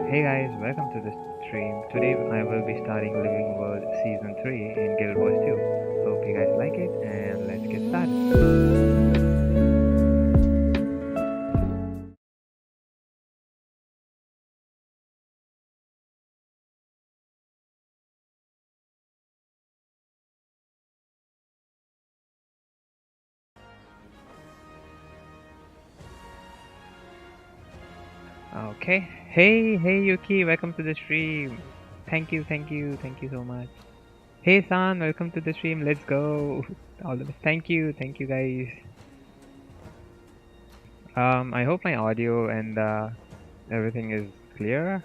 Hey guys, welcome to the stream. Today I will be starting Living World Season 3 in Guild Wars 2. Hope you guys like it and let's get started. Okay. Hey Yuki, welcome to the stream. Thank you so much. Hey San, welcome to the stream. Let's go. All the best. Thank you guys. I hope my audio and everything is clear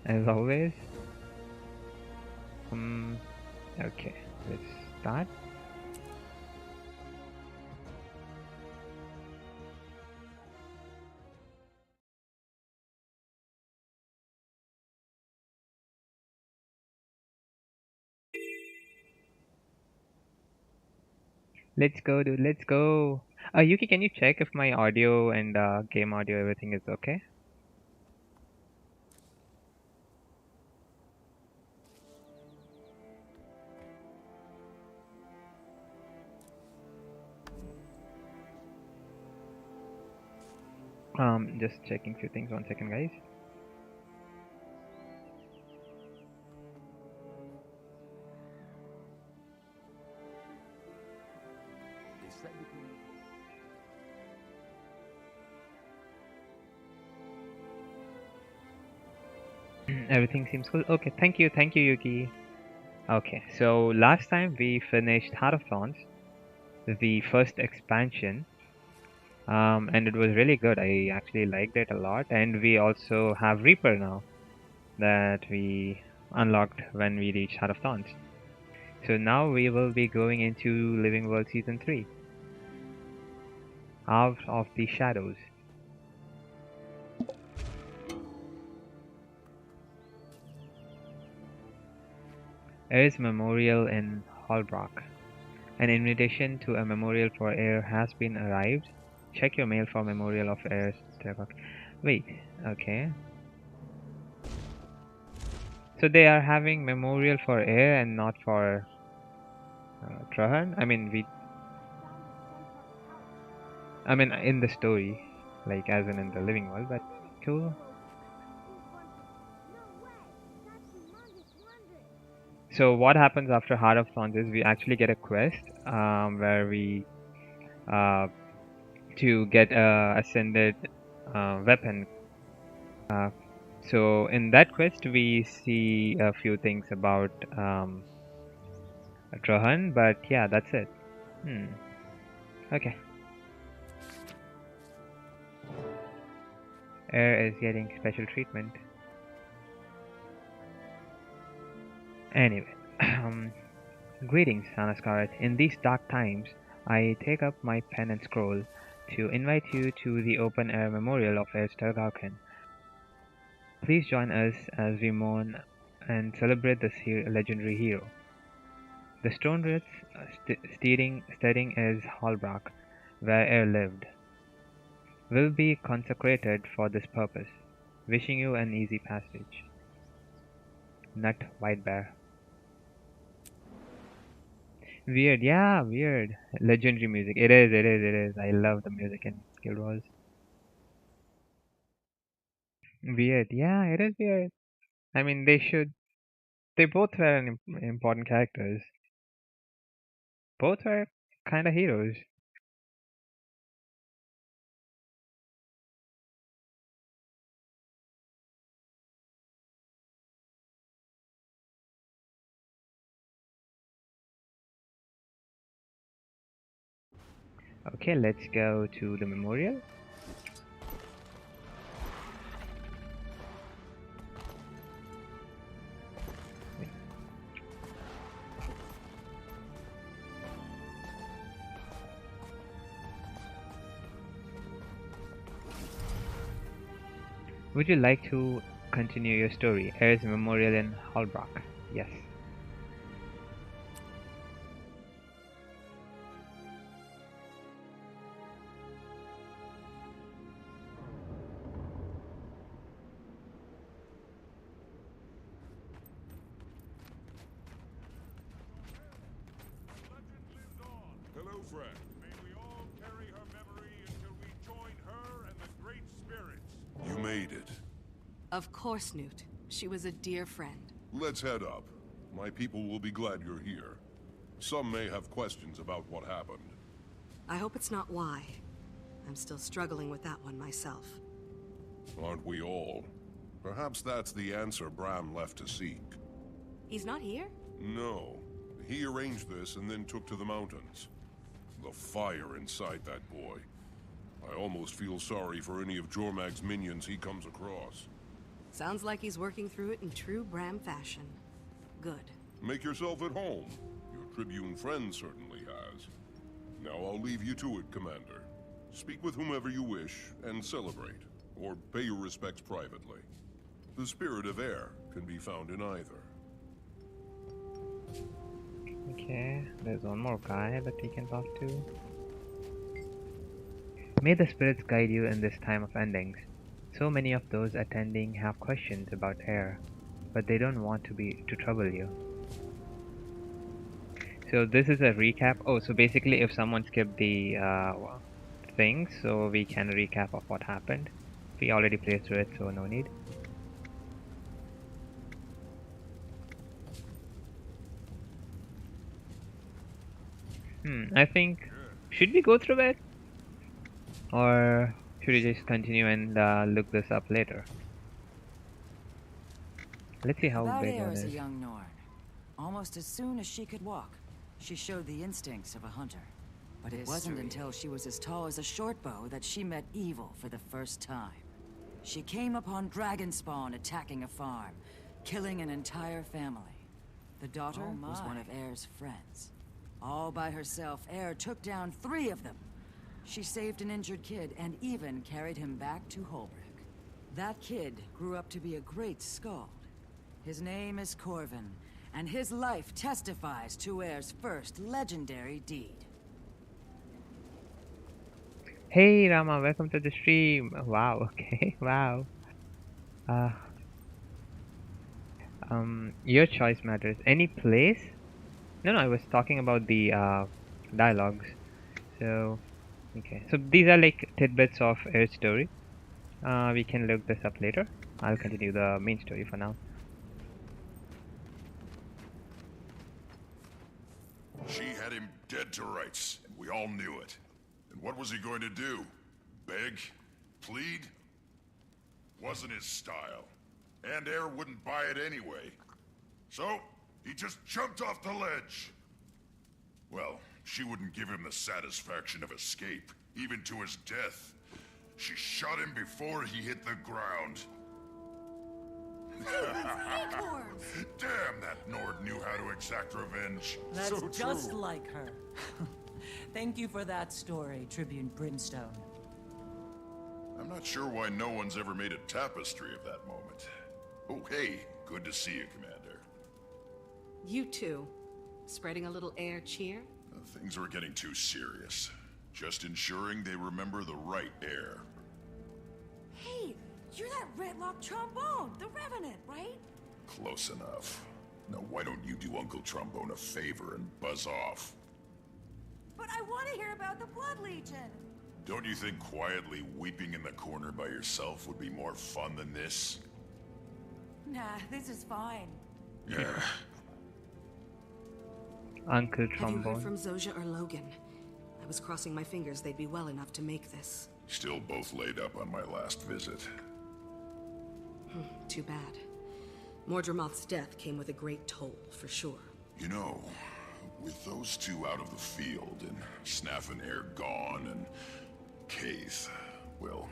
as always. Okay, let's start. Let's go, dude. Let's go. Yuki, can you check if my audio and game audio, everything is okay? Just checking few things. 1 second, guys. Everything seems cool. Okay, thank you, Yuki. Okay, so last time we finished Heart of Thorns, the first expansion, and it was really good. I actually liked it a lot, and we also have Reaper now that we unlocked when we reached Heart of Thorns. So now we will be going into Living World Season 3, Out of the Shadows. Ayre's Memorial in Holbrook. An invitation to a memorial for Ayre has been arrived. Check your mail for Memorial of Ayre's Tergok. Wait, okay. So they are having memorial for Ayre and not for Trahan? I mean, in the story, like as in the living world, but cool. So what happens after Heart of Thorns is we actually get a quest where we to get a ascended weapon. So in that quest we see a few things about Trahan, but yeah, that's it. Okay. Ayre is getting special treatment. Anyway, greetings, Anaskaret. In these dark times, I take up my pen and scroll to invite you to the open-air memorial of Ayre's Tergauken. Please join us as we mourn and celebrate this legendary hero. The stone roots steading is Holbrook, where Ayre lived, will be consecrated for this purpose. Wishing you an easy passage. Nut White Bear. Weird, yeah, weird. Legendary music. It is. I love the music in Guild Wars. Weird, yeah, it is weird. I mean, they both were important characters. Both were kind of heroes. Okay, let's go to the memorial. Would you like to continue your story? Ayre's memorial in Holbrook. Yes. friend. May we all carry her memory until we join her and the Great Spirits. You made it. Of course, Newt. She was a dear friend. Let's head up. My people will be glad you're here. Some may have questions about what happened. I hope it's not why. I'm still struggling with that one myself. Aren't we all? Perhaps that's the answer Bram left to seek. He's not here? No. He arranged this and then took to the mountains. The fire inside that boy. I almost feel sorry for any of Jormag's minions he comes across. Sounds like he's working through it in true Bram fashion. Good. Make yourself at home. Your Tribune friend certainly has. Now I'll leave you to it, Commander. Speak with whomever you wish and celebrate, or pay your respects privately. The spirit of air can be found in either. Okay, there's one more guy that he can talk to. May the spirits guide you in this time of endings. So many of those attending have questions about air, but they don't want to trouble you. So this is a recap. Oh, so basically if someone skipped the thing, so we can recap of what happened. We already played through it, so no need. I think, should we go through it? Or should we just continue and look this up later? Let's see how About big air one as a is. young Norn. Almost as soon as she could walk, she showed the instincts of a hunter. But it wasn't until she was as tall as a shortbow that she met evil for the first time. She came upon Dragonspawn attacking a farm, killing an entire family. The daughter was one of Air's friends. All by herself, Air took down 3 of them. She saved an injured kid and even carried him back to Holbrook. That kid grew up to be a great skald. His name is Corvin, and his life testifies to Air's first legendary deed. Hey Rama, welcome to the stream. Wow, okay, wow. Your choice matters. Any place? No, I was talking about the dialogues. So, okay. So these are like tidbits of Air's story. We can look this up later. I'll continue the main story for now. She had him dead to rights, and we all knew it. And what was he going to do? Beg? Plead? Wasn't his style. And Air wouldn't buy it anyway. So, he just jumped off the ledge. Well, she wouldn't give him the satisfaction of escape, even to his death. She shot him before he hit the ground. Damn, that Nord knew how to exact revenge. That's so just true. like her. Thank you for that story, Tribune Brimstone. I'm not sure why no one's ever made a tapestry of that moment. Oh, hey, good to see you, Commander. You too. Spreading a little Air cheer? Things were getting too serious. Just ensuring they remember the right Air. Hey, you're that Redlock trombone, the Revenant, right? Close enough. Now why don't you do Uncle Trombone a favor and buzz off? But I want to hear about the Blood Legion. Don't you think quietly weeping in the corner by yourself would be more fun than this? Nah, this is fine. Yeah. Uncle Have you Trombone. heard from Zojja or Logan? I was crossing my fingers they'd be well enough to make this. Still both laid up on my last visit. Too bad. Mordremoth's death came with a great toll, for sure. You know, with those two out of the field, and Snaff and Air gone, and Kaith, well,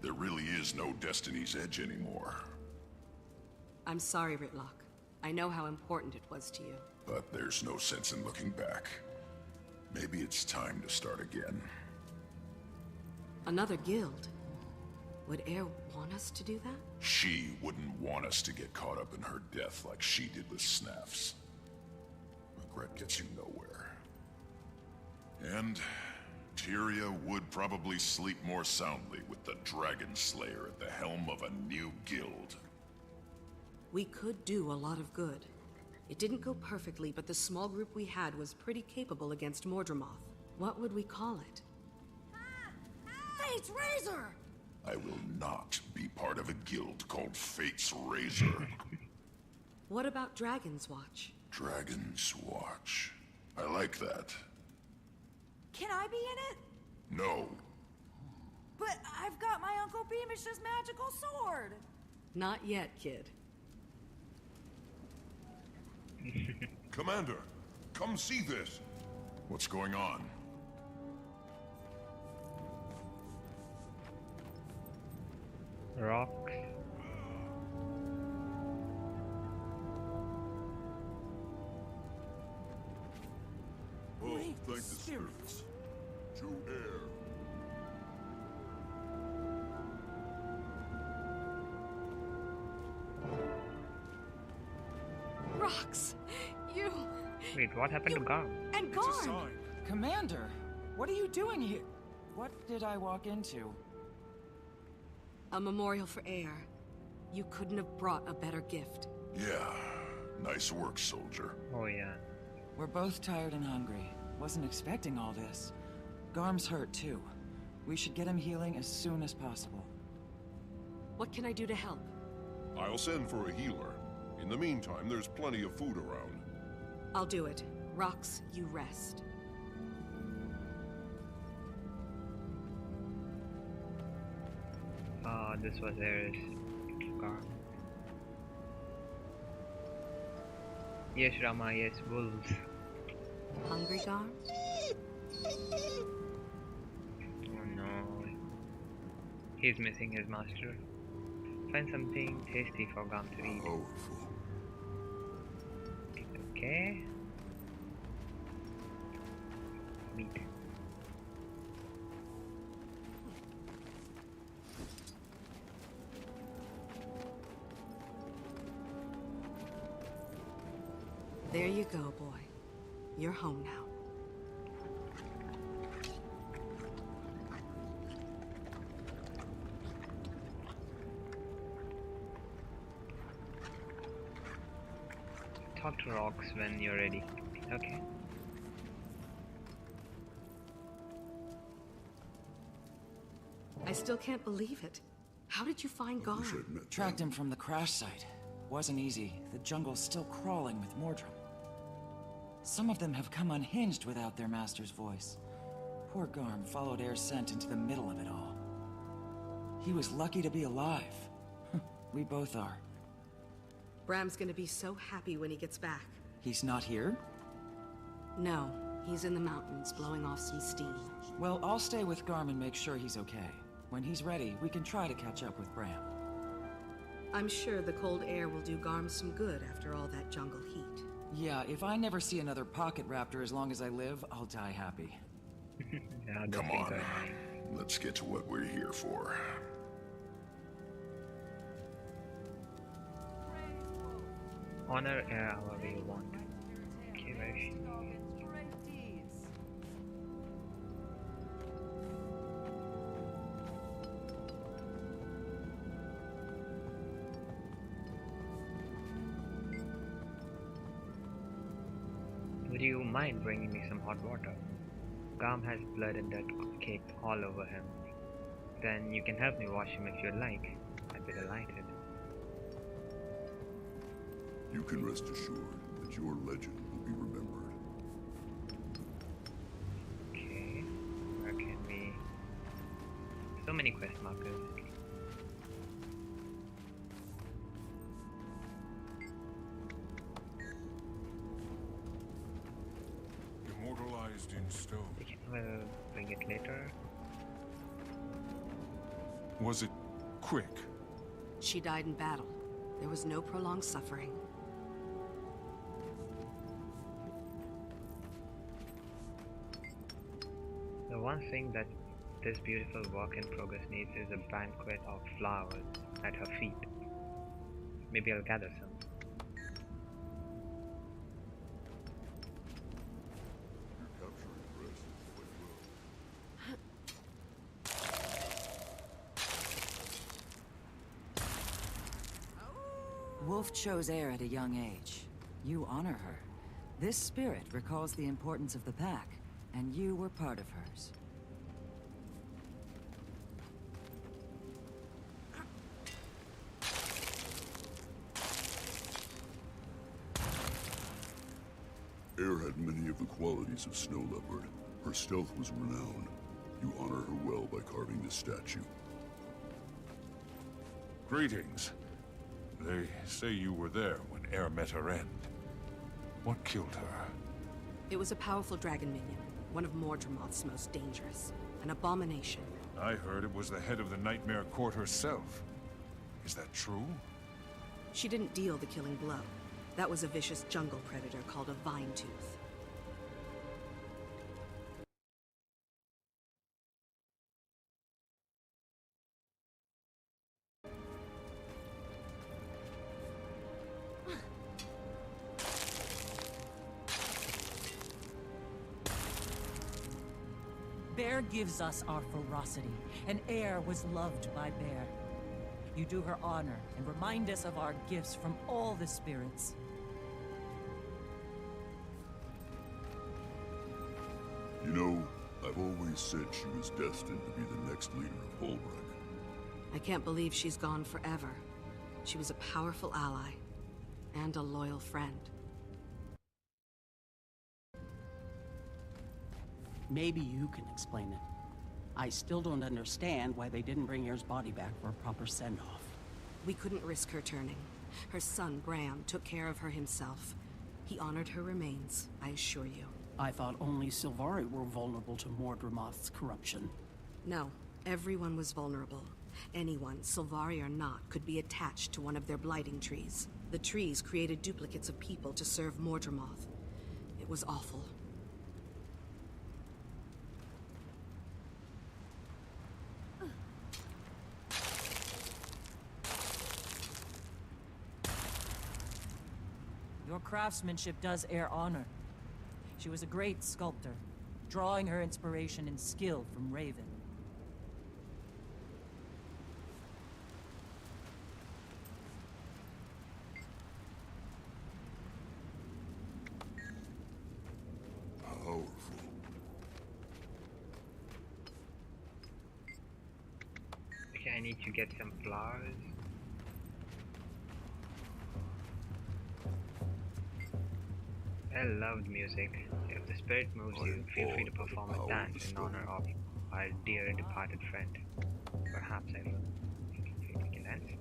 there really is no Destiny's Edge anymore. I'm sorry, Ritlock. I know how important it was to you. But there's no sense in looking back. Maybe it's time to start again. Another guild? Would Air want us to do that? She wouldn't want us to get caught up in her death like she did with Snaff's. Regret gets you nowhere. And Tyria would probably sleep more soundly with the Dragon Slayer at the helm of a new guild. We could do a lot of good. It didn't go perfectly, but the small group we had was pretty capable against Mordremoth. What would we call it? Fate's razor! I will not be part of a guild called Fate's Razor. What about Dragon's Watch? Dragon's Watch. I like that. Can I be in it? No. But I've got my Uncle Beamish's magical sword! Not yet, kid. Commander, come see this. What's going on? Rocks. Oh, thank the spirits. To air. Rocks! You... Wait, what happened to Garm? And Garm! Commander, what are you doing here? What did I walk into? A memorial for Air. You couldn't have brought a better gift. Yeah. Nice work, soldier. Oh yeah. We're both tired and hungry. Wasn't expecting all this. Garm's hurt too. We should get him healing as soon as possible. What can I do to help? I'll send for a healer. In the meantime, there's plenty of food around. I'll do it. Rox, you rest. Ah, this was Air's Garm. Yes, Rama, yes, wolves. Hungry, Garm? Oh no. He's missing his master. Find something tasty for Garm to eat. Powerful. Okay. Meat. There you go, boy. You're home now. Talk to Rocks when you're ready. Okay. I still can't believe it. How did you find Garm? Tracked him from the crash site. Wasn't easy. The jungle's still crawling with Mordrum. Some of them have come unhinged without their master's voice. Poor Garm followed Air's scent into the middle of it all. He was lucky to be alive. We both are. Bram's gonna be so happy when he gets back. He's not here? No, he's in the mountains blowing off some steam. Well, I'll stay with Garm and make sure he's okay. When he's ready, we can try to catch up with Bram. I'm sure the cold air will do Garm some good after all that jungle heat. Yeah, if I never see another pocket raptor as long as I live, I'll die happy. Yeah, Come on. Let's get to what we're here for. Honor Air however you want. Okay, very Would you mind bringing me some hot water? Garm has blood and dirt caked all over him. Then you can help me wash him if you'd like. I'd be delighted. You can rest assured that your legend will be remembered. Okay, where can we... So many quest markers. Immortalized in stone. We'll bring it later. Was it quick? She died in battle. There was no prolonged suffering. The one thing that this beautiful work in progress needs is a banquet of flowers at her feet. Maybe I'll gather some. Wolf chose Air at a young age. You honor her. This spirit recalls the importance of the pack And you were part of hers. Air had many of the qualities of Snow Leopard. Her stealth was renowned. You honor her well by carving this statue. Greetings. They say you were there when Air met her end. What killed her? It was a powerful dragon minion, one of Mordremoth's most dangerous. An abomination. I heard it was the head of the Nightmare Court herself. Is that true? She didn't deal the killing blow. That was a vicious jungle predator called a Vine Tooth. Bear gives us our ferocity, and Air was loved by Bear. You do her honor and remind us of our gifts from all the spirits. You know, I've always said she was destined to be the next leader of Holbrook. I can't believe she's gone forever. She was a powerful ally, and a loyal friend. Maybe you can explain it. I still don't understand why they didn't bring Air's body back for a proper send-off. We couldn't risk her turning. Her son, Bram, took care of her himself. He honored her remains, I assure you. I thought only Sylvari were vulnerable to Mordremoth's corruption. No, everyone was vulnerable. Anyone, Sylvari or not, could be attached to one of their blighting trees. The trees created duplicates of people to serve Mordremoth. It was awful. Your craftsmanship does Air honor. She was a great sculptor, drawing her inspiration and skill from Raven. Powerful. Okay, I need to get some flowers. I loved music. If the spirit moves you, feel free to perform a dance in honor of our dear departed friend. Perhaps I will. We can dance.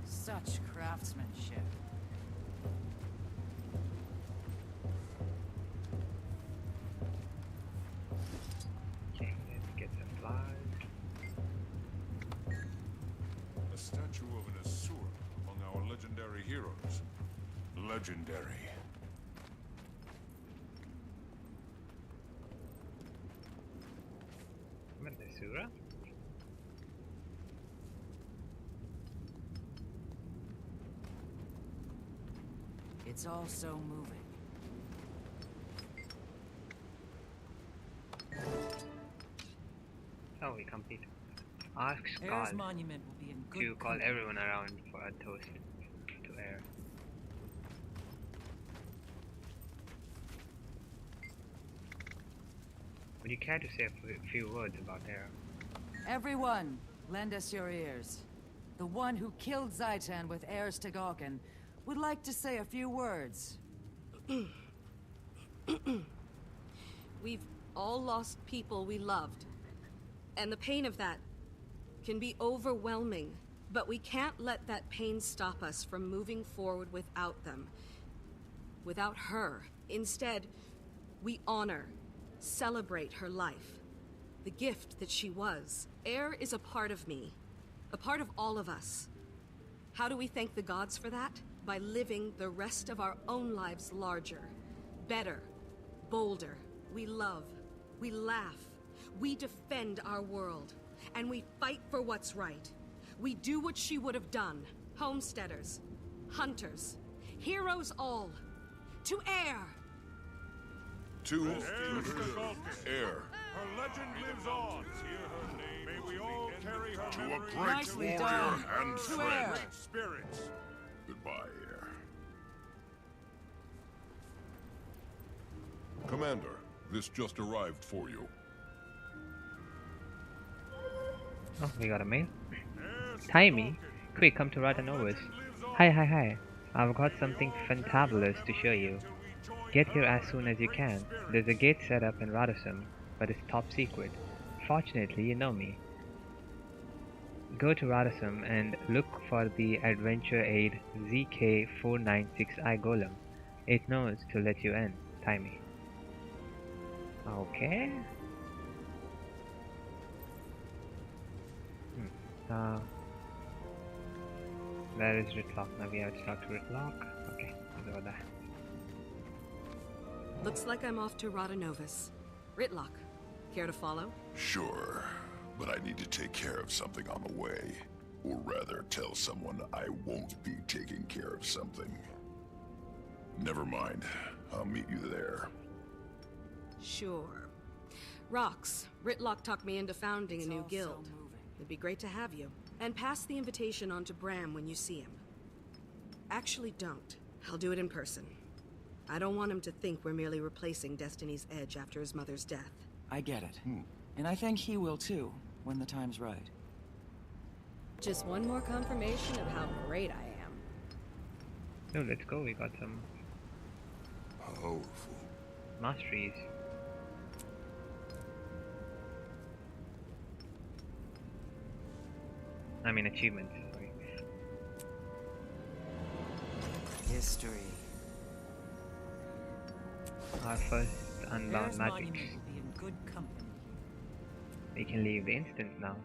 Such craftsmanship. Okay, let's get some flowers. A statue of an Asura among our legendary heroes. Legendary. Asura? It's all so moving. Oh, we complete. Ask Air's Skull monument will be in good to call company. everyone around for a toast to Air. Would you care to say a few words about Air? Everyone, lend us your ears. The one who killed Zaitan with Air's Tagaken would like to say a few words. We've all lost people we loved. And the pain of that can be overwhelming. But we can't let that pain stop us from moving forward without them. Without her. Instead, we honor, celebrate her life. The gift that she was. Air is a part of me. A part of all of us. How do we thank the gods for that? By living the rest of our own lives larger. Better. Bolder. We love. We laugh. We defend our world. And we fight for what's right. We do what she would have done. Homesteaders. Hunters. Heroes all. To Air! To Air. Air. Her legend lives on. Hear her name. May we all carry her To a memory great Nicely warrior done. and To friend. Air. great spirits. Goodbye, Air. Commander, this just arrived for you. Oh, we got a mail. Yes, Timey, quick, come to Ratanovas. Hi. I've got something fantabulous to show you. Get here as soon as you can. There's a gate set up in Radisson, but it's top secret. Fortunately, you know me. Go to Radisson and look for the Adventure Aid ZK496I Golem. It knows to let you in, Timey. Okay. Where is Ritlock? Now we have to talk to Ritlock. Okay, let's go there. Looks like I'm off to Ratanovas. Ritlock, care to follow? Sure, but I need to take care of something on the way. Or rather, tell someone I won't be taking care of something. Never mind. I'll meet you there. Sure. Rox, Ritlock talked me into founding a new all so guild. moving. It'd be great to have you. And pass the invitation on to Bram when you see him. Actually, don't. I'll do it in person. I don't want him to think we're merely replacing Destiny's Edge after his mother's death. I get it. And I think he will too, when the time's right. Just one more confirmation of how great I am. So let's go, we got some Powerful. masteries. I mean achievements, sorry. History. Our first unbound Bear's magics. monument will be in good company. We can leave the instant now.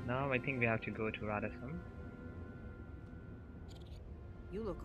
Now I think we have to go to Radisson. You look...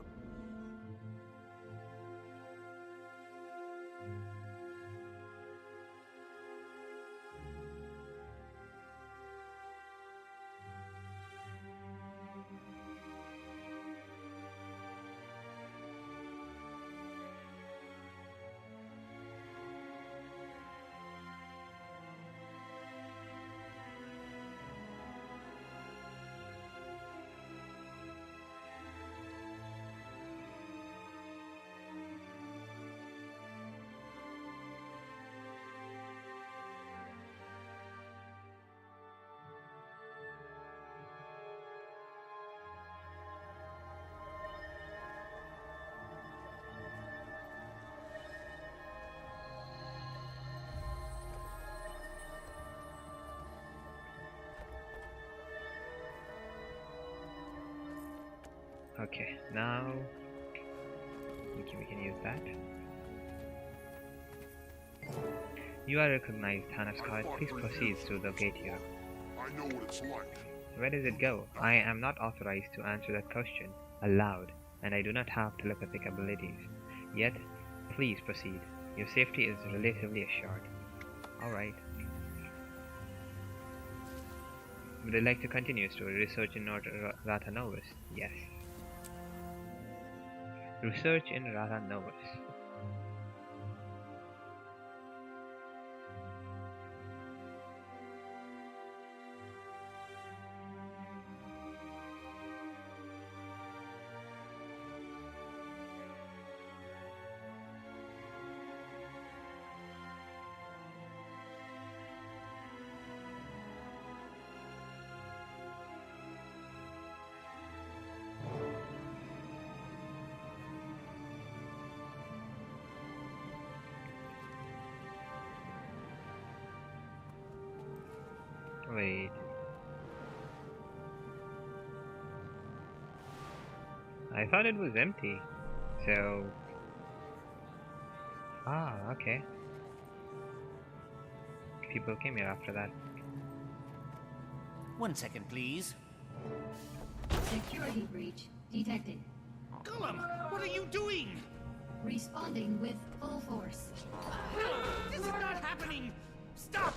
Okay, now we can use that. You are recognized, Thanoscard. Please proceed through the gate here. I know what it's like. Where does it go? I am not authorized to answer that question aloud, and I do not have telepathic abilities. Yet, please proceed. Your safety is relatively assured. Alright. Would you like to continue story? Research in Ratanovas? Yes. Research in Ratanovas. Wait. I thought it was empty. So... Ah, okay. People came here after that. 1 second, please. Security breach detected. Golem, what are you doing? Responding with full force. This is not happening! Stop!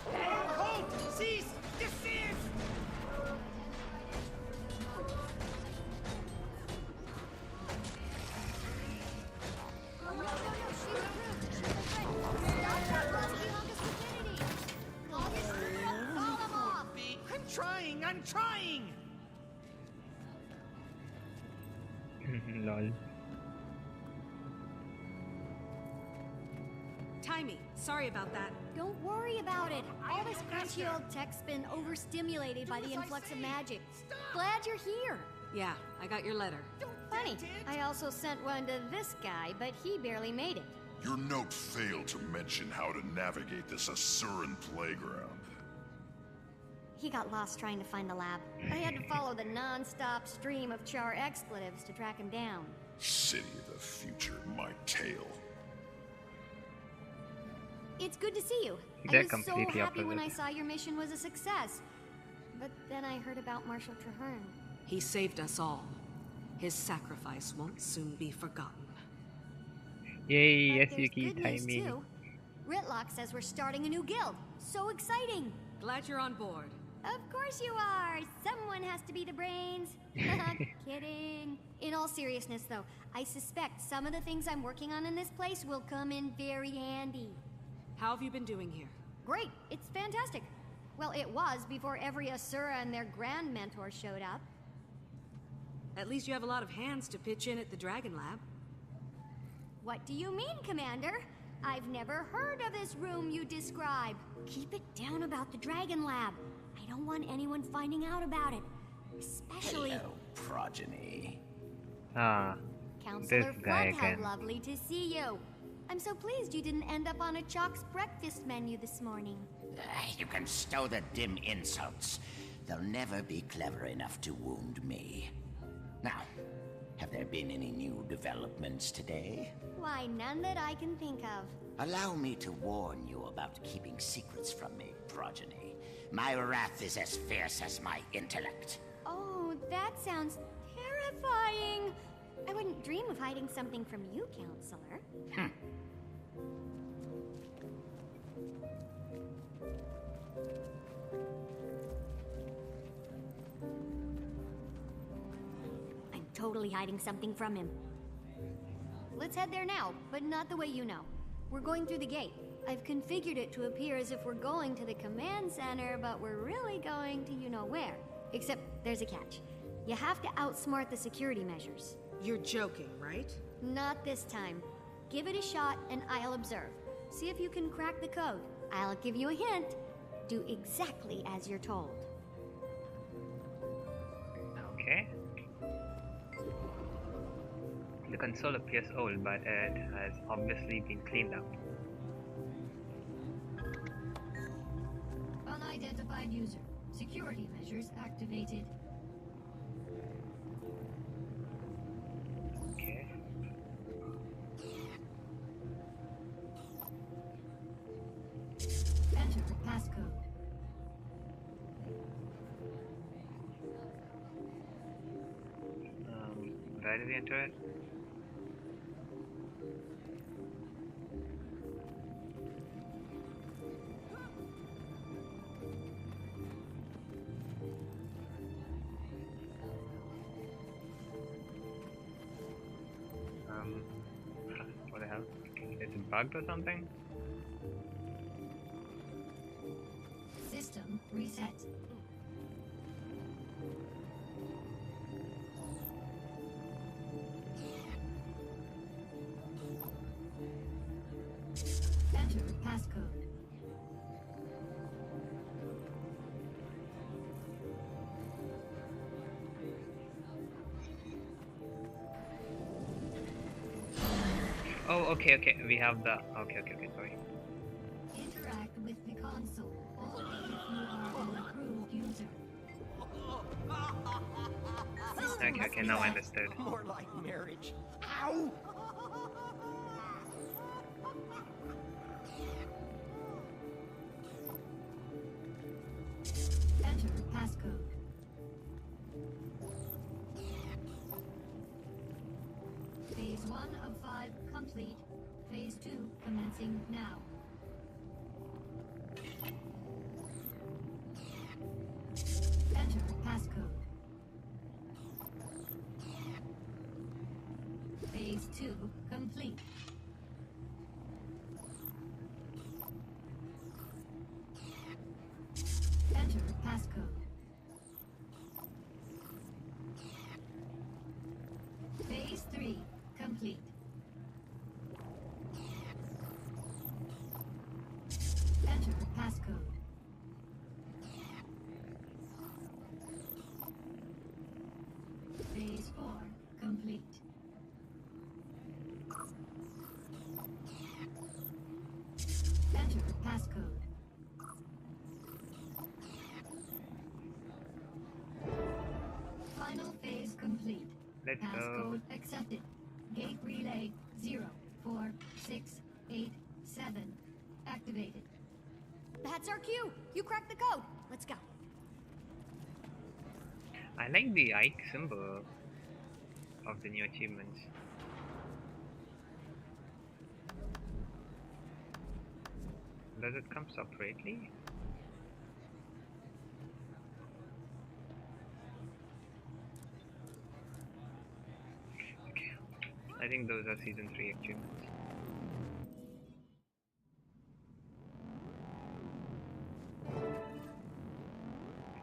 Halt! Cease! Desist! I'm trying! Lol. Timey, sorry about that. Don't worry about it. All this crunchy old tech's been overstimulated by the influx of magic. Glad you're here. Yeah, I got your letter. Funny, I also sent one to this guy, but he barely made it. Your note failed to mention how to navigate this Asuran playground. He got lost trying to find the lab. I had to follow the non-stop stream of char expletives to track him down. City of the future, my tail. It's good to see you. They're I was so completely happy when I opposite. saw your mission was a success. But then I heard about Marshal Traherne. He saved us all. His sacrifice won't soon be forgotten. Yay, But yes, there's Yuki, good news timing. too. Ritlock says we're starting a new guild. So exciting! Glad you're on board. Of course you are! Someone has to be the brains. Kidding. In all seriousness though, I suspect some of the things I'm working on in this place will come in very handy. How have you been doing here? Great, it's fantastic. Well, it was before every Asura and their grand mentor showed up. At least you have a lot of hands to pitch in at the Dragon Lab. What do you mean, Commander? I've never heard of this room you describe. Keep it down about the Dragon Lab. I don't want anyone finding out about it. Especially... Hello, progeny. Ah, Counselor this guy Flood, how again. lovely to see you. I'm so pleased you didn't end up on a Chalk's breakfast menu this morning. You can stow the dim insults. They'll never be clever enough to wound me. Now, have there been any new developments today? Why, none that I can think of. Allow me to warn you about keeping secrets from me, progeny. My wrath is as fierce as my intellect. Oh, that sounds terrifying. I wouldn't dream of hiding something from you, Counselor. I'm totally hiding something from him. Let's head there now, but not the way you know. We're going through the gate. I've configured it to appear as if we're going to the command center, but we're really going to you-know-where. Except there's a catch. You have to outsmart the security measures. You're joking, right? Not this time. Give it a shot and I'll observe. See if you can crack the code. I'll give you a hint. Do exactly as you're told. Okay. The console appears old, but it has obviously been cleaned up. Unidentified user. Security measures activated. Okay. Enter passcode. Where did we enter it? What the hell? Is it bugged or something? System reset. Enter passcode. Oh, okay, okay. We have the. Okay, sorry. Interact with the console only if you are an approved user. Okay, now I understood. More like marriage. Ow! Enter passcode. Phase 1 of 5 complete. Phase 2 commencing now. Enter passcode. Phase 2 complete. Enter passcode. passcode. Phase 4 complete. Enter passcode. Final phase complete. Let's go. Passcode accepted. Gate relay 04687 activated. That's our cue. You cracked the code. Let's go. I like the Ike symbol of the new achievements. Does it come separately? Okay. I think those are season 3 achievements.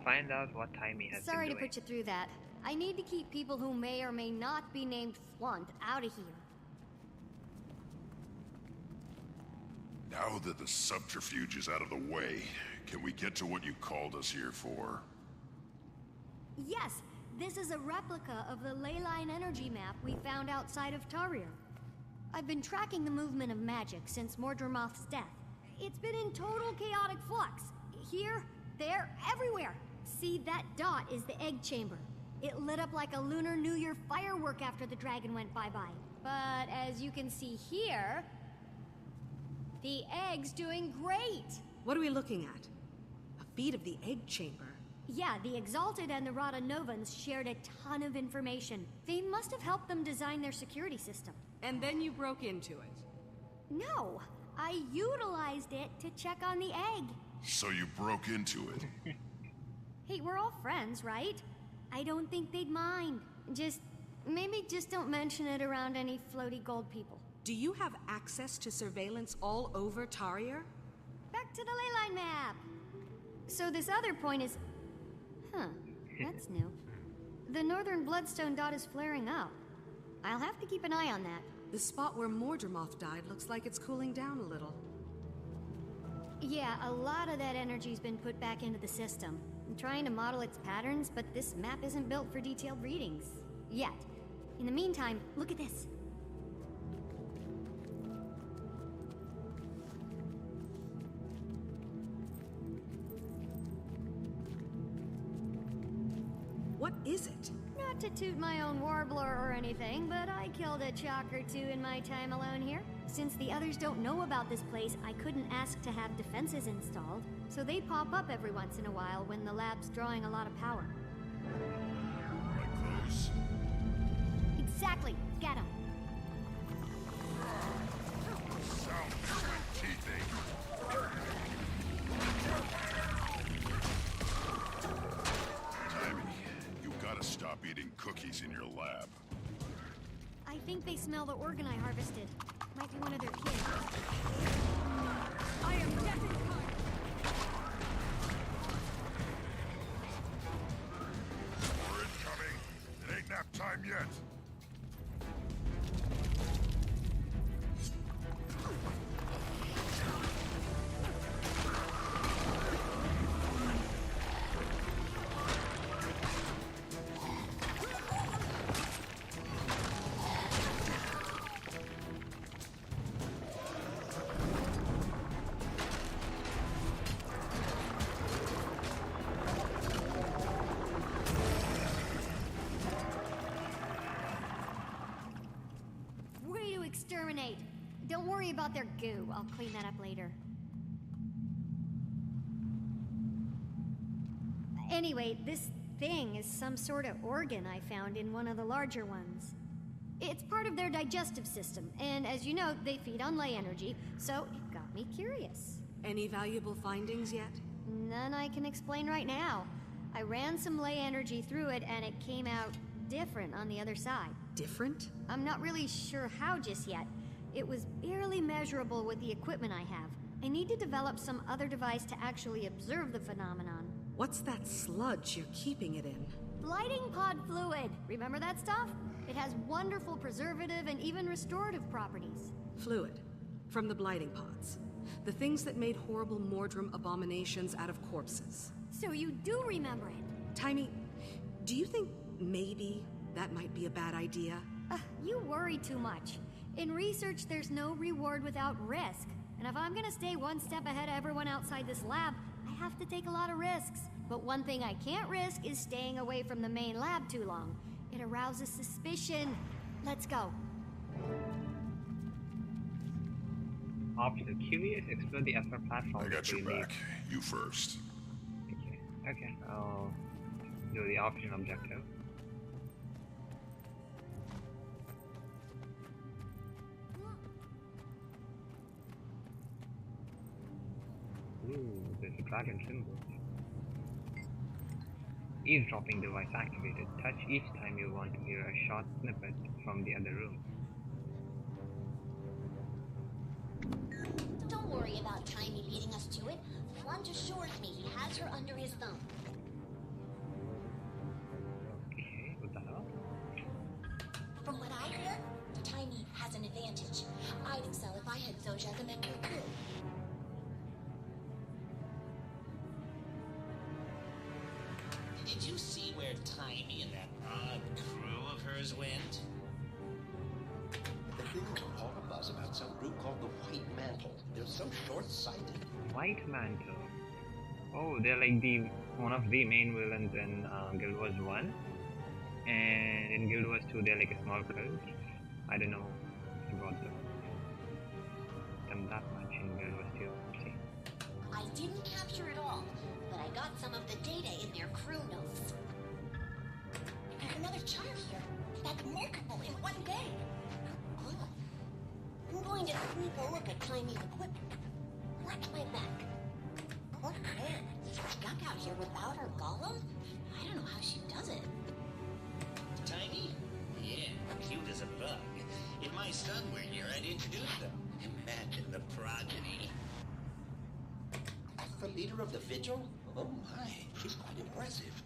Find out what time he has Sorry been to doing. put you through that. I need to keep people who may or may not be named Flunt out of here. Now that the subterfuge is out of the way, can we get to what you called us here for? Yes, this is a replica of the leyline energy map we found outside of Tarir. I've been tracking the movement of magic since Mordremoth's death. It's been in total chaotic flux. Here, there, everywhere. See, that dot is the egg chamber. It lit up like a Lunar New Year firework after the dragon went bye-bye. But as you can see here, the egg's doing great. What are we looking at? A feed of the egg chamber. Yeah, the Exalted and the Rada Novans shared a ton of information. They must have helped them design their security system. And then you broke into it. No, I utilized it to check on the egg. So you broke into it? Hey, we're all friends, right? I don't think they'd mind. Maybe just don't mention it around any floaty gold people. Do you have access to surveillance all over Tarir? Back to the leyline map. So this other point is... Huh, that's new. The northern bloodstone dot is flaring up. I'll have to keep an eye on that. The spot where Mordremoth died looks like it's cooling down a little. Yeah, a lot of that energy's been put back into the system. I'm trying to model its patterns, but this map isn't built for detailed readings. Yet. In the meantime, look at this. What is it? Not to toot my own warbler or anything, but I killed a chalk or two in my time alone here. Since the others don't know about this place, I couldn't ask to have defenses installed, so they pop up every once in a while when the lab's drawing a lot of power. My clothes? Exactly. Get 'em. Sound human teething. Timmy, you gotta stop eating cookies in your lab. I think they smell the organ I harvested. Might be one of their kids. I am death incarnate. We're incoming. It ain't nap time yet. Way to exterminate. Don't worry about their goo. I'll clean that up later. Anyway, this thing is some sort of organ I found in one of the larger ones. It's part of their digestive system, and as you know, they feed on ley energy, so it got me curious. Any valuable findings yet? None I can explain right now. I ran some ley energy through it, and it came out different on the other side. Different? I'm not really sure how just yet. It was barely measurable with the equipment I have. I need to develop some other device to actually observe the phenomenon. What's that sludge you're keeping it in? Blighting pod fluid. Remember that stuff? It has wonderful preservative and even restorative properties. Fluid. From the blighting pods. The things that made horrible Mordrum abominations out of corpses. So you do remember it? Taimi, do you think maybe that might be a bad idea? You worry too much. In research, there's no reward without risk. And if I'm gonna stay one step ahead of everyone outside this lab, I have to take a lot of risks. But one thing I can't risk is staying away from the main lab too long. It arouses suspicion. Let's go. Optional curious, explore the upper platform. I got your back. You first. Okay, I'll do the optional objective. Ooh, there's a dragon symbol. Eavesdropping device activated. Touch each time you want to hear a short snippet from the other room. Don't worry about Taimi beating us to it. Blunt assures me he has her under his thumb. Okay, what the hell? From what I hear, Taimi has an advantage. I'd excel if I had Zojia the Mentor crew. Did you see where Taimi and that odd crew of hers went? They've been all a buzz about some group called the White Mantle. They're so short-sighted. White Mantle. Oh, they're like one of the main villains in Guild Wars 1. And in Guild Wars 2, they're like a small cult. I don't know about them that much in Guild Wars 2. See. I didn't capture it all, but I got some of the data in their crew notes. There's another chart here. That's multiple in one day. Good. I'm going to sneak a look at Taimi's equipment. Watch my back. Oh man, stuck out here without her golem? I don't know how she does it. Taimi? Yeah, cute as a bug. If my son were here, I'd introduce them. Imagine the progeny. The leader of the Vigil? Oh my, she's quite impressive.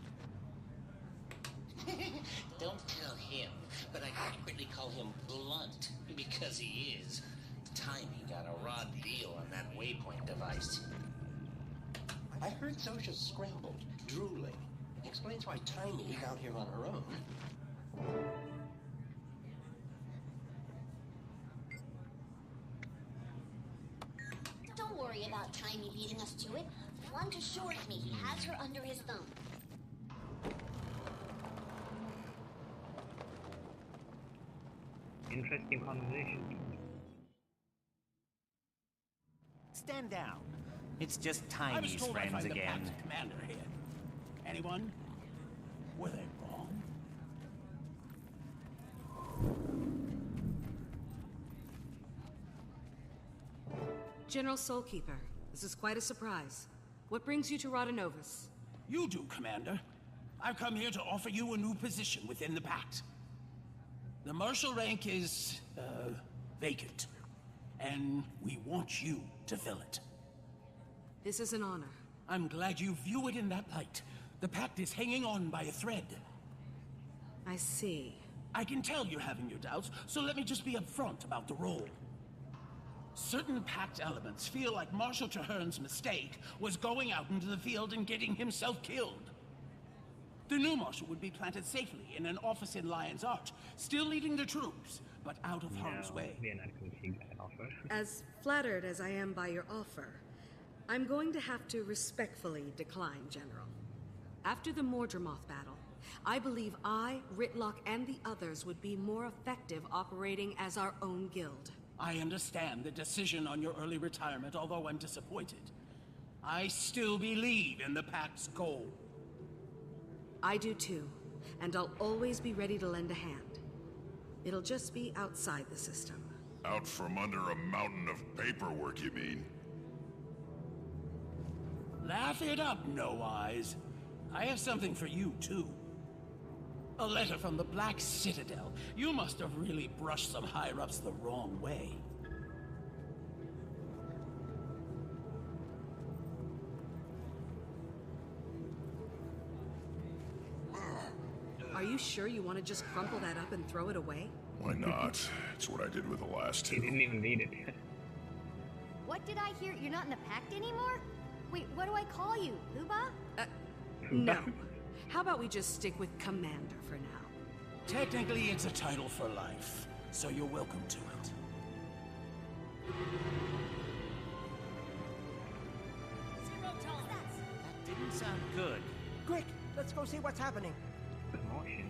Don't tell him, but I frequently call him Blunt, because he is. Taimi got a raw deal on that waypoint device. I heard Zosha scrambled, drooling. Explains why Taimi's out here on her own. Don't worry about Taimi beating us to it. Blunt assures me he has her under his thumb. Interesting conversation. Stand down. It's just I was Taimi's told I'd friends find the again. Pact commander here. Anyone? Were they wrong? General Soulkeeper, this is quite a surprise. What brings you to Rodonovus? You do, Commander. I've come here to offer you a new position within the Pact. The marshal rank is, vacant. And we want you to fill it. This is an honor. I'm glad you view it in that light. The Pact is hanging on by a thread. I see. I can tell you're having your doubts, so let me just be upfront about the role. Certain Pact elements feel like Marshal Traherne's mistake was going out into the field and getting himself killed. The new Marshal would be planted safely in an office in Lion's Arch, still leading the troops, but out of harm's way. We are not going to take that offer. As flattered as I am by your offer, I'm going to have to respectfully decline, General. After the Mordremoth battle, I believe I, Ritlock, and the others would be more effective operating as our own guild. I understand the decision on your early retirement, although I'm disappointed. I still believe in the Pact's goal. I do too, and I'll always be ready to lend a hand. It'll just be outside the system. Out from under a mountain of paperwork, you mean? Laugh it up, No Eyes. I have something for you, too. A letter from the Black Citadel. You must have really brushed some higher-ups the wrong way. Are you sure you want to just crumple that up and throw it away? Why not? It's what I did with the last two. He didn't even read it. What What did I hear? You're not in the pact anymore? Wait, what do I call you? Hooba? No. How about we just stick with Commander for now? Technically, it's a title for life, so you're welcome to it. That didn't sound good. Quick, let's go see what's happening. Commotion.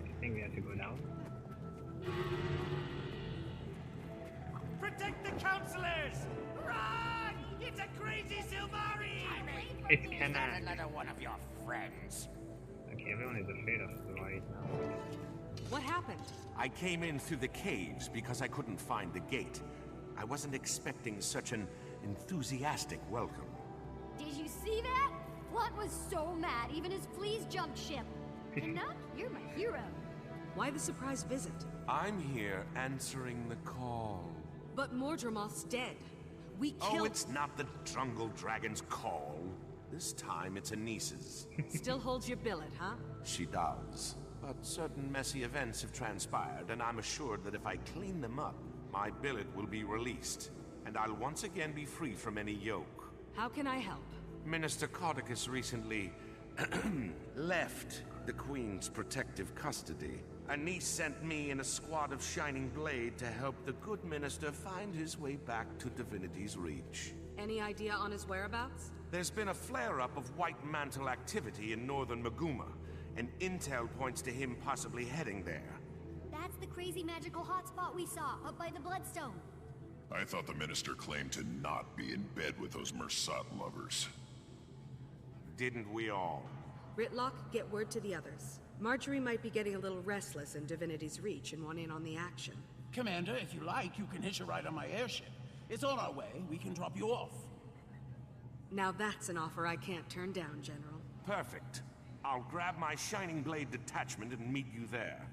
I think we have to go down. Protect the counselors! Run! It's a crazy Silvari! It's Canaan. Another one of your friends. Okay, everyone is afraid of the right now. What happened? I came in through the caves because I couldn't find the gate. I wasn't expecting such an enthusiastic welcome. Did you see that? Blunt was so mad, even his fleas jumped ship. Canuck, you're my hero. Why the surprise visit? I'm here answering the call. But Mordremoth's dead. We killed... Oh, it's not the Drungle Dragon's call. This time it's Anis's. Still holds your billet, huh? She does. But certain messy events have transpired, and I'm assured that if I clean them up, my billet will be released, and I'll once again be free from any yoke. How can I help? Minister Cordicus recently left the Queen's protective custody. Anis sent me and a squad of Shining Blade to help the good minister find his way back to Divinity's Reach. Any idea on his whereabouts? There's been a flare-up of White Mantle activity in northern Maguma, and intel points to him possibly heading there. That's the crazy magical hotspot we saw up by the Bloodstone. I thought the minister claimed to not be in bed with those Mersat lovers. Didn't we all? Ritlock, get word to the others. Marjorie might be getting a little restless in Divinity's Reach and want in on the action. Commander, if you like, you can hitch a ride on my airship. It's on our way. We can drop you off. Now that's an offer I can't turn down, General. Perfect. I'll grab my Shining Blade detachment and meet you there.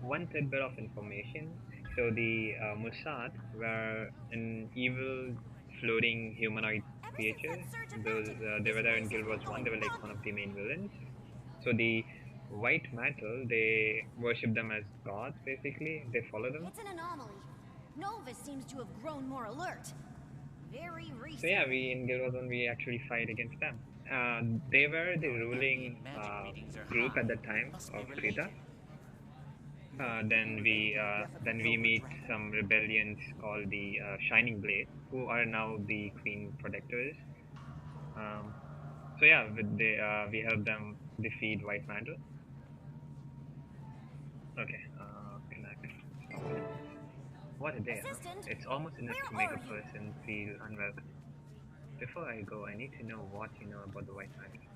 One tidbit of information. So the Mossad were an evil floating humanoid creatures. Those they were there in Guild Wars 1. They were like one of the main villains. So the White Mantle, they worship them as gods. Basically, they follow them. It's an anomaly. Novus seems to have grown more alert. Very recent. So yeah, we in Guild Wars 1 we actually fight against them. They were the ruling group at the time of Krita. Then we meet some rebellions called the Shining Blade, who are now the Queen Protectors. So yeah, we help them defeat White Mantle. Okay, connect. What a day, huh? It's almost enough to make a person feel unwelcome. Before I go, I need to know what you know about the White Mantle.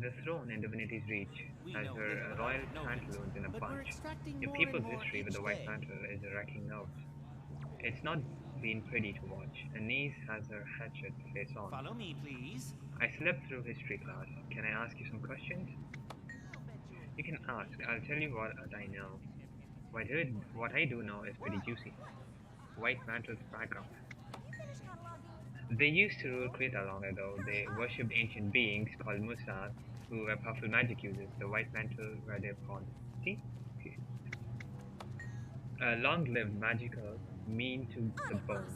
The throne in Divinity's Reach has her royal pantaloons in a bunch. Your people's history with the White Mantle is wrecking nerves. It's not been pretty to watch. Anis has her hatchet face on. Follow me, please. I slept through history class. Can I ask you some questions? You can ask. I'll tell you what I know. What I do know is pretty juicy. White Mantle's background. They used to rule Krita long ago. They worshipped ancient beings called Musas, who were powerful magic users. The White Mantle were their pawn. See? Long-lived, magical, mean to the bone,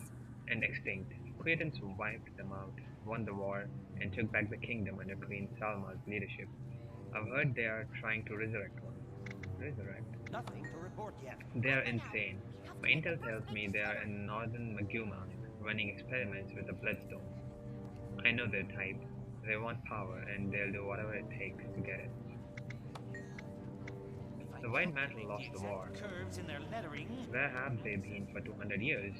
and extinct. Cretans wiped them out, won the war, and took back the kingdom under Queen Salma's leadership. I've heard they are trying to resurrect one. Resurrect? Nothing to report yet. They are insane. My intel tells me they are in northern Maguma, running experiments with the Bloodstone. I know their type. They want power, and they'll do whatever it takes to get it. The White Mantle lost the war. Curves in their lettering. Where have they been for 200 years?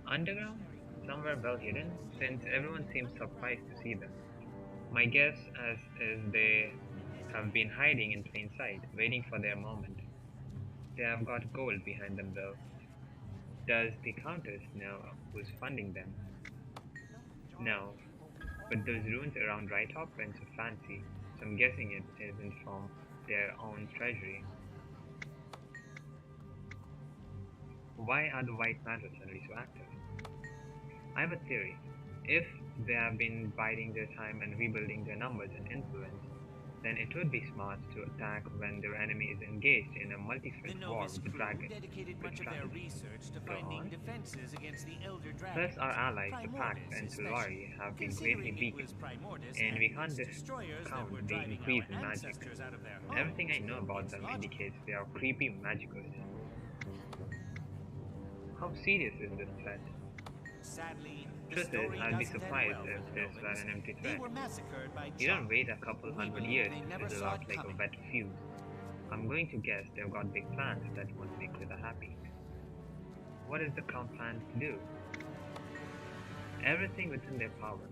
Underground? Somewhere well hidden, since everyone seems surprised to see them. My guess is they have been hiding in plain sight, waiting for their moment. They have got gold behind them though. Does the Countess know who's funding them? No, but those runes around Rytop are so fancy, so I'm guessing it isn't from their own treasury. Why are the White Mantles suddenly so active? I have a theory. If they have been biding their time and rebuilding their numbers and influence, then it would be smart to attack when their enemy is engaged in a multi-front war with the dragon. Dedicated much of their research to finding defenses against the Elder Dragon. Plus, our allies, the Pact and Silvari, have been greatly weakened, and we can't discount the increase in magic. Everything I know about them indicates they are creepy magicos. How serious is this threat? Sadly, Truth is, I'd be surprised if this were an empty threat. You don't wait a couple hundred years to fizzle out like a wet fuse. I'm going to guess they've got big plans that won't make Krita happy. What is the Crown plan to do? Everything within their power.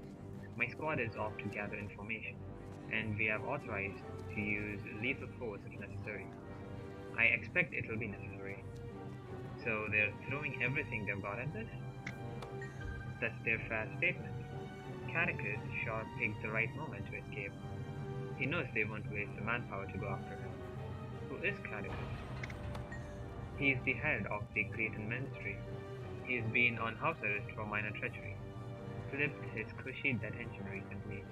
My squad is off to gather information, and we have authorized to use lethal force if necessary. I expect it will be necessary. So they're throwing everything they've got at this? That's their fair statement. Catechus sure picked the right moment to escape. He knows they won't waste the manpower to go after him. Who is Catechus? He is the head of the Cretan Ministry. He's been on house arrest for minor treachery. Flipped his cushy detention recently.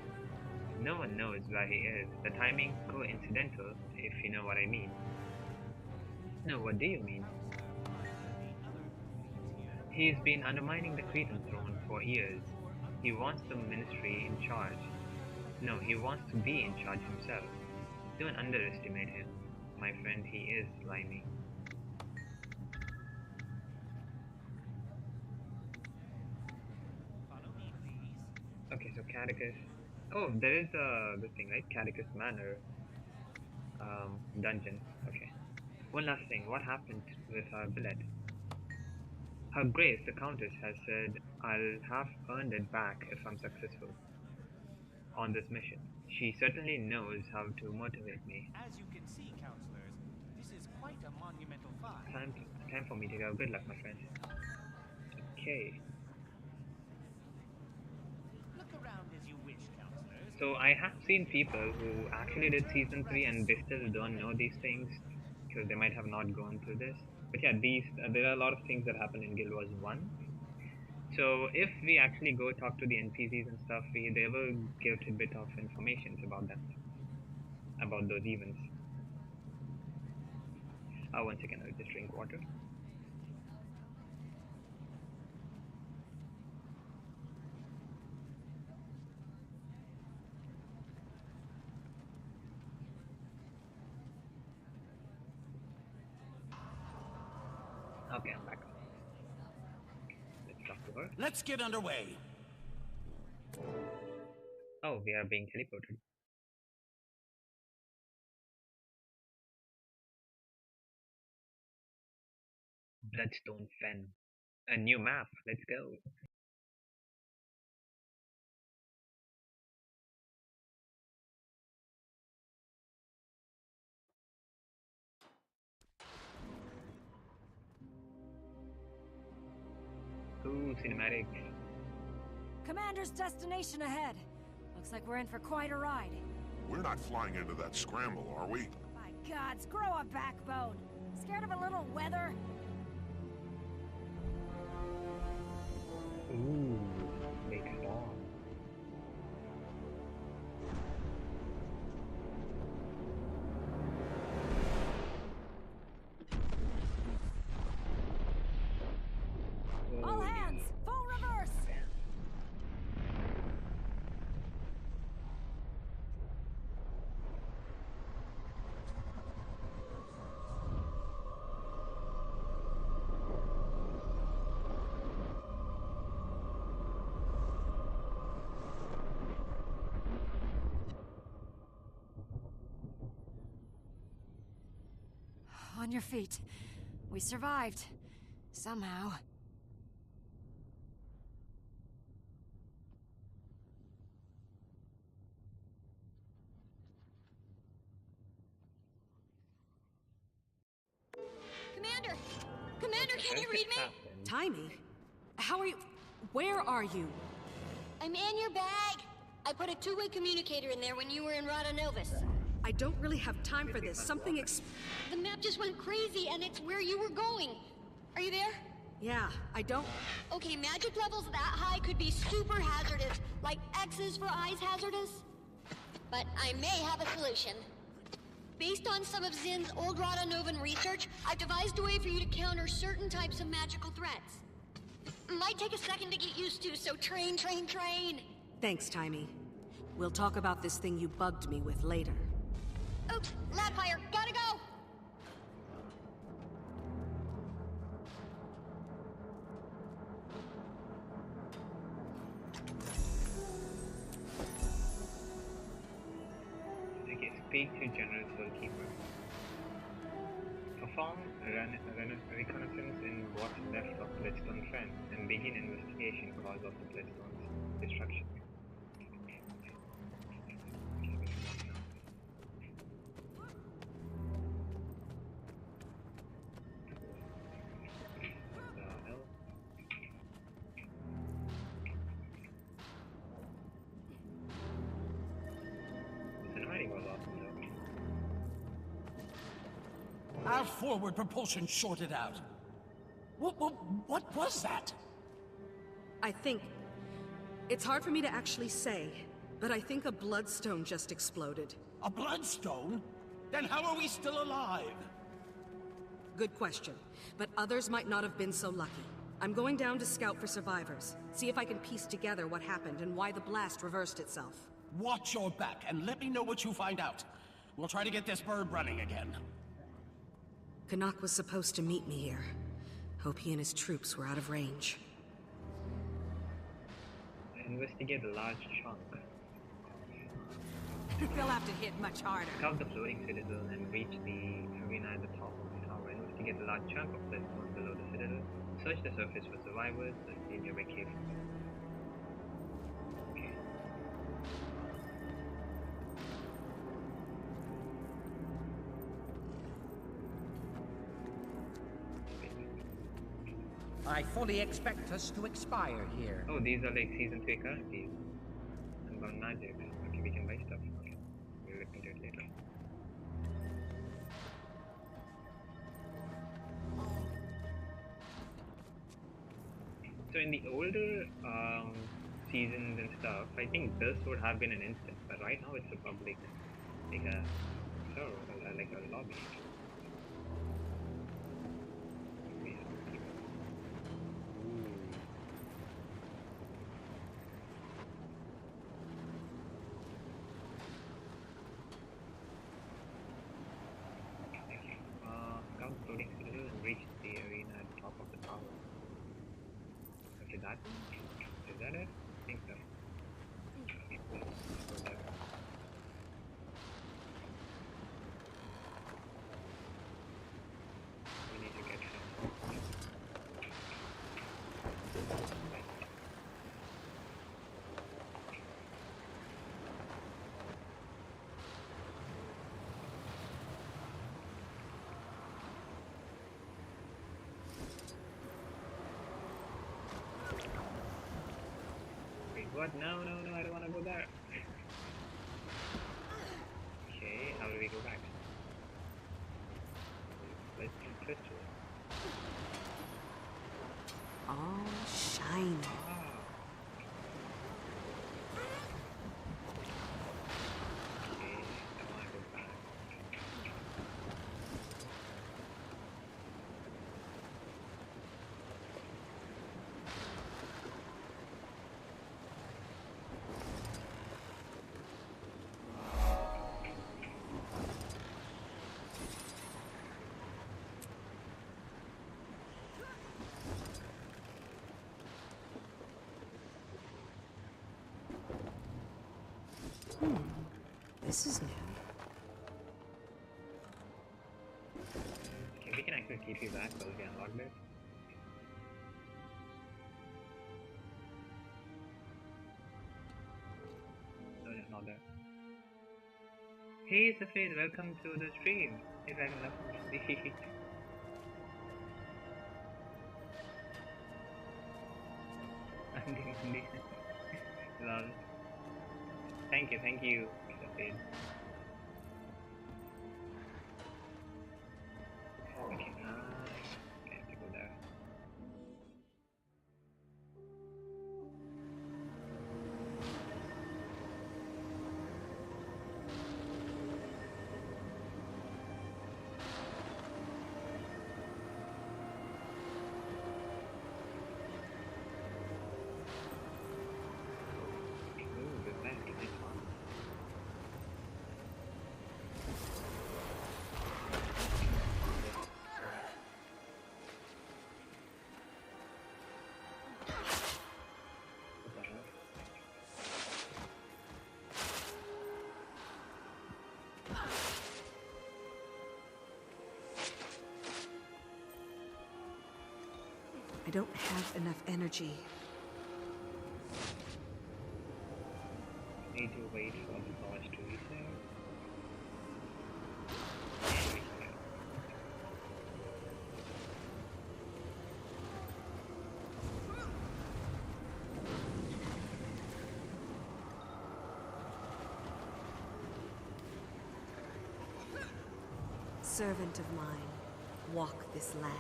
No one knows where he is. The timing coincidental, if you know what I mean. No, what do you mean? He's been undermining the Cretan throne for years. He wants the ministry in charge. No, he wants to be in charge himself. Don't underestimate him. My friend, he is slimy. Okay, so Catechus. Oh, there is this thing, right? Catechus Manor dungeon. Okay. One last thing. What happened with our billet? Her Grace, the Countess, has said I'll have earned it back if I'm successful on this mission. She certainly knows how to motivate me. As you can see, counselors, this is quite a monumental find. Time for me to go. Good luck, my friend. Okay. Look around as you wish, counselors. So I have seen people who actually did season 3 and they still don't know these things because they might have not gone through this. But yeah, there are a lot of things that happen in Guild Wars 1. So if we actually go talk to the NPCs and stuff, they will give a bit of information about them, about those events. One second, I'll just drink water. Okay, I'm back. Let's talk to her. Let's get underway. Oh, we are being teleported. Bloodstone Fen. A new map. Let's go. Ooh, cinematic. Commander's destination ahead. Looks like we're in for quite a ride. We're not flying into that scramble, are we? My gods, grow a backbone. Scared of a little weather? Ooh, big storm. All hands, full reverse. On your feet. We survived. Somehow. Commander! Commander, can you read me? Timey? How are you? Where are you? I'm in your bag. I put a two-way communicator in there when you were in Rada Novus. I don't really have time for this. Something The map just went crazy, and it's where you were going. Are you there? Yeah, I don't... Okay, magic levels that high could be super hazardous, like X's for eyes hazardous. But I may have a solution. Based on some of Zin's old Radanovan research, I've devised a way for you to counter certain types of magical threats. Might take a second to get used to, so train. Thanks, Timey. We'll talk about this thing you bugged me with later. Oops, lab fire, gotta go! Okay, speak to General Soulkeeper. Perform reconnaissance in what's left of Blitzstone Fen and begin investigation cause of the Blitzstone's destruction. Our forward propulsion shorted out. What was that? I think... It's hard for me to actually say, but I think a bloodstone just exploded. A bloodstone? Then how are we still alive? Good question, but others might not have been so lucky. I'm going down to scout for survivors, see if I can piece together what happened and why the blast reversed itself. Watch your back and let me know what you find out. We'll try to get this bird running again. Canuck was supposed to meet me here. Hope he and his troops were out of range. Investigate a large chunk. They'll have to hit much harder. Scout the floating citadel and reach the arena at the top of the tower. Investigate a large chunk of Blitzstone below the citadel. Search the surface for survivors and stay nearby carefully. I fully expect us to expire here. Oh, these are like Season 3 currencies. Unbound magic. Okay, we can buy stuff. Okay. We'll look into it later. So in the older seasons and stuff, I think this would have been an instant, but right now it's a public, like a lobby. Floating citadel and reach the arena at the top of the tower. Okay, that one? Is that it? I think so. Okay, let's go there. We need to get some. What? No, I don't want to go there. Okay, how do we go back? Let's do crystal. All shiny. Okay, I want to go back. This is new. Okay, we can actually keep you back while we unlock this. No, it's not there. Hey Safed, welcome to the stream. Hey Dragon Love. Lol. Thank you, Safed. Okay, I have to go there. I don't have enough energy. Need to wait for the force to reset. Servant of mine, walk this land.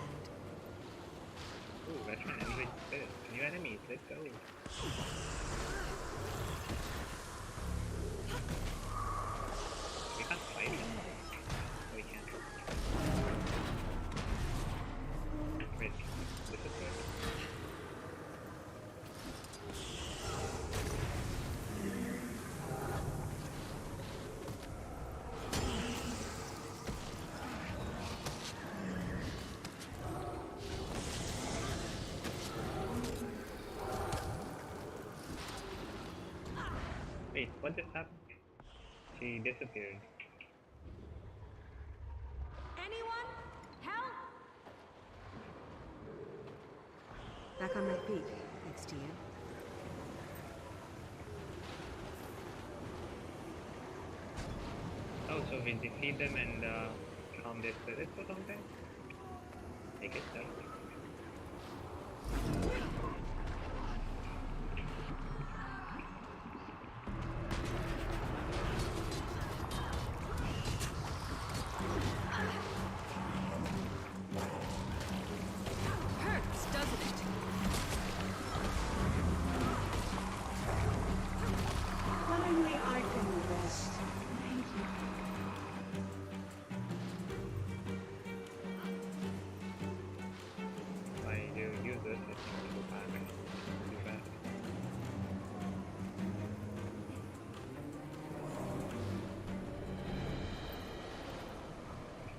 Ooh, veteran enriched spirit. New enemies, let's go. We can't fight them. We can't. Wait, this is it? Wait, what just happened? She disappeared. Anyone? Help! Back on my feet, thanks to you. Oh, so we defeat them and calm their spirits or something? I guess so. Hurts, doesn't it? Finally, I can rest. Thank you. If I do use this, it's going to go back and do that.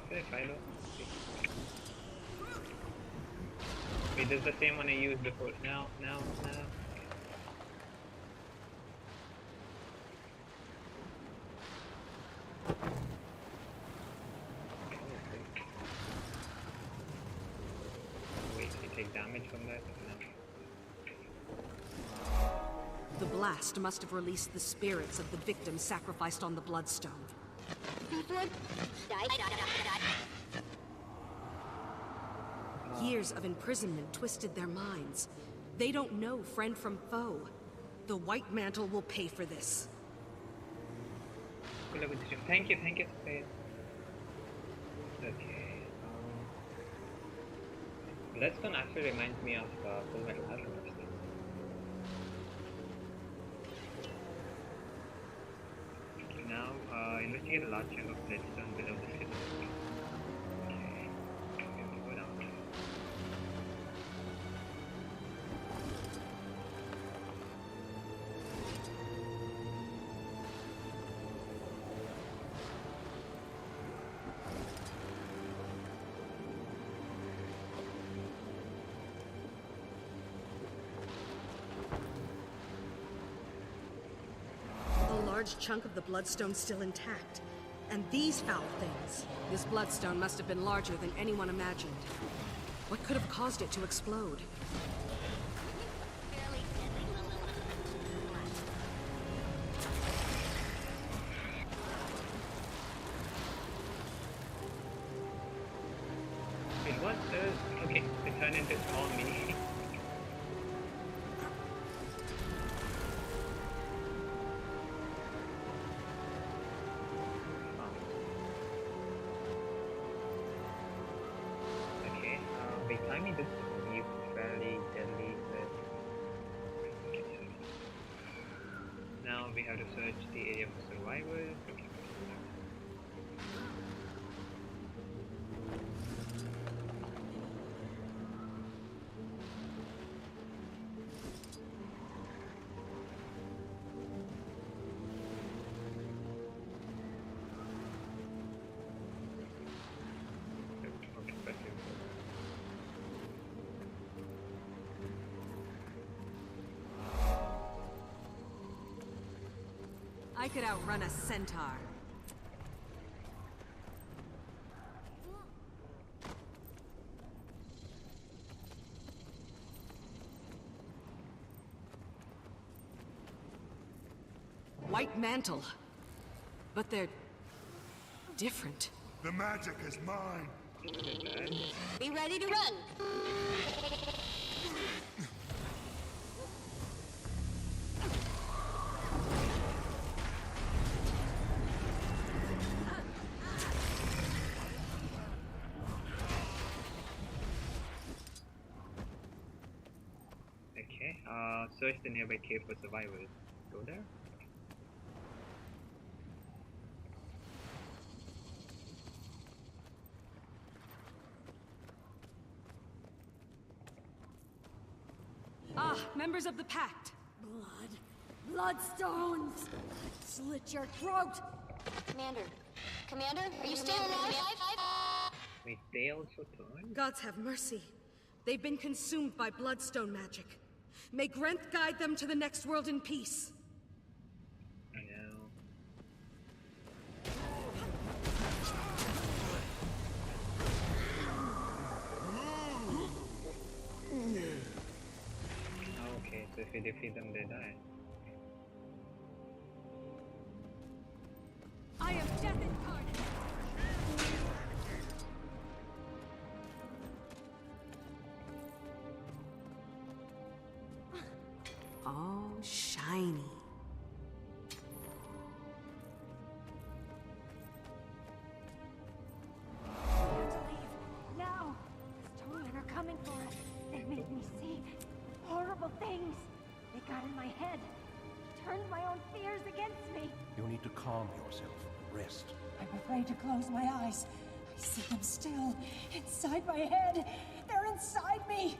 Okay, Philo. Wait, this is the same one I used before. No. Wait, you take damage from that? No. The blast must have released the spirits of the victims sacrificed on the Bloodstone. Years of imprisonment twisted their minds. They don't know friend from foe. The White Mantle will pay for this. Thank you, Space. Okay. Bloodstone actually reminds me of Full Metal Alchemist. Now, investigate a large chunk of bloodstone below the city. Okay. We have to go down there. A large chunk of the Bloodstone still intact. And these foul things. This Bloodstone must have been larger than anyone imagined. What could have caused it to explode? Wait, what does... Okay, it turned into small mini. Okay, wait, timing this will be fairly deadly, but... Okay, sorry. Now we have to search the area for survivors. Okay. I could outrun a centaur. white mantle. But they're different. The magic is mine. Be ready to run. Okay, search the nearby cave for survivors. Go there. Ah, members of the Pact. Bloodstones! Slit your throat! Commander, are you still alive? Wait, they also turn? Gods have mercy. They've been consumed by bloodstone magic. May Glint guide them to the next world in peace. I know. Okay, so if you defeat them, they die. I am death incarnate! Oh, shiny. Now! Stonemen are coming for us. They made me see horrible things. They got in my head. Turned my own fears against me. You need to calm yourself. Rest. I'm afraid to close my eyes. I see them still inside my head. They're inside me.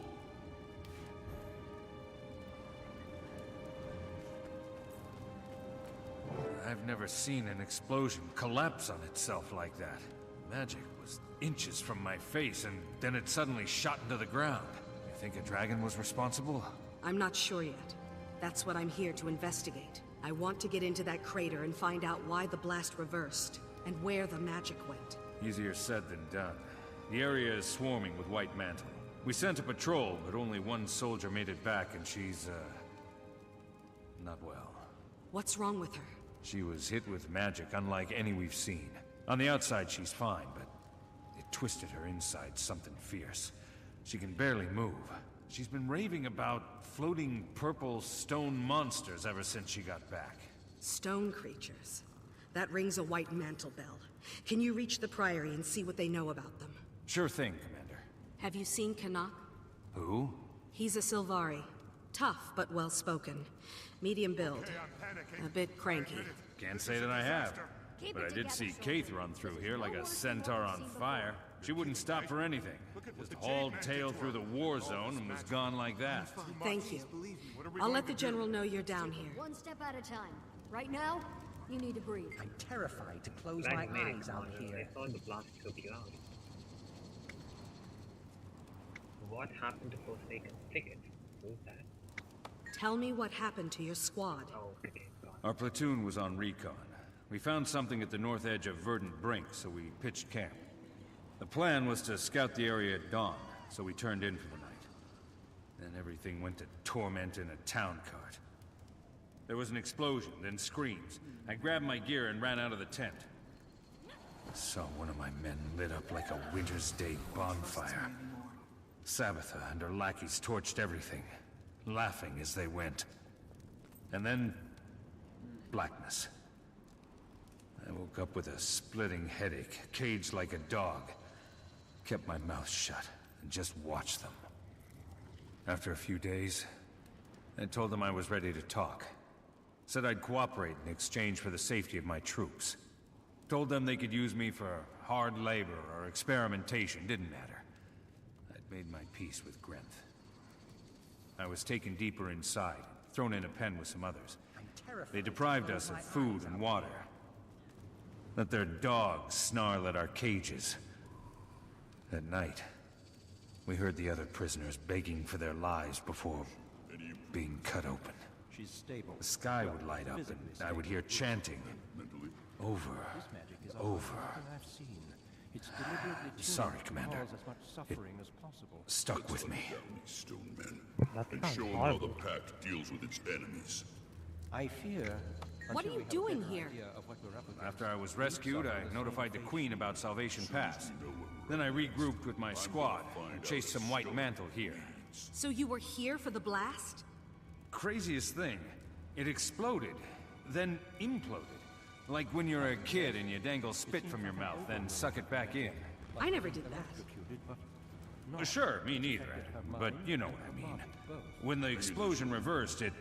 I've never seen an explosion collapse on itself like that. Magic was inches from my face, and then it suddenly shot into the ground. You think a dragon was responsible? I'm not sure yet. That's what I'm here to investigate. I want to get into that crater and find out why the blast reversed, and where the magic went. Easier said than done. The area is swarming with White Mantle. We sent a patrol, but only one soldier made it back, and she's, not well. What's wrong with her? She was hit with magic unlike any we've seen. On the outside, she's fine, but it twisted her inside something fierce. She can barely move. She's been raving about floating purple stone monsters ever since she got back. Stone creatures. That rings a White Mantle bell. Can you reach the Priory and see what they know about them? Sure thing, Commander. Have you seen Canuck? Who? He's a Sylvari. Tough, but well-spoken. Medium build. A bit cranky. Can't say that I have. But I did see Kaith run through here like a centaur on fire. She wouldn't stop for anything. Just hauled tail through the war zone and was gone like that. Thank you. I'll let the General know you're down here. One step at a time. Right now, you need to breathe. I'm terrified to close my eyes out here. I saw the blast so loud. What happened to Forsaken Thicket? Who's that? Tell me what happened to your squad. Oh, okay. Our platoon was on recon. We found something at the north edge of Verdant Brink, so we pitched camp. The plan was to scout the area at dawn, so we turned in for the night. Then everything went to torment in a town cart. There was an explosion, then screams. I grabbed my gear and ran out of the tent. I saw one of my men lit up like a winter's day bonfire. Sabbatha and her lackeys torched everything, laughing as they went. And then, blackness. I woke up with a splitting headache, caged like a dog. Kept my mouth shut and just watched them. After a few days, I told them I was ready to talk. Said I'd cooperate in exchange for the safety of my troops. Told them they could use me for hard labor or experimentation, didn't matter. I'd made my peace with Glint. I was taken deeper inside, thrown in a pen with some others. They deprived us of food and water. Let their dogs snarl at our cages. At night, we heard the other prisoners begging for their lives before being cut open. She's stable. The sky would light up and I would hear chanting. Over. Over. Sorry, Commander. It stuck with me. Stone men. And show 'em how the Pact deals with its enemies. I fear What are you doing here? After I was rescued, I notified the Queen about Salvation Pass. Then I regrouped with my squad and chased some White Mantle here. So you were here for the blast? Craziest thing, it exploded, then imploded. Like when you're a kid and you dangle spit from your mouth, then suck it back in. I never did that. Sure, me neither. But you know what I mean. When the explosion reversed, it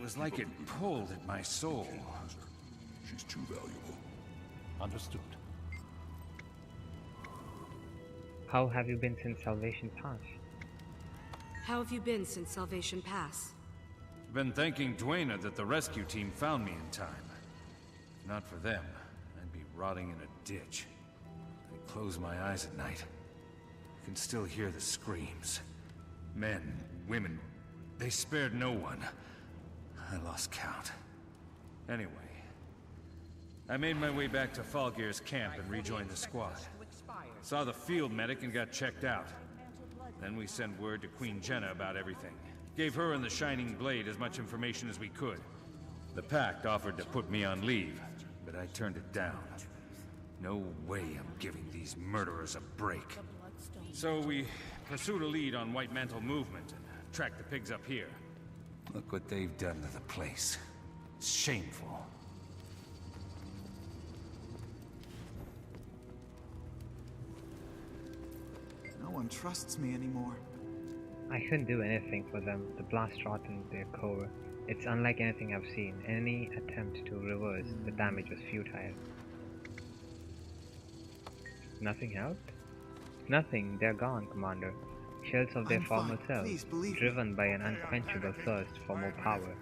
was like it pulled at my soul. She's too valuable. Understood. How have you been since Salvation Pass? How have you been since Salvation Pass? Been thanking Dwayna that the rescue team found me in time. If not for them, I'd be rotting in a ditch. I close my eyes at night. I can still hear the screams. Men, women, they spared no one. I lost count. Anyway, I made my way back to Falgear's camp and rejoined the squad. Saw the field medic and got checked out. Then we sent word to Queen Jenna about everything. Gave her and the Shining Blade as much information as we could. The Pact offered to put me on leave, but I turned it down. No way I'm giving these murderers a break. So we pursued a lead on White Mantle movement and tracked the pigs up here. Look what they've done to the place. It's shameful. No one trusts me anymore. I couldn't do anything for them. The blast rotted their core. It's unlike anything I've seen. Any attempt to reverse the damage was futile. Nothing helped? Nothing. They're gone, Commander. Shells of their former selves, driven by an unquenchable thirst for more power.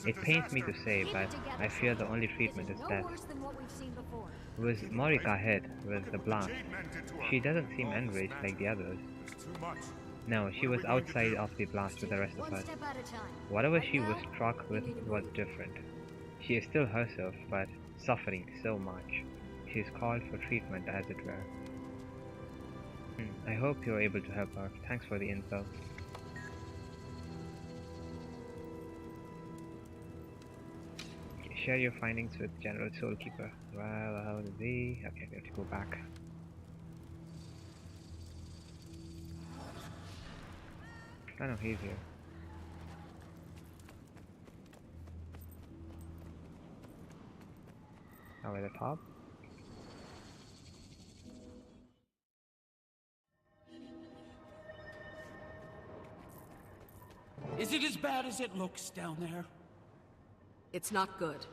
It pains me to say, but I fear the only treatment is death. Was Morika hit with the blast? She doesn't seem enraged like the others. No, she was outside of the blast with the rest of us. Whatever she was struck with was different. She is still herself, but suffering so much. She is called for treatment, as it were. I hope you're able to help her. Thanks for the info. Share your findings with General Soulkeeper. Well, how did he? Okay, we have to go back. I know he's here. Now at the top. Is it as bad as it looks down there? It's not good.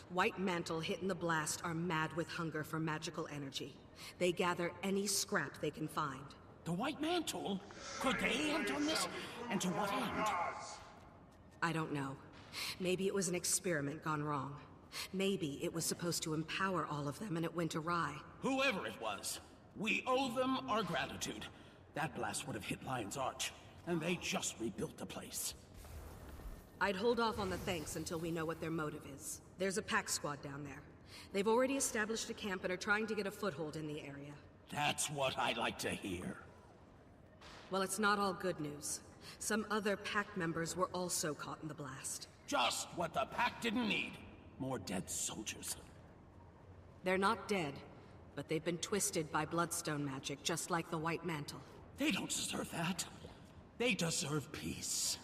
White Mantle hit in the blast are mad with hunger for magical energy. They gather any scrap they can find. The White Mantle? Could they have done this? And to what end? I don't know. Maybe it was an experiment gone wrong. Maybe it was supposed to empower all of them and it went awry. Whoever it was, we owe them our gratitude. That blast would have hit Lion's Arch, and they just rebuilt the place. I'd hold off on the thanks until we know what their motive is. There's a pack squad down there. They've already established a camp and are trying to get a foothold in the area. That's what I like to hear. Well, it's not all good news. Some other pack members were also caught in the blast. Just what the pack didn't need. More dead soldiers. They're not dead, but they've been twisted by bloodstone magic, just like the White Mantle. They don't deserve that. They deserve peace.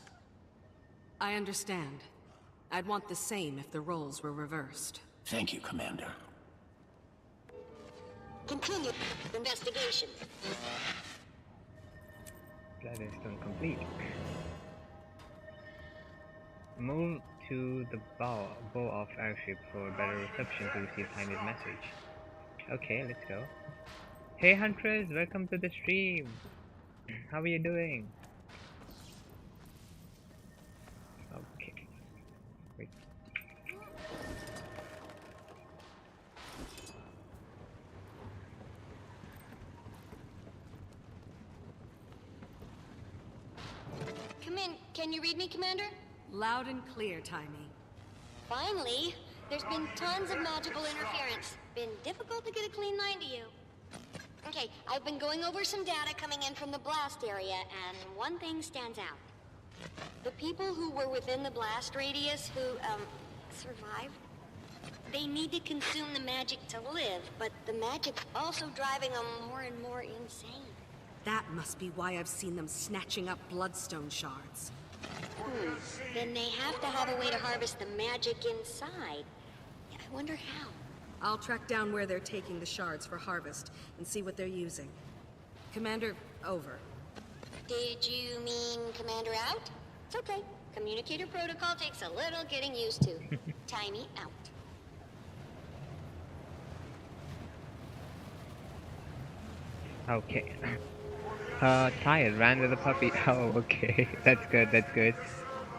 I understand. I'd want the same if the roles were reversed. Thank you, Commander. Continue investigation. That is done complete. Move to the bow of airship for better reception to receive Tiny's message. Okay, let's go. Hey Huntress, welcome to the stream. How are you doing? Okay. Wait. Come in. Can you read me, Commander? Loud and clear, Tiny. Finally. There's been tons of magical interference. Been difficult to get a clean line to you. Okay, I've been going over some data coming in from the blast area, and one thing stands out. The people who were within the blast radius who, survived, They need to consume the magic to live, but the magic's also driving them more and more insane. That must be why I've seen them snatching up bloodstone shards. Then they have to have a way to harvest the magic inside. I wonder how. I'll track down where they're taking the shards for harvest and see what they're using. Commander, over. Did you mean Commander out? It's okay. Communicator protocol takes a little getting used to. Timey out. Okay. Tired, ran with a puppy. Oh, okay. That's good, that's good.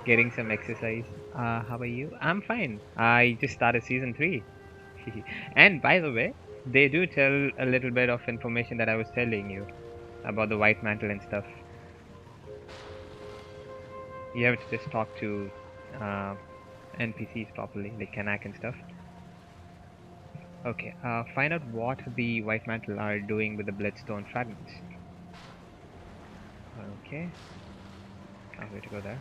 Getting some exercise. How are you? I'm fine. I just started season 3. And by the way, they do tell a little bit of information that I was telling you about the white mantle and stuff. You have to just talk to NPCs properly, like Kanak and stuff. Okay, find out what the white mantle are doing with the bloodstone fragments. Okay, can't wait to go there.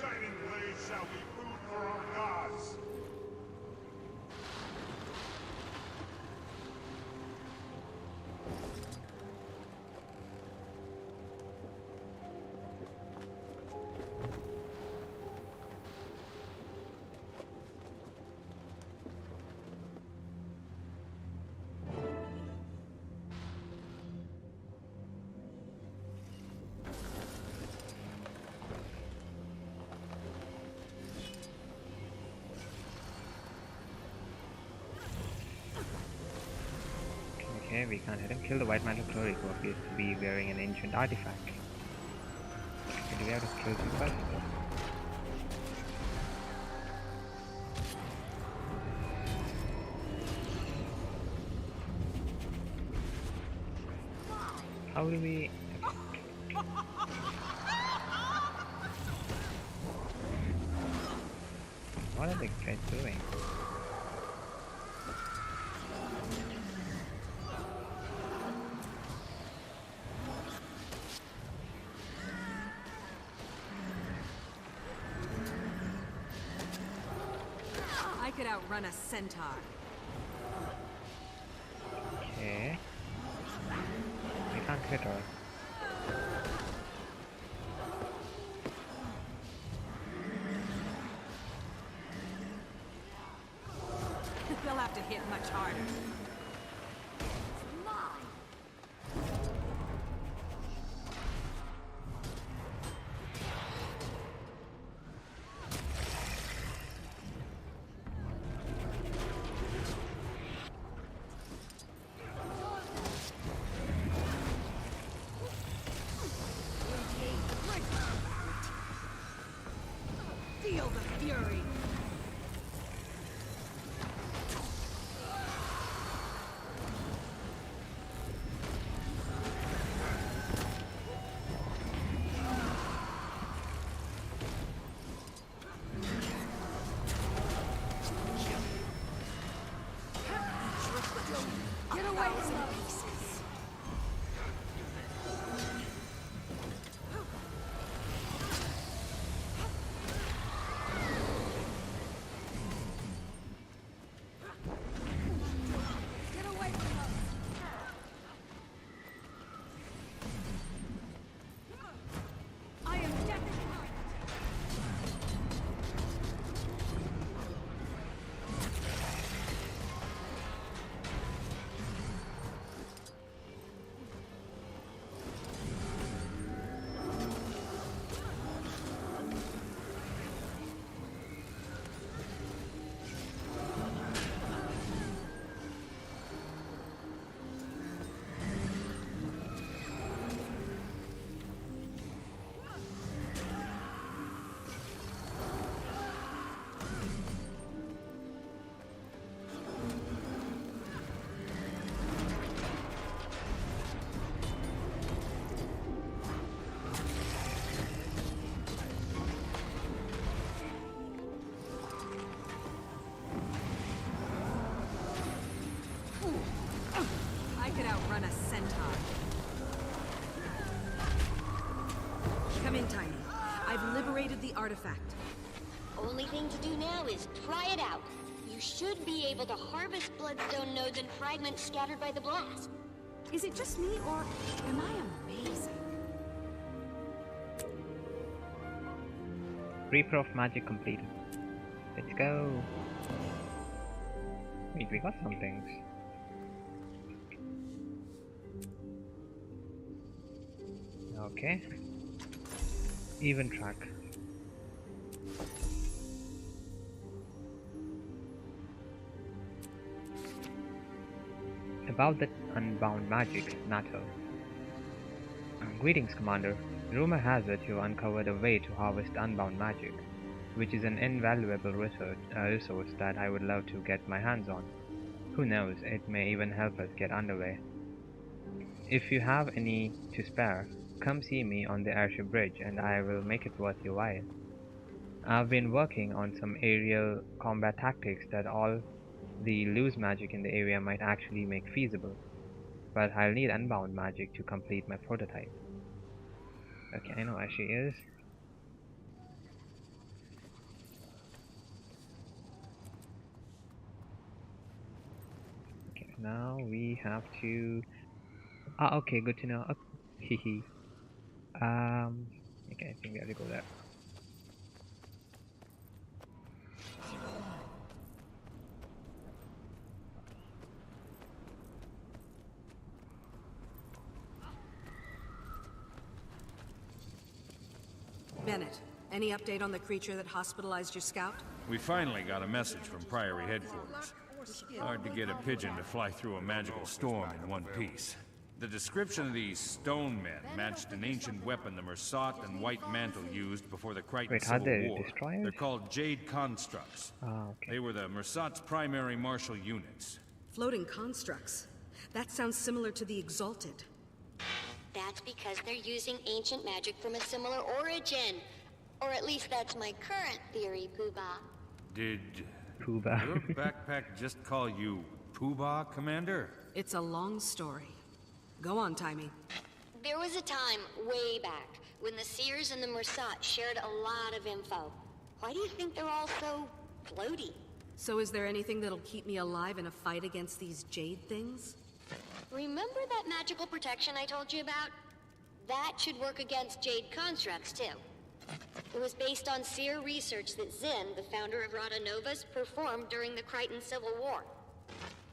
Shining blade shall be food for our gods. Okay, we can't hit him. Kill the white mantle cleric who appears to be wearing an ancient artifact. Okay, do we have to kill him first? How do we... What are the guys doing? I could outrun a centaur. Okay. I can't hit her. They'll have to hit much harder. Feel the fury. Get away from me. in, Tiny. I've liberated the artifact. Only thing to do now is try it out. You should be able to harvest bloodstone nodes and fragments scattered by the blast. Is it just me, or am I amazing? Reaper of Magic completed. Let's go. Wait, we got some things. Okay. Even track. About the unbound magic, Nato. Greetings, Commander. Rumor has it you uncovered a way to harvest unbound magic, which is an invaluable resource that I would love to get my hands on. Who knows, it may even help us get underway. If you have any to spare, come see me on the airship bridge and I will make it worth your while. I've been working on some aerial combat tactics that all the loose magic in the area might actually make feasible, but I'll need unbound magic to complete my prototype. Okay, I know where she is. Okay, now we have to... Ah, okay, good to know. Hehe. Okay, I think we have to go there. Bennett, any update on the creature that hospitalized your scout? We finally got a message from Priory headquarters. Hard to get a pigeon to fly through a magical storm in one piece. The description of these stone men matched an ancient weapon the Mersat and White Mantle used before the Crichton Civil War. They're called Jade Constructs. Okay. They were the Mersat's primary martial units. Floating constructs. That sounds similar to the Exalted. That's because they're using ancient magic from a similar origin. Or at least that's my current theory, Poobah. Did Poobah. your backpack just call you Poobah, Commander? It's a long story. Go on, Timey. There was a time, way back, when the Seers and the Mersat shared a lot of info. Why do you think they're all so floaty? So is there anything that'll keep me alive in a fight against these jade things? Remember that magical protection I told you about? That should work against Jade constructs, too. It was based on Seer research that Zinn, the founder of Rada Novas, performed during the Crichton Civil War.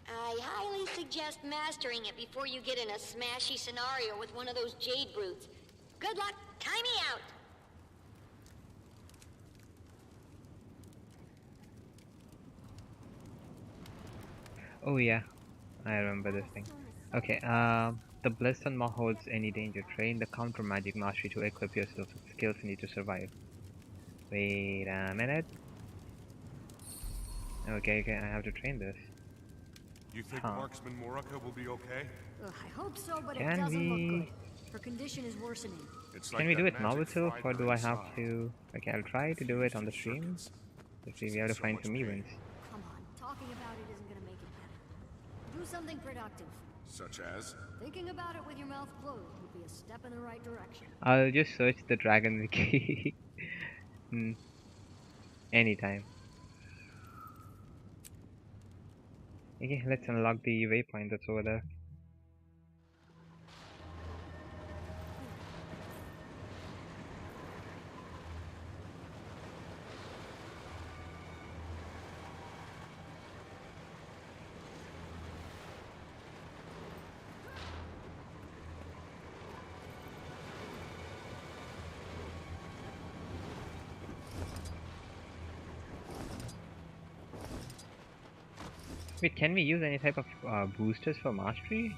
I highly suggest mastering it before you get in a smashy scenario with one of those Jade brutes. Good luck, time me out! Oh yeah, I remember this thing. Okay, the Blessed Maw holds any danger. Train the counter magic mastery to equip yourself with skills you need to survive. Wait a minute. Okay, I have to train this. You think Marksman Moraka will be okay? I hope so, but Can it doesn't we... look good. Her condition is worsening. Can we do it now itself, or do I have to... Okay, I'll try to do it on the stream. Let's see, we have to find some events. Come on, talking about it isn't gonna make it better. Do something productive. Such as? Thinking about it with your mouth closed would be a step in the right direction. I'll just search the Dragon Wiki. Anytime. Okay, let's unlock the waypoint that's over there. Wait, can we use any type of boosters for mastery?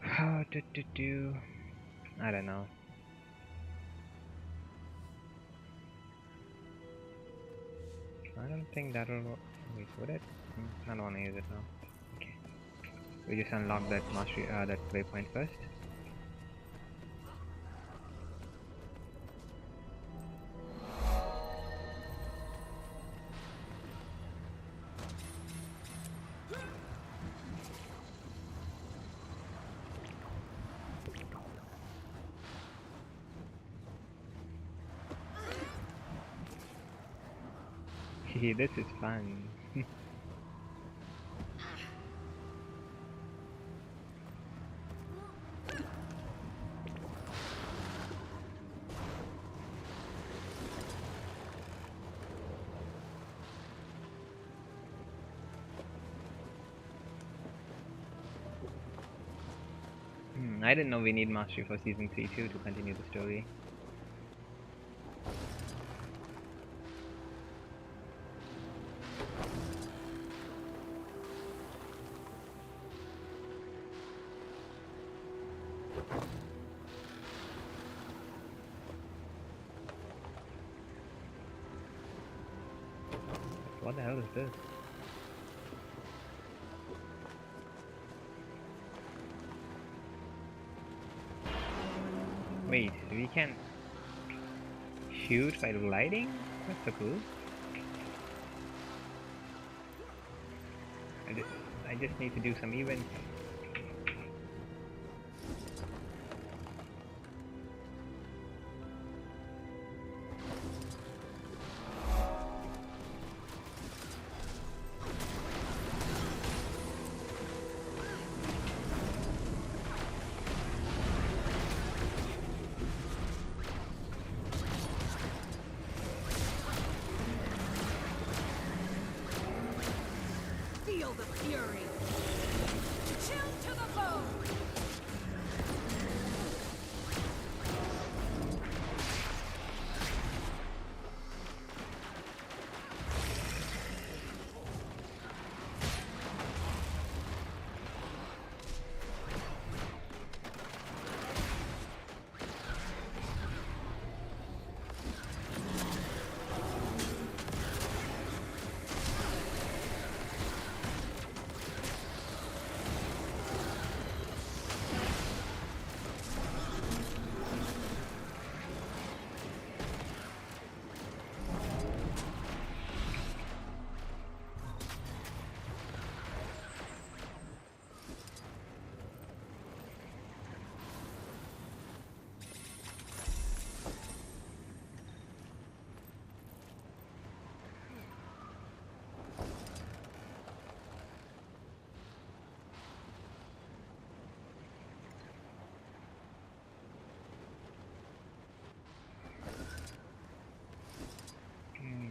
I don't know. I don't think that'll work. Wait, would it? I don't want to use it now. Okay. We just unlock that mastery, that waypoint first. This is fun. I didn't know we need mastery for season 3 too to continue the story. What the hell is this? Wait, we can shoot by gliding? That's so cool. I just need to do some events. Feel the fury. Chill to the bone.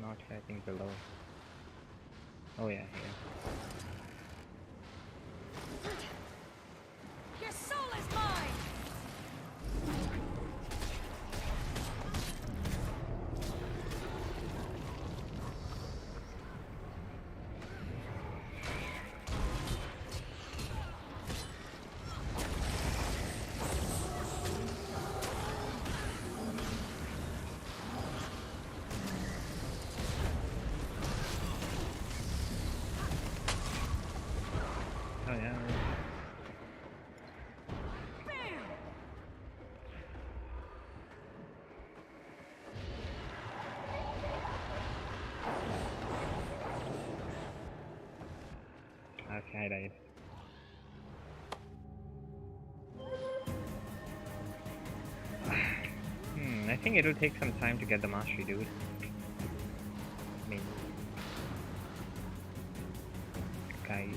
Not tracking below. Oh yeah, here. Your soul is mine. Oh yeah. Okay, I died. I think it'll take some time to get the mastery, dude. I mean, guys.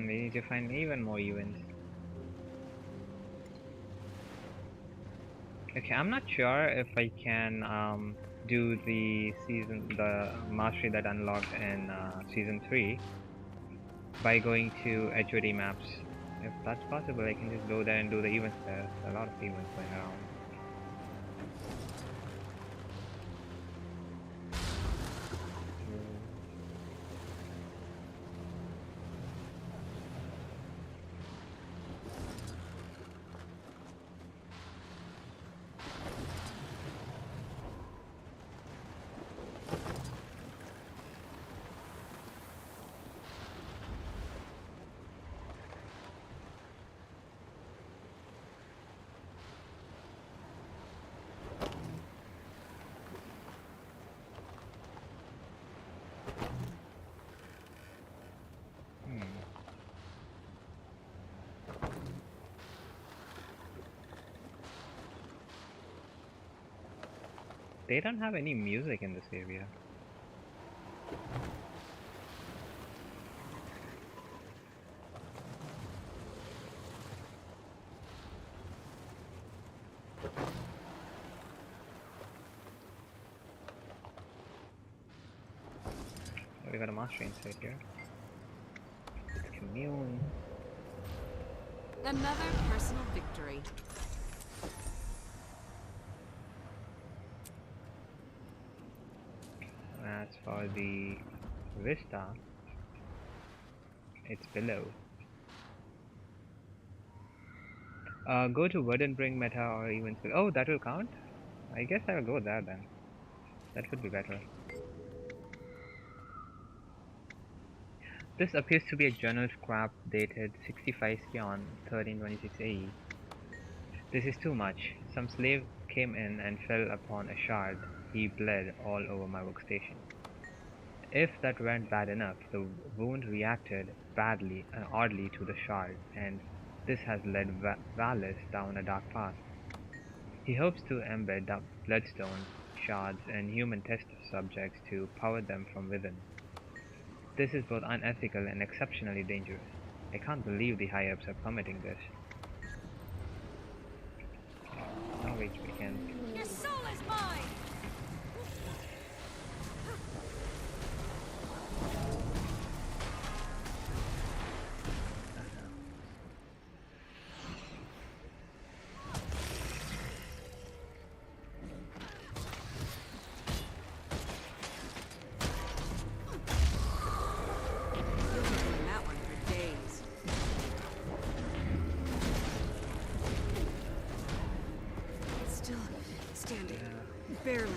We need to find even more events. Okay, I'm not sure if I can do the mastery that unlocked in season 3 by going to HOD maps. If that's possible, I can just go there and do the events there. There's a lot of events going around. They don't have any music in this area. Oh, we got a mastery inside here. Commune. Another personal victory. As for the vista, it's below. Go to Verdant Bring Meta or even... Oh, that will count? I guess I'll go there then. That would be better. This appears to be a journal scrap dated 65 Sion 1326 AE. This is too much. Some slave came in and fell upon a shard. He bled all over my workstation. If that weren't bad enough, the wound reacted badly and oddly to the shard, and this has led Valis down a dark path. He hopes to embed bloodstone shards in human test subjects to power them from within. This is both unethical and exceptionally dangerous. I can't believe the high-ups are permitting this. Now wait, we can... Your soul is mine! Barely.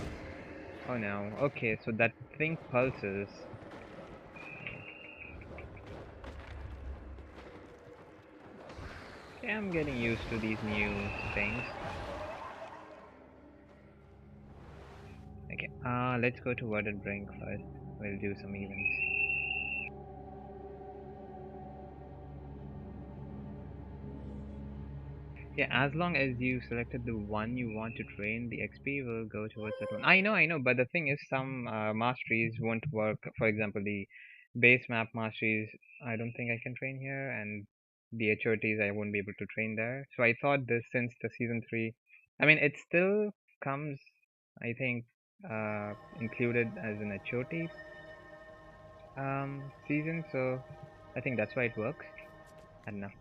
Oh no. Okay, so that thing pulses. Okay, I'm getting used to these new things. Okay, let's go to Verdant Brink first. We'll do some events. Yeah, as long as you selected the one you want to train, the XP will go towards that one. I know, but the thing is, some masteries won't work. For example, the base map masteries, I don't think I can train here, and the HOTs, I won't be able to train there. So I thought this, since the season 3, I mean, it still comes, I think, included as an HOT season, so I think that's why it works. I don't know.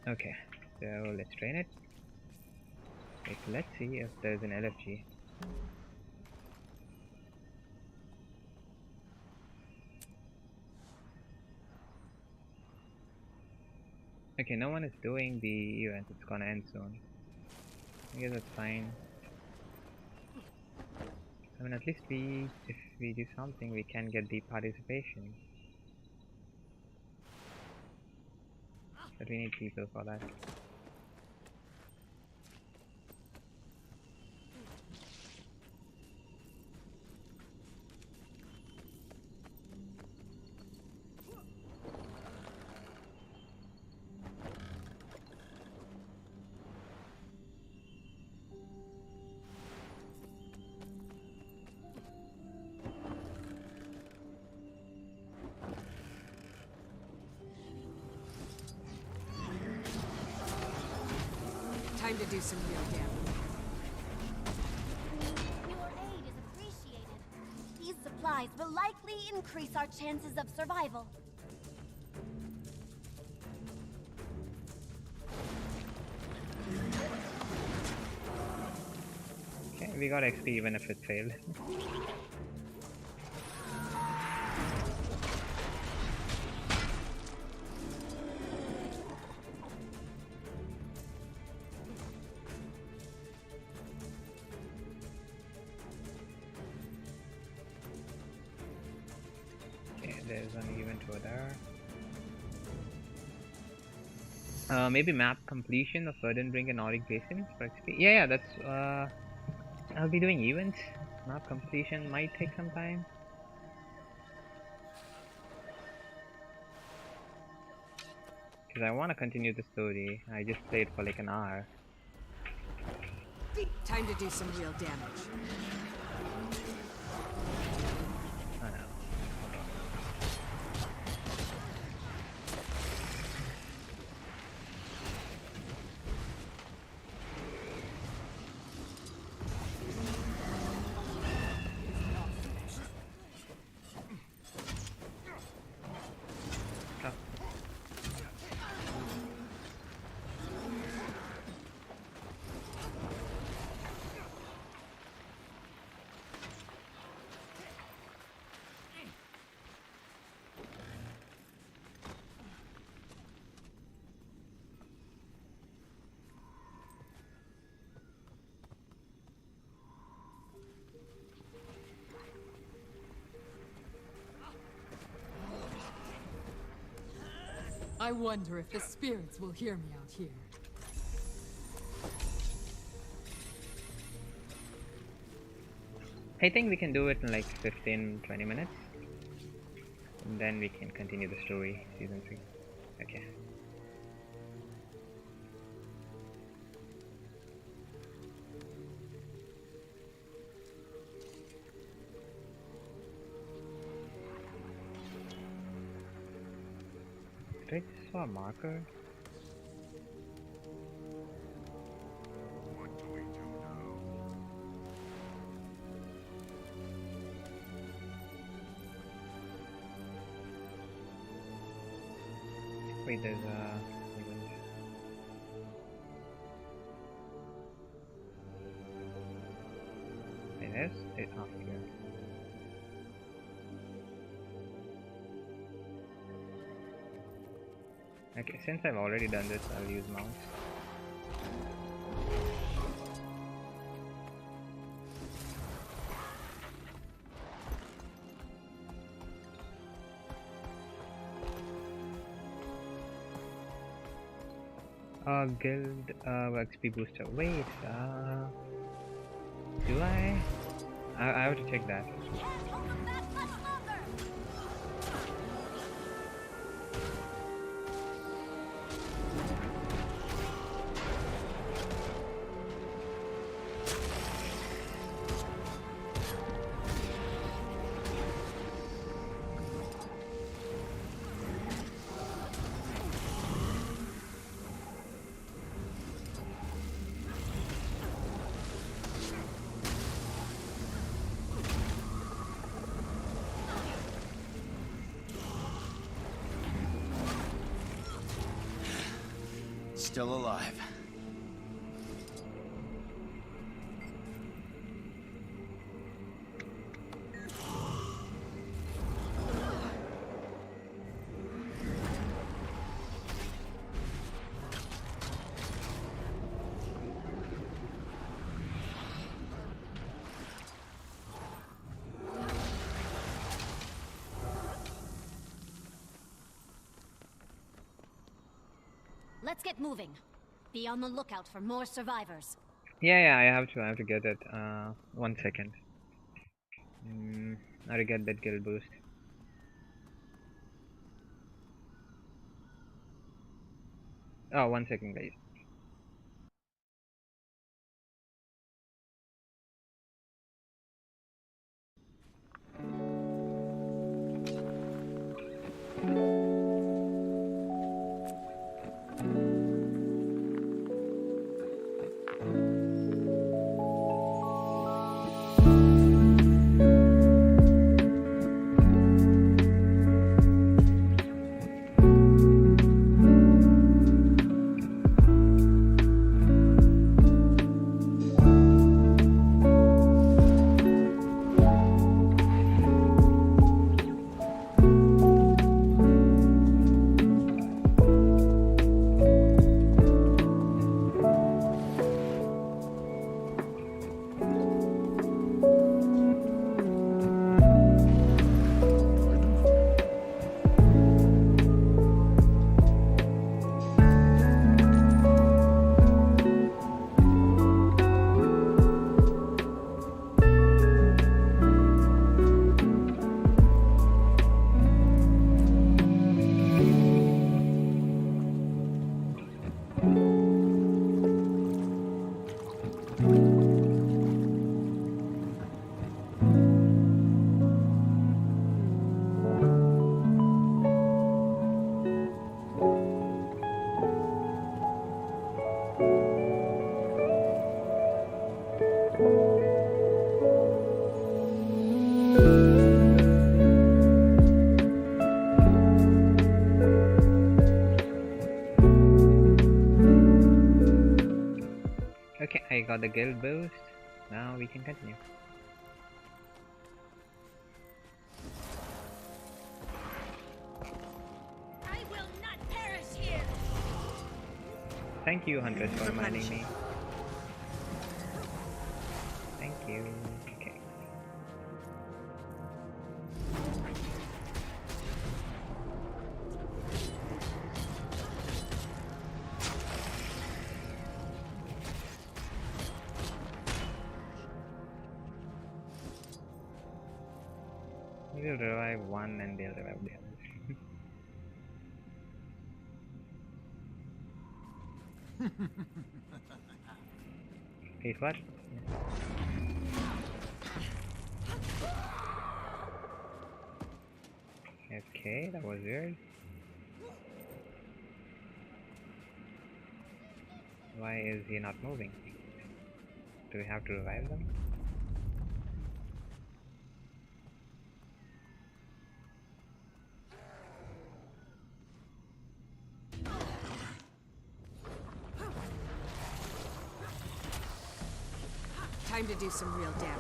Okay, so let's train it. Wait, let's see if there's an LFG. Okay, no one is doing the event. It's gonna end soon. I guess that's fine. I mean, at least if we do something, we can get the participation. But we need people for that. to do some real damage. Your aid is appreciated. These supplies will likely increase our chances of survival. Okay, we got XP even if it failed. There's an event over there. Maybe map completion of Verdant Brink and Auric Basin for XP. Yeah, that's I'll be doing events. Map completion might take some time. Because I want to continue the story. I just played for like an hour. Time to do some real damage. I know. I wonder if the spirits will hear me out here. I think we can do it in like 15-20 minutes. And then we can continue the story, season 3. Okay. Did I just saw a marker? What do we do now? Wait, there's a event. Wait, there's it off here. Okay, since I've already done this, I'll use mouse. Guild XP booster. Wait, do I have to check that. Still alive. Let's get moving. Be on the lookout for more survivors. Yeah, I have to get it. 1 second. I have to get that guild boost. Oh, 1 second, guys. guild boost. Now we can continue. I will not perish here. Thank you, Hunters, for reminding me. Thank you. Okay. We'll revive one and they'll revive the others. Wait, what? Okay, that was weird. Why is he not moving? Do we have to revive them? Time to do some real damage.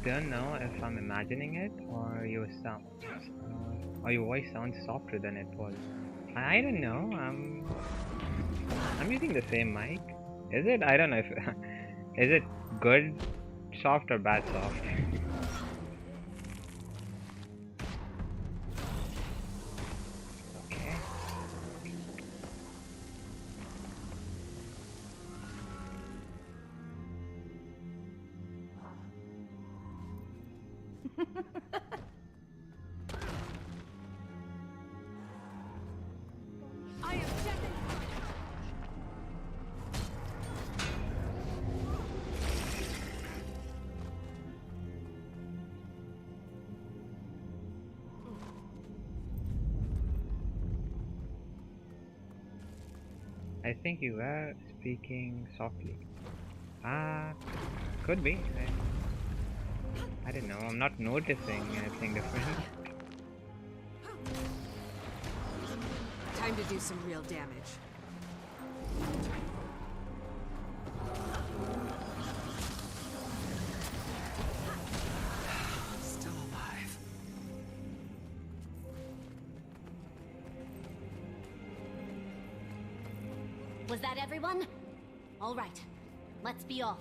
Don't know if I'm imagining it or your sound, or your voice sounds softer than it was. I don't know. I'm using the same mic. Is it? I don't know if is it good soft or bad soft. Okay. I am deafened. I think you were speaking softly. Could be. I don't know. I'm not noticing anything different. Time to do some real damage. Still alive. Was that everyone? All right, let's be off.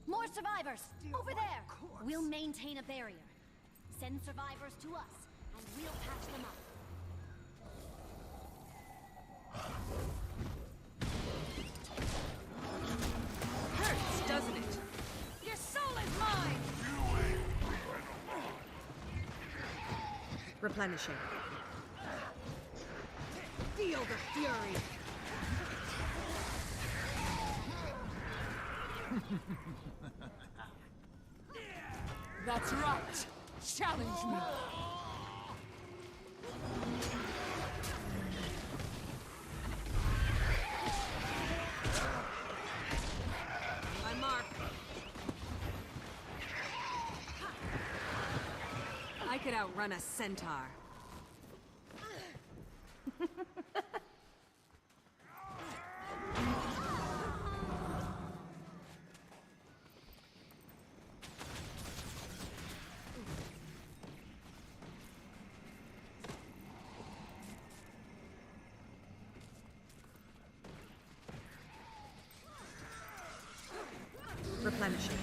More survivors! Over there! We'll maintain a barrier. Send survivors to us, and we'll patch them up. Hurts, doesn't it? Your soul is mine! Replenishing. Feel the fury! That's right. Challenge me. My mark. I could outrun a centaur. Replenishing.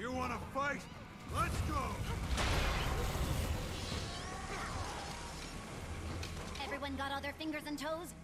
You want to fight? Let's go! Everyone got all their fingers and toes?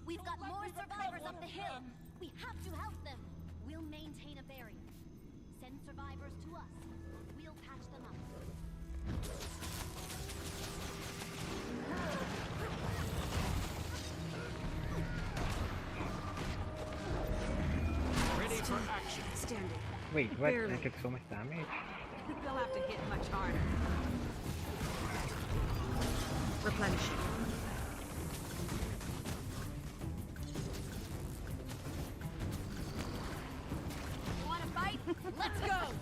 We've got more survivors up the hill. We have to help them. We'll maintain a barrier. Send survivors to us. We'll patch them up. Ready for action. Standing. Wait, what? Barely. I took so much damage? They'll have to hit much harder. Replenishing. You wanna fight? Let's go!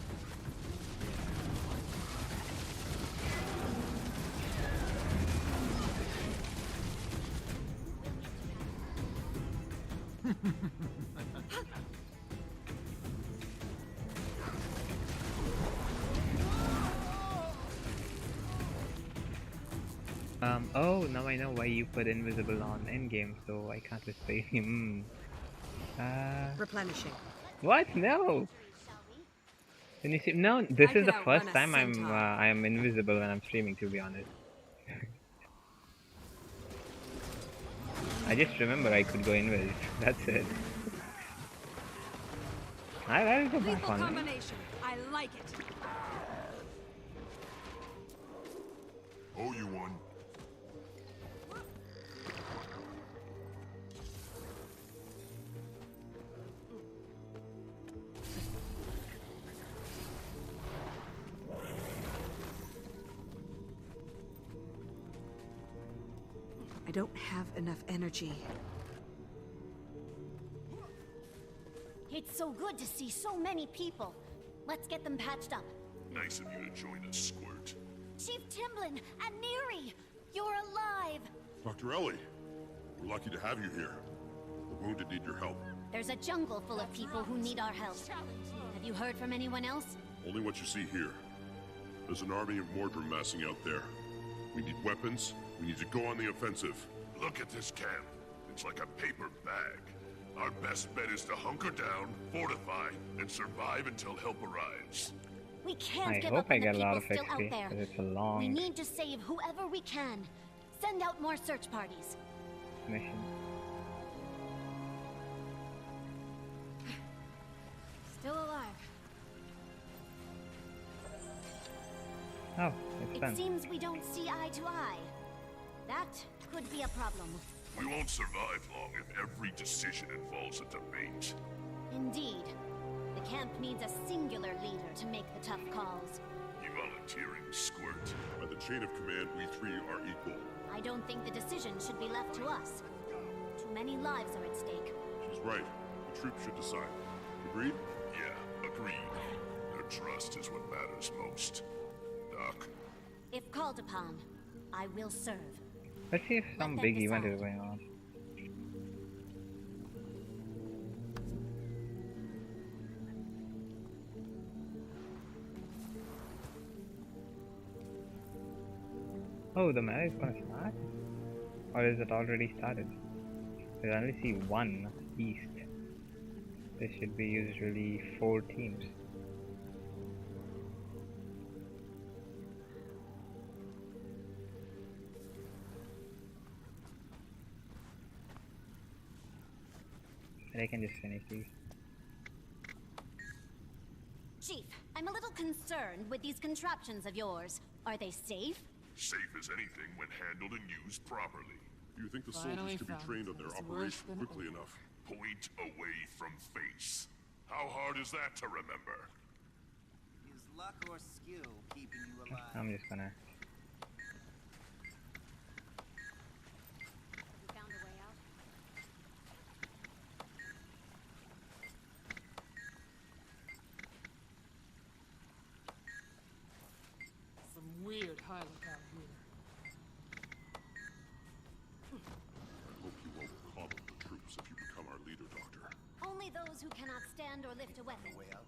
Oh, now I know why you put invisible on endgame, so I can't display him. Replenishing. What? No! Can you see? No, this I is the could first outrun a time I'm invisible when I'm streaming, to be honest. I just remember I could go invisible. That's it. I'll go back Lethal on it. combination. I like it. Oh, you won. I don't have enough energy. It's so good to see so many people. Let's get them patched up. Nice of you to join us, Squirt. Chief Timblin and Neri, you're alive. Dr. Ellie, we're lucky to have you here. The wounded need your help. There's a jungle full of people who need our help. Have you heard from anyone else? Only what you see here. There's an army of Mordrum massing out there. We need weapons. We need to go on the offensive. Look at this camp. It's like a paper bag. Our best bet is to hunker down, fortify, and survive until help arrives. We can't I give hope up I on the get a lot people of still XP, out there. because it's a long We need to save whoever we can. Send out more search parties. mission. Still alive. Oh, it's It done. seems we don't see eye to eye. That could be a problem. We won't survive long if every decision involves a debate. Indeed. The camp needs a singular leader to make the tough calls. You volunteering, Squirt? By the chain of command, we three are equal. I don't think the decision should be left to us. Too many lives are at stake. She's right. The troops should decide. Agreed? Yeah, agreed. Their trust is what matters most. Doc? If called upon, I will serve. Let's see if some them big event is decide. going on. Oh, the match is gonna start? Or is it already started? I only see one east. There should be usually 4 teams. But I can just finish these. Chief, I'm a little concerned with these contraptions of yours. Are they safe? Safe as anything when handled and used properly. Do you think the Finally soldiers could be found trained on their it's worse operation than quickly over. enough? Point away from face. How hard is that to remember? Is luck or skill keeping you alive? I'm just gonna. You found a way out? Some weird Highlander out here. I hope you won't coddle the troops if you become our leader, Doctor. Only those who cannot stand or lift a weapon. Way out.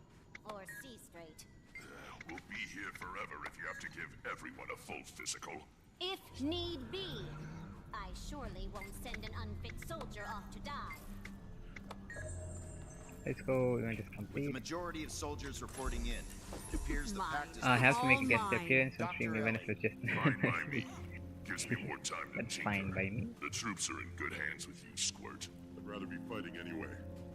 Or see straight. We'll be here forever if you have to give everyone a full physical. If need be. I surely won't send an unfit soldier off to die. Let's go. Event is With the complete. majority of soldiers reporting in, it appears the pact is I have to all make a guest mine. appearance on stream, Dr. even if it's just. Fine by me. Gives me more time to That's tinker. fine by me. The troops are in good hands with you, Squirt. I'd rather be fighting anyway.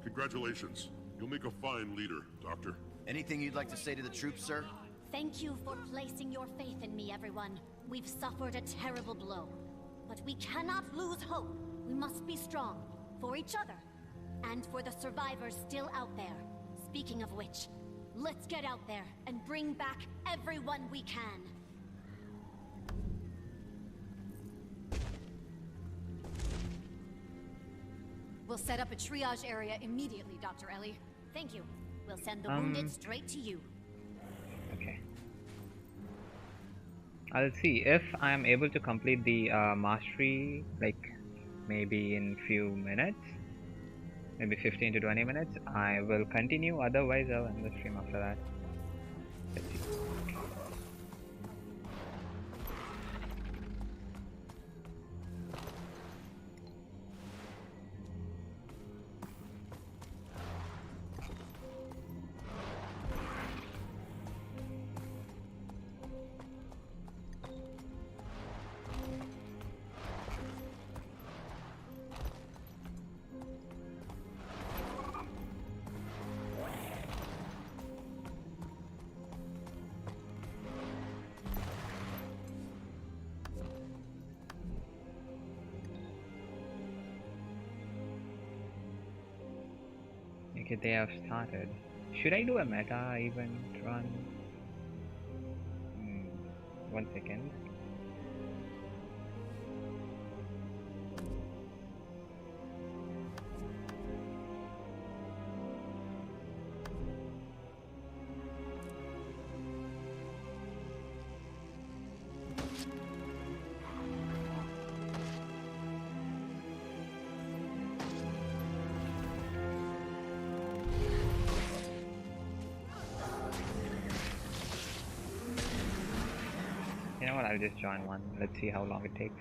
Congratulations. You'll make a fine leader, Doctor. Anything you'd like to say to the troops, sir? Thank you for placing your faith in me, everyone. We've suffered a terrible blow. But we cannot lose hope. We must be strong. For each other. And for the survivors still out there. Speaking of which, let's get out there and bring back everyone we can. We'll set up a triage area immediately, Dr. Ellie. Thank you. We'll send the wounded straight to you. Okay. I'll see if I am able to complete the mastery, like maybe in few minutes, maybe 15 to 20 minutes. I will continue. Otherwise, I'll end the stream after that. Let's see. Okay, they have started. Should I do a meta event run? 1 second. You know what, I'll just join one. Let's see how long it takes.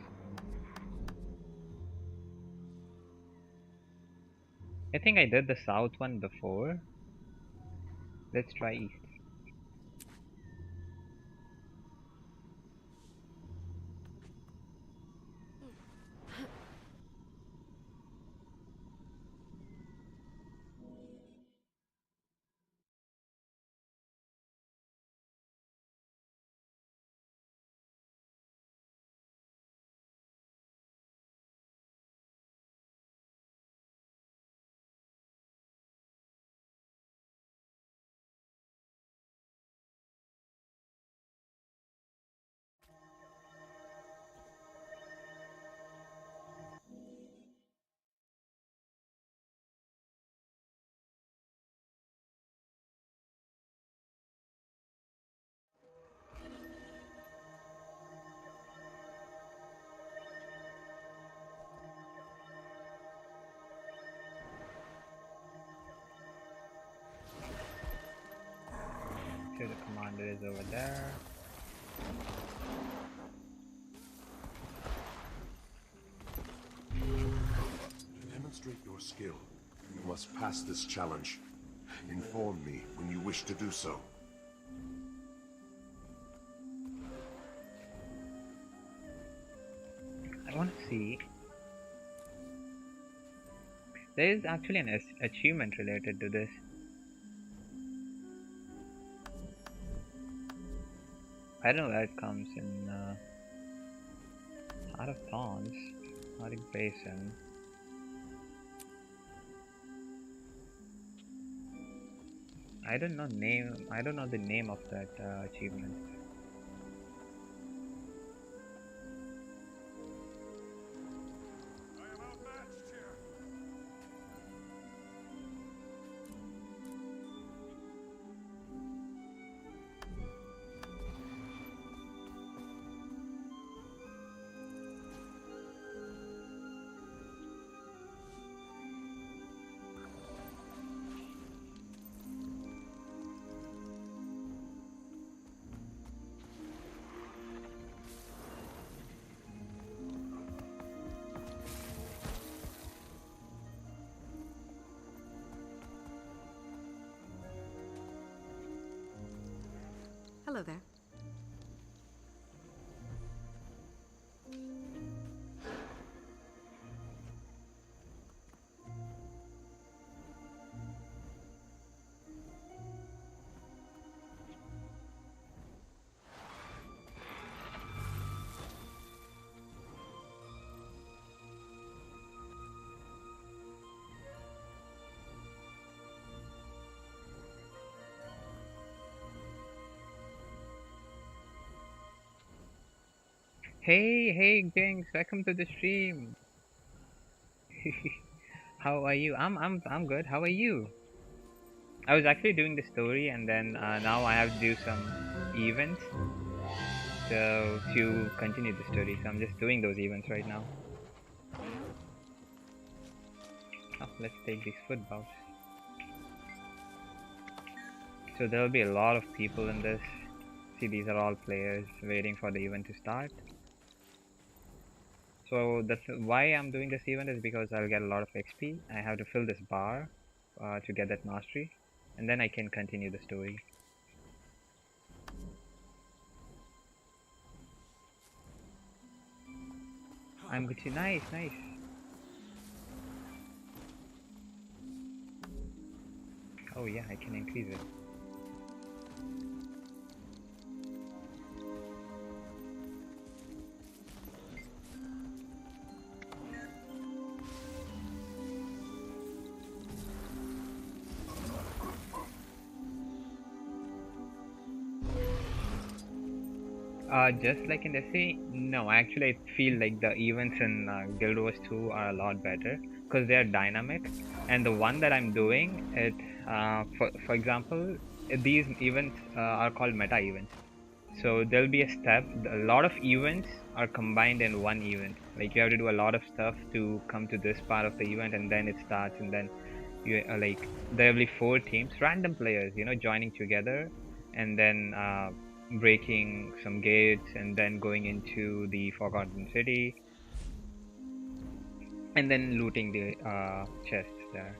I think I did the south one before. Let's try east. So the commander is over there. To demonstrate your skill, you must pass this challenge. Inform me when you wish to do so. I want to see. There is actually an achievement related to this. I don't know where it comes in. Heart of Thorns, Arctic Basin. I don't know the name of that achievement. Hello there. Hey, Jinx, welcome to the stream. How are you? I'm good. How are you? I was actually doing the story, and then now I have to do some events. So to continue the story, so I'm just doing those events right now. Oh, let's take these food buffs. So there'll be a lot of people in this. See, these are all players waiting for the event to start. So that's why I'm doing this event, is because I'll get a lot of XP. I have to fill this bar to get that mastery, and then I can continue the story. I'm good to nice. Oh yeah, I can increase it. Just like in the sea, no, actually I feel like the events in Guild Wars 2 are a lot better because they are dynamic, and the one that I'm doing it for example, these events are called meta events. So there'll be a step, a lot of events are combined in one event. Like you have to do a lot of stuff to come to this part of the event, and then it starts, and then you like there'll be 4 teams, random players, joining together, and then breaking some gates, and then going into the Forgotten City, and then looting the chests there.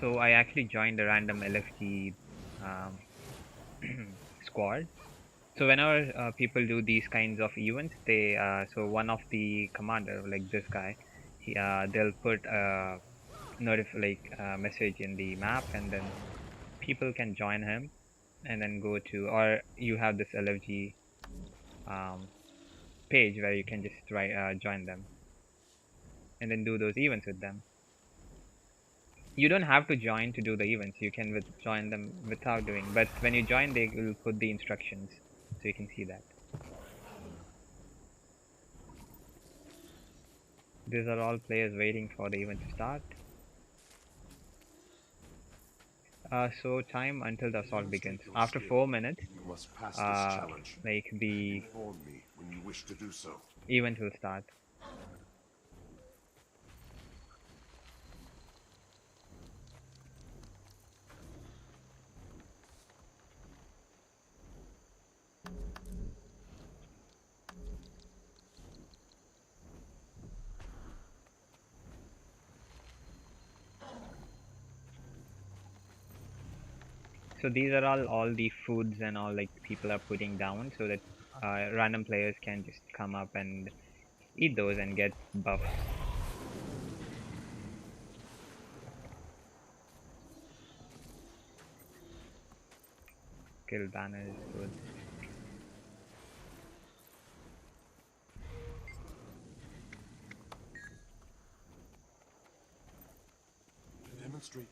So I actually joined a random LFG squad. So whenever people do these kinds of events, they so one of the commander, like this guy, they'll put a message in the map, and then people can join him, and then go to, or you have this LFG page where you can just join them, and then do those events with them. You don't have to join to do the events. You can join them without doing. But when you join, they will put the instructions, so you can see that. These are all players waiting for the event to start. So time until the assault begins. After 4 minutes, like the event will start. So these are all the foods and all, like, people are putting down, so that random players can just come up and eat those and get buffed. Kill banner is good.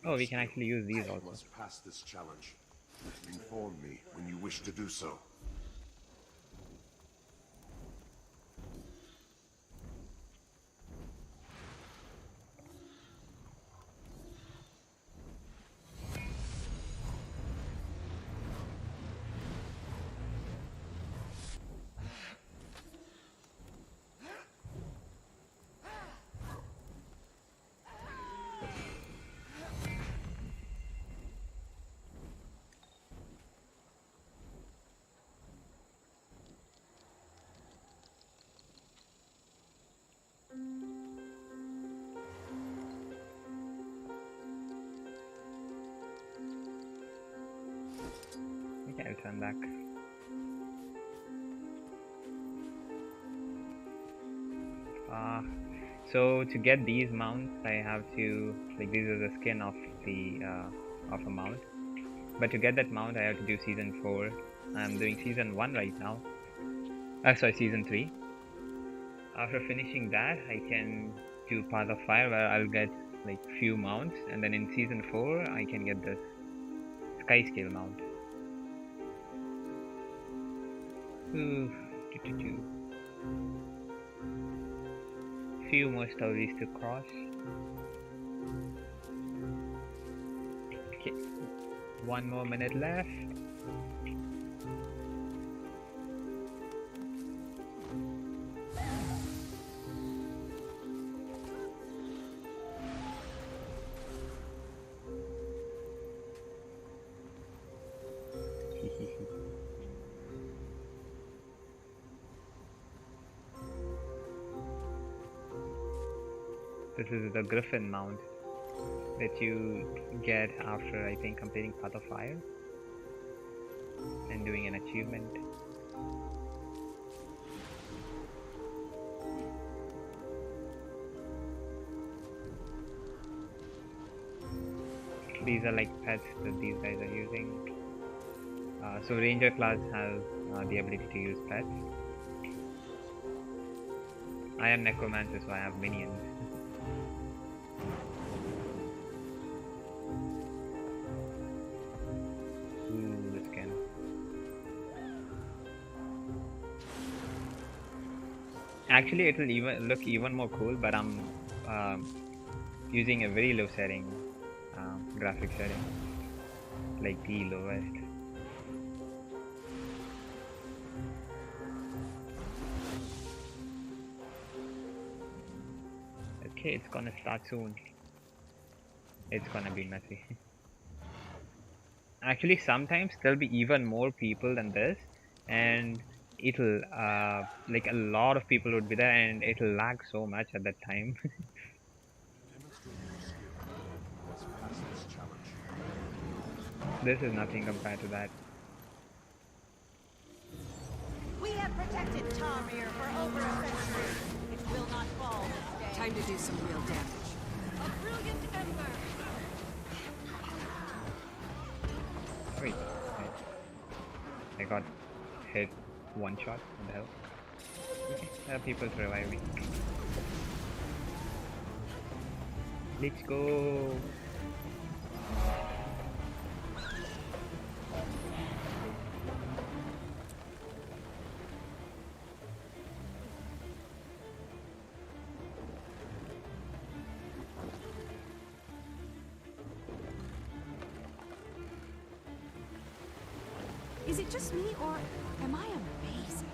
Oh, we can actually use these also. Must pass this challenge. Inform me when you wish to do so. Okay, I'll turn back. So to get these mounts, I have to, like, these are the skin of the of a mount. But to get that mount, I have to do season 4. I'm doing season 1 right now. Sorry, season 3. After finishing that, I can do Path of Fire, where I'll get like few mounts, and then in season 4, I can get this Sky Scale mount. Few more stories to cross. Okay, 1 more minute left. This is the Griffin mount that you get after, I think, completing Path of Fire and doing an achievement. These are like pets that these guys are using. So Ranger class has the ability to use pets. I am Necromancer, so I have minions. Ooh, the skin. Actually, it will even look even more cool, but I'm using a very low setting, graphic setting, like the lowest. Okay, it's gonna start soon. It's gonna be messy. Actually, sometimes there'll be even more people than this, and it'll like a lot of people would be there, and it'll lag so much at that time. This is nothing compared to that. We have protected Tamir for over a century. It will not fall this day. Time to do some real damage. A brilliant ember. Wait, I got hit one shot. What the hell? Okay, there are people surviving. Let's go. Is it just me, or am I amazing?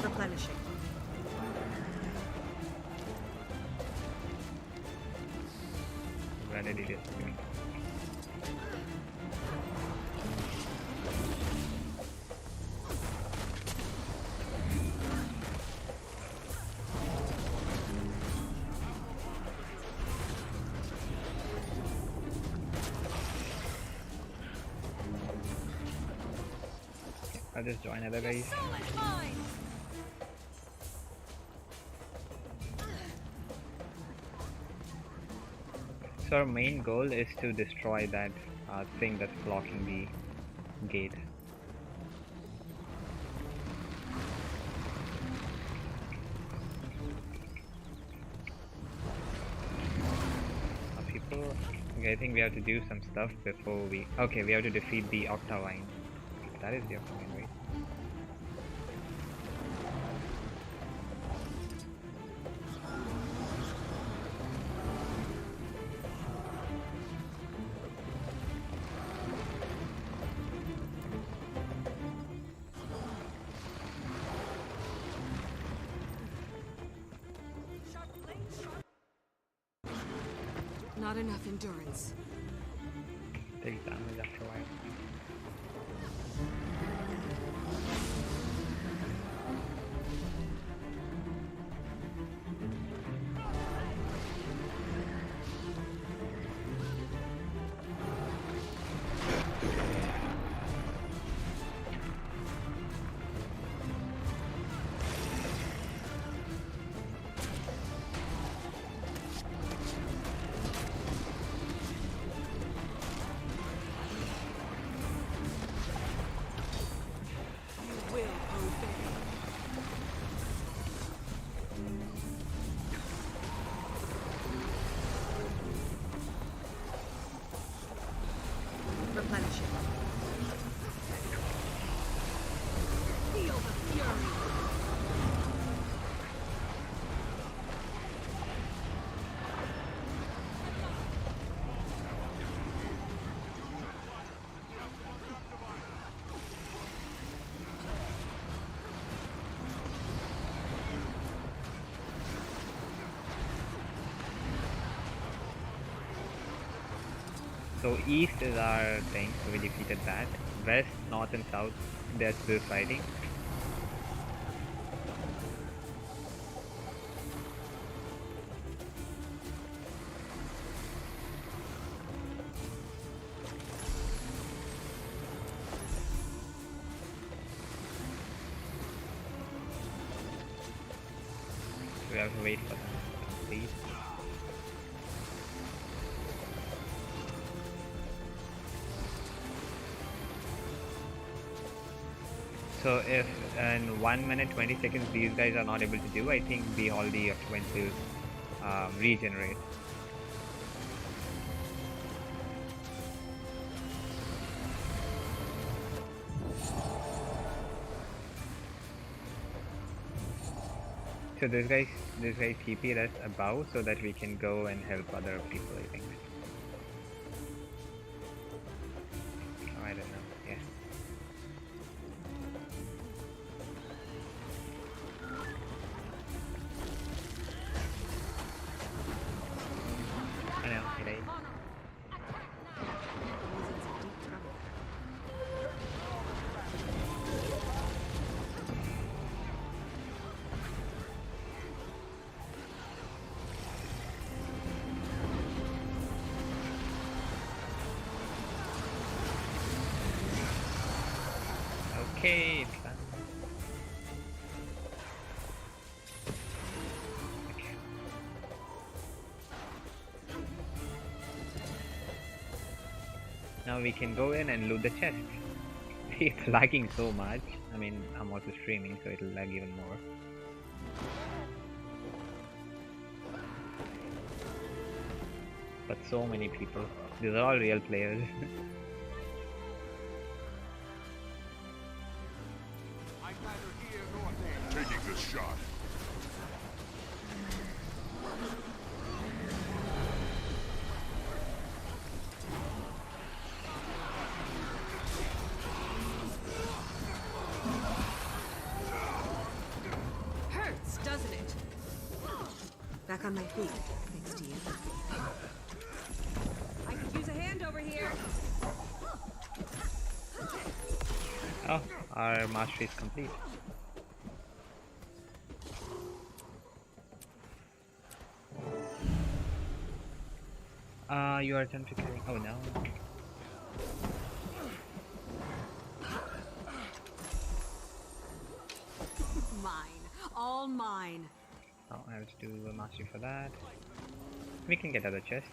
Replenishing. Where did it disappear? I'll just join other guys. So our main goal is to destroy that thing that's blocking the gate. People, okay, I think we have to do some stuff before we... Okay, we have to defeat the Octavine. That is the Octavine, right? Not enough endurance. Take damage after a while. Replenishing. Feel the fury. So east is our thing, so we defeated that. West, north and south, they're still fighting. We have to wait for them to complete. So if in 1 minute 20 seconds these guys are not able to do, I think the Holiday of Twins will regenerate. So this guy TP'd us above so that we can go and help other people, I think. Oh, I don't know. Yeah. I know, right? Okay, it's done. Okay. Now we can go in and loot the chest. It's lagging so much. I mean, I'm also streaming, so it'll lag even more. But so many people. These are all real players. Taking this shot. Hurts, doesn't it? Back on my feet, thanks to you. I could use a hand over here. Oh, our mastery is complete. You are attempting to carry. Oh no. all mine. Oh, I have to do a mastery for that. We can get other chests.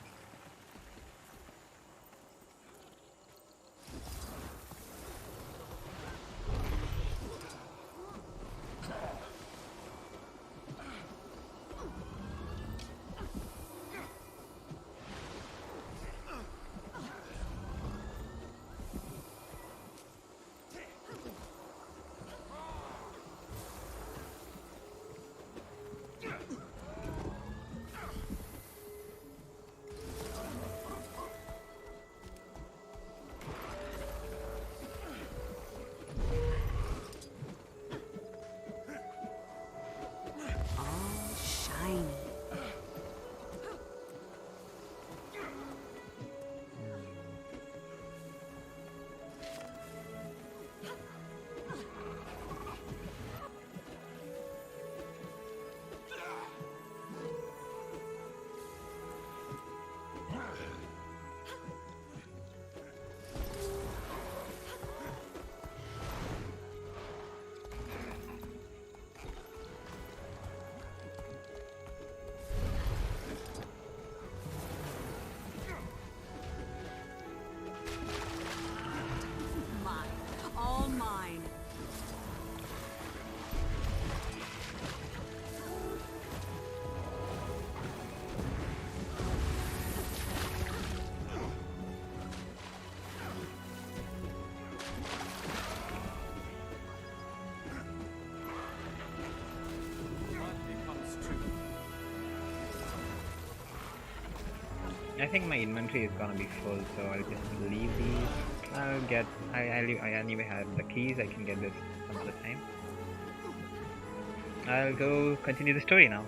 All shiny. Mine. All mine. I think my inventory is gonna be full, so I'll just leave these. I'll get. I anyway have the keys. I can get this some other time. I'll go continue the story now.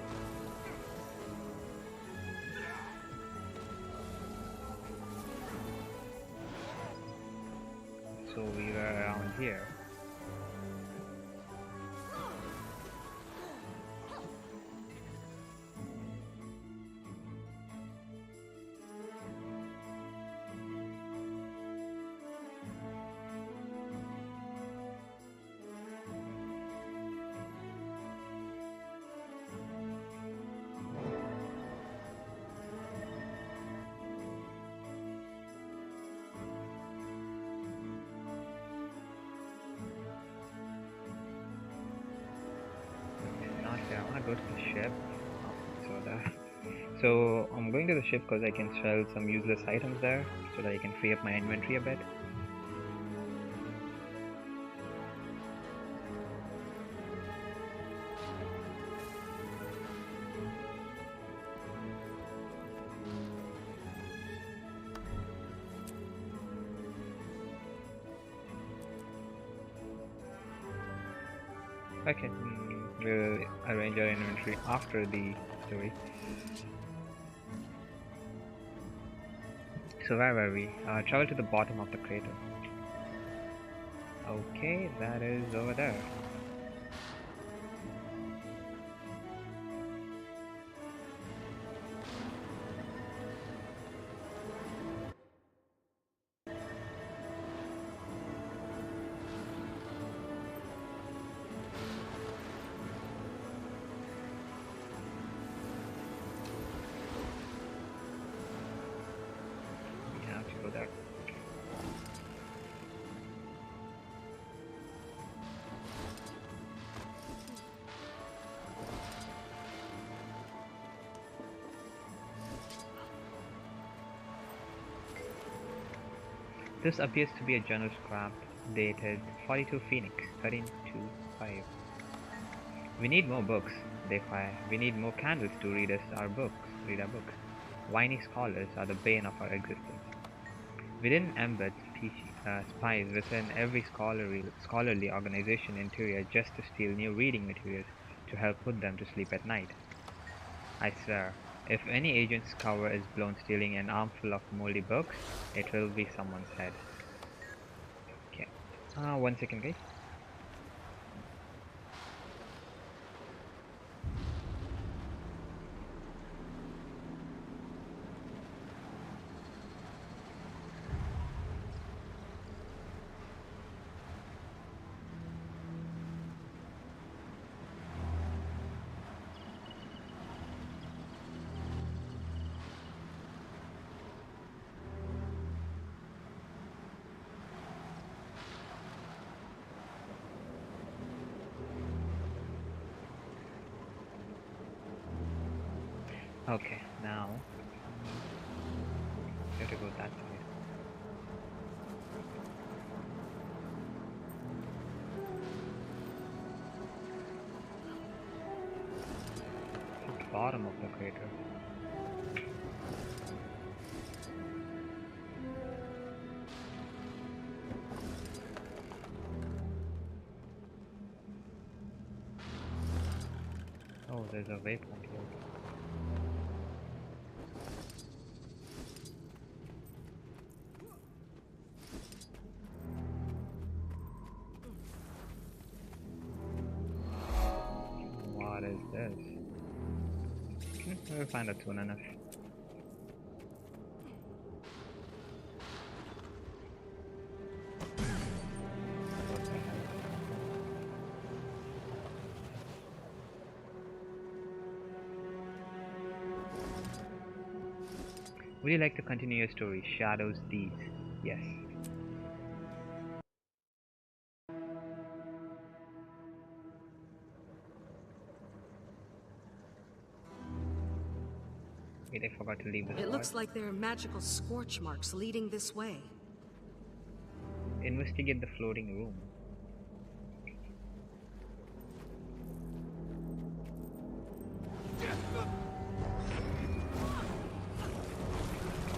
So we were around here. I want to go to the ship. So I'm going to the ship because I can sell some useless items there, so that I can free up my inventory a bit. Okay, we'll arrange our inventory after the story. So where were we? Travel to the bottom of the crater. Okay, that is over there. There. This appears to be a journal scrap dated 42 Phoenix 1325. We need more books, they fire. We need more candles to read our books. Whiny scholars are the bane of our existence. We didn't embed spies within every scholarly organization interior just to steal new reading materials to help put them to sleep at night. I swear, if any agent's cover is blown stealing an armful of moldy books, it will be someone's head. Okay, 1 second guys. Okay, now we have to go that side. It's the bottom of the crater. Oh, there's a waypoint here. What is this? We'll find out soon enough. What the hell? Would you like to continue your story? Shadows these. Yes. Wait, I forgot to leave this It part. looks like there are magical scorch marks leading this way. Investigate the floating room.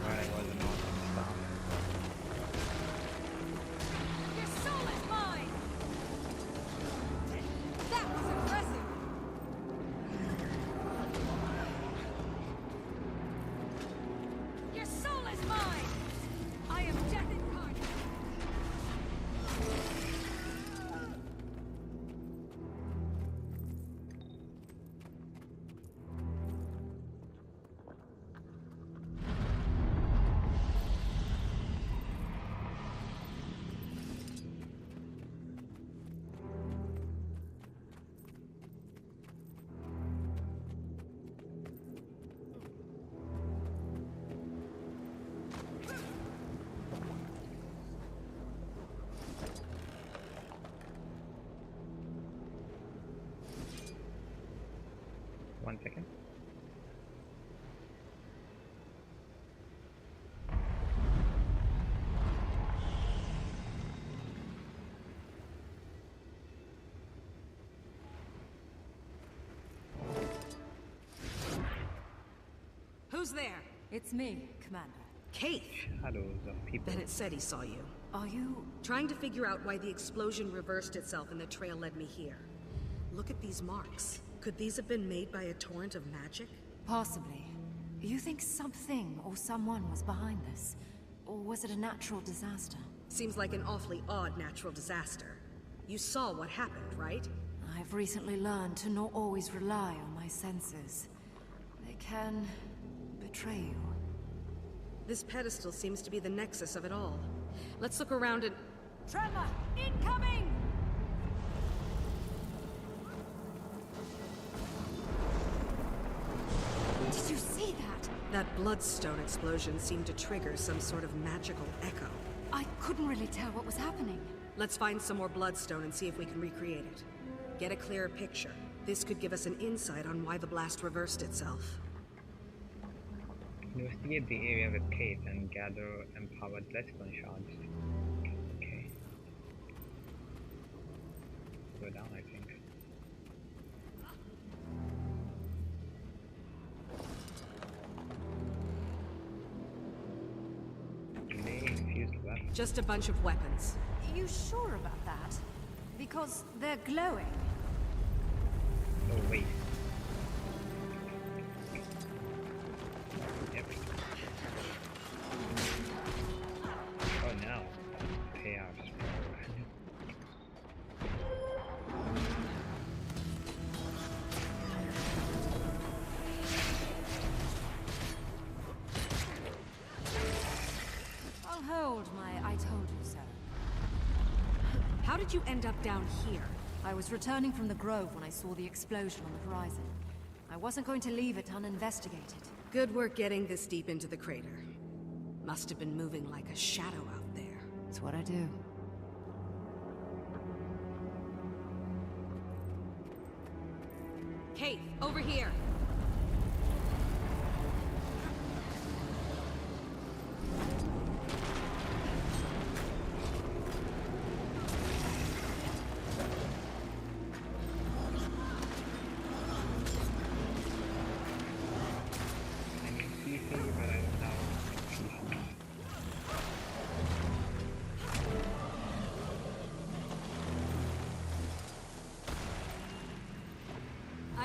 Right, I was not on stop. Your soul is mine! That was impressive! Your soul is mine! I am death incarnate! One second. Who's there? It's me, Commander. Kate! Shadows of people. Bennett said he saw you. Are you... Trying to figure out why the explosion reversed itself and the trail led me here. Look at these marks. Could these have been made by a torrent of magic? Possibly. You think something or someone was behind this? Or was it a natural disaster? Seems like an awfully odd natural disaster. You saw what happened, right? I've recently learned to not always rely on my senses. They can betray you. This pedestal seems to be the nexus of it all. Let's look around and... Tremor! Incoming! Did you see that? That bloodstone explosion seemed to trigger some sort of magical echo. I couldn't really tell what was happening. Let's find some more bloodstone and see if we can recreate it. Get a clearer picture. This could give us an insight on why the blast reversed itself. Investigate the area with Kate and gather empowered bloodstone shards. Okay. Go down, I think. Infused weapon. Just a bunch of weapons. You sure about that? Because they're glowing. Oh wait. Yep. Oh no. Payoffs. I'll hold my I told you so. How did you end up down here? I was returning from the grove when I saw the explosion on the horizon. I wasn't going to leave it uninvestigated. Good work getting this deep into the crater. Must have been moving like a shadow out there. It's what I do. Kate, over here.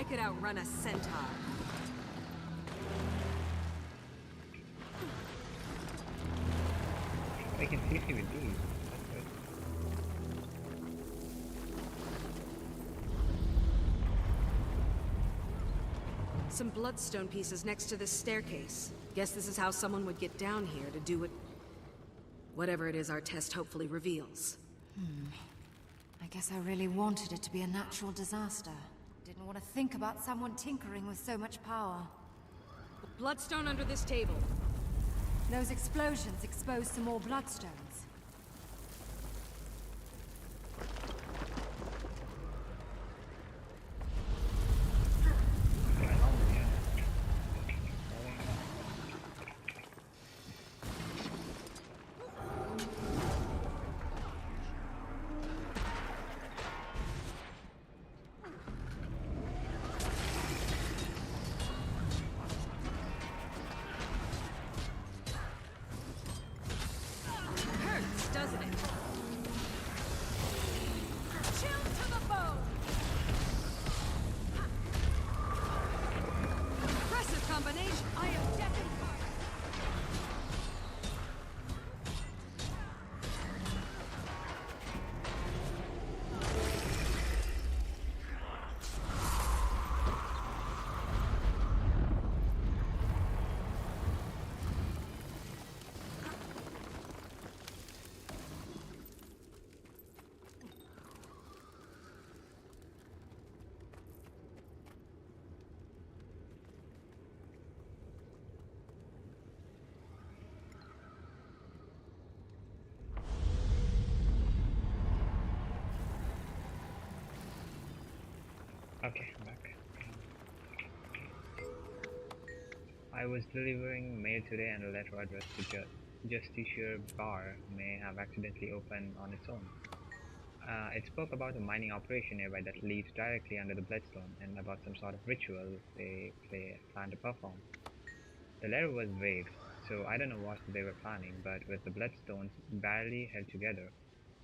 could outrun a centaur. I can safely with these. That's good. Some bloodstone pieces next to this staircase. Guess this is how someone would get down here to do it. Whatever it is our test hopefully reveals. I guess I really wanted it to be a natural disaster. Didn't want to think about someone tinkering with so much power. Bloodstone under this table. Those explosions exposed some more bloodstones. Okay, I'm back. I was delivering mail today and a letter addressed to Justiciar Bar may have accidentally opened on its own. It spoke about a mining operation nearby that leads directly under the Bloodstone and about some sort of ritual they plan to perform. The letter was vague, so I don't know what they were planning, but with the Bloodstones barely held together,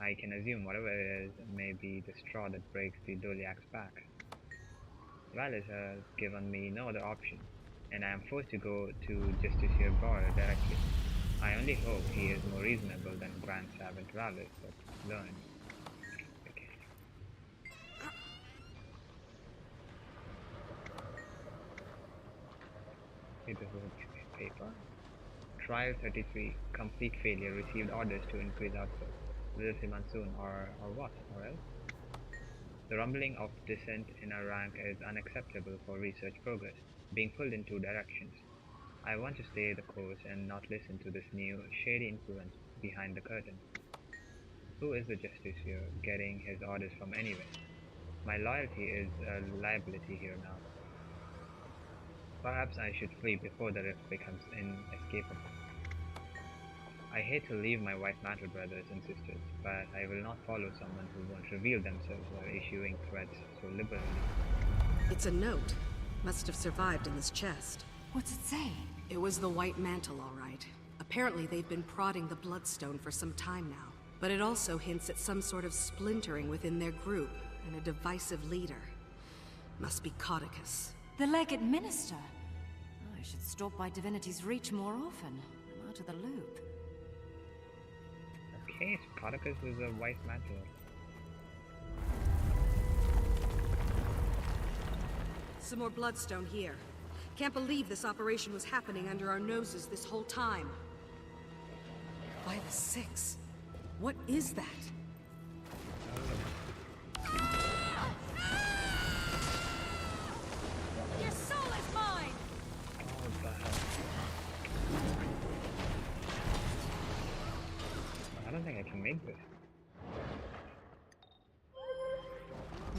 I can assume whatever it is may be the straw that breaks the Doliak's back. Valis has given me no other option, and I am forced to go to Justiciar Bar directly. I only hope he is more reasonable than Grand Servant Valis has learned. Okay. See, this is a paper. Trial 33. Complete failure. Received orders to increase output. Will see monsoon or what? Or else? The rumbling of dissent in our rank is unacceptable for research progress, being pulled in two directions. I want to stay the course and not listen to this new, shady influence behind the curtain. Who is the justiciar getting his orders from anyway? My loyalty is a liability here now. Perhaps I should flee before the rift becomes inescapable. I hate to leave my white matter brothers and sisters, but I will not follow someone who won't reveal themselves while issuing threats so liberally. It's a note. Must have survived in this chest. What's it say? It was the White Mantle, all right. Apparently they've been prodding the Bloodstone for some time now. But it also hints at some sort of splintering within their group, and a divisive leader. Must be Caudicus. The Legate Minister? I should stop by Divinity's Reach more often. I'm out of the loop. Okay, so Caudicus is a white mantle. Some more Bloodstone here. Can't believe this operation was happening under our noses this whole time. By the Six. What is that? Your soul is mine! I don't think I can make this.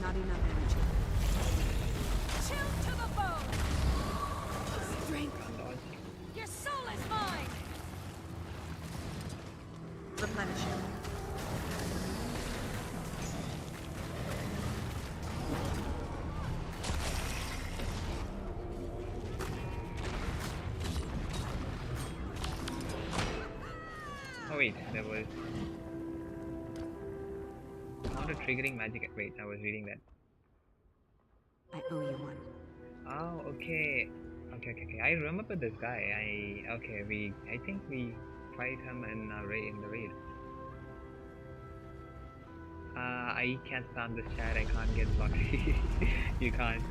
Not enough energy. Chill to the bone! Strength. Your soul is mine! Replenishing. Oh wait, there was... Not a triggering magic... Wait, I was reading that. I owe you one. Oh, okay. Okay. I remember this guy. I think we fight him in the raid. I can't stand this chat. I can't get blocked. You can't.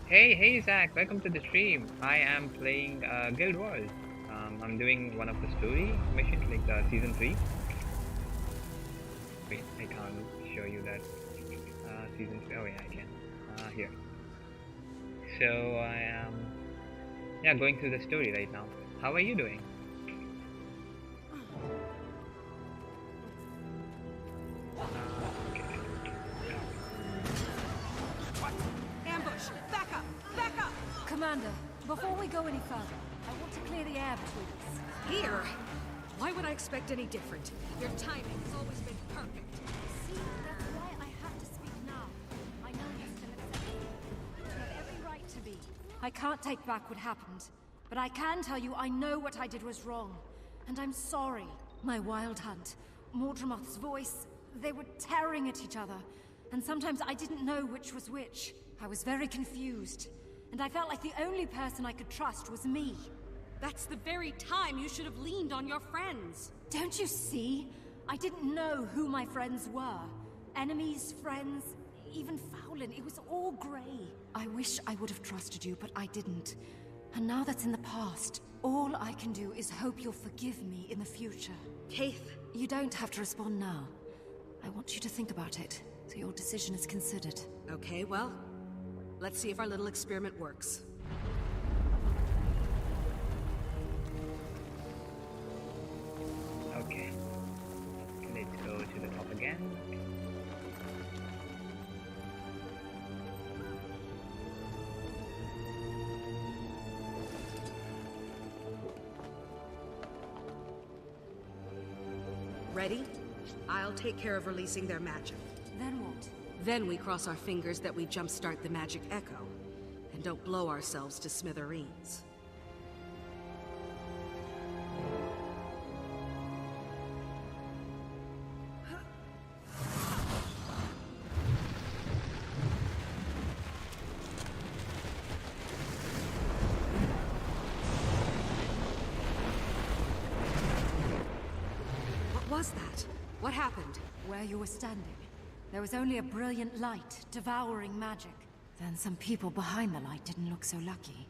Hey Zach, welcome to the stream. I am playing Guild Wars. I'm doing one of the story missions, like the season 3. Wait, I can't show you that. Season 3. Oh yeah, I can. Here. So I am, going through the story right now. How are you doing? Ambush! Back up! Back up! Commander, before we go any further, I want to clear the air between us. Here? Why would I expect any different? Your timing has always been perfect. See, that's why I have to speak now. I know you're still accepting. You have every right to be. I can't take back what happened, but I can tell you I know what I did was wrong. And I'm sorry. My wild hunt, Mordremoth's voice, they were tearing at each other. And sometimes I didn't know which was which. I was very confused. And I felt like the only person I could trust was me. That's the very time you should have leaned on your friends. Don't you see? I didn't know who my friends were. Enemies, friends, even Fowlin. It was all grey. I wish I would have trusted you, but I didn't. And now that's in the past. All I can do is hope you'll forgive me in the future. Kaith. You don't have to respond now. I want you to think about it, so your decision is considered. Okay, well, let's see if our little experiment works. Okay. Let's go to the top again. Ready? I'll take care of releasing their magic. Then what? Then we cross our fingers that we jumpstart the magic echo, and don't blow ourselves to smithereens. What was that? What happened? Where you were standing, there was only a brilliant light, devouring magic. Then some people behind the light didn't look so lucky.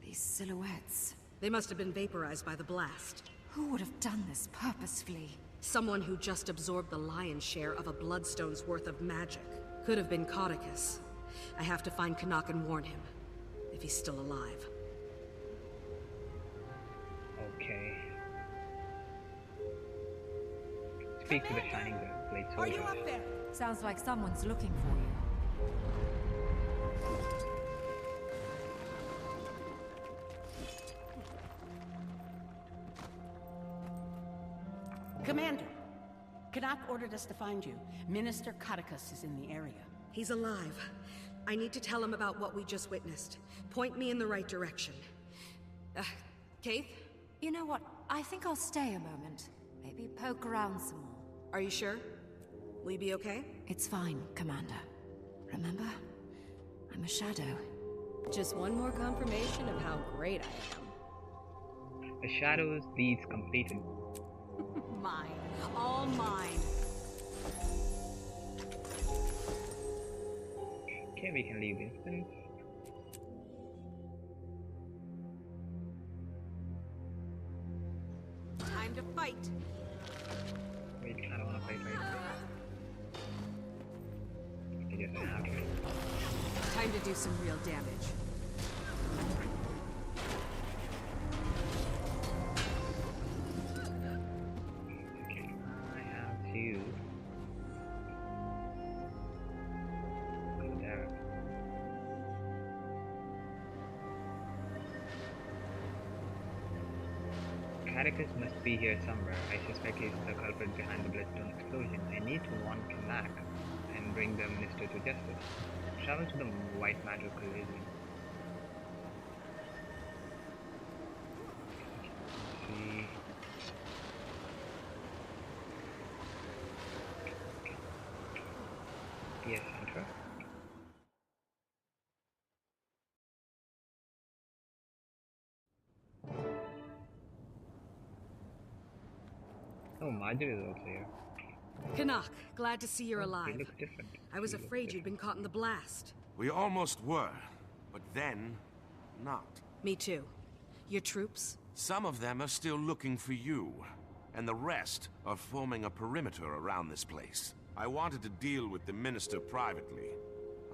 These silhouettes. They must have been vaporized by the blast. Who would have done this purposefully? Someone who just absorbed the lion's share of a bloodstone's worth of magic. Could have been Caudicus. I have to find Canuck and warn him, if he's still alive. Okay. Speak to the Shining Blade Soldier. Are you up there? Sounds like someone's looking for you. Commander, Canuck ordered us to find you. Minister Caudicus is in the area. He's alive. I need to tell him about what we just witnessed. Point me in the right direction. Kaith? You know what? I think I'll stay a moment. Maybe poke around some more. Are you sure? Will you be okay? It's fine, Commander. Remember? I'm a shadow. Just one more confirmation of how great I am. The shadows deeds completed. Mine. All mine. Okay, we can leave the instance. Time to fight. Wait, I don't wanna fight right now. I guess I have to. Time to do some real damage. Okay, I have to go there. Caudicus must be here somewhere. I suspect he's the culprit behind the Bloodstone explosion. I need to warn Canuck and bring the Minister to justice. Travel to the White Magical Collision. See. Yes, enter. Oh, Marjorie is also here. Canuck, glad to see you're He alive. looks different. I was afraid you'd been caught in the blast. We almost were, but then, not. Me too. Your troops? Some of them are still looking for you, and the rest are forming a perimeter around this place. I wanted to deal with the Minister privately.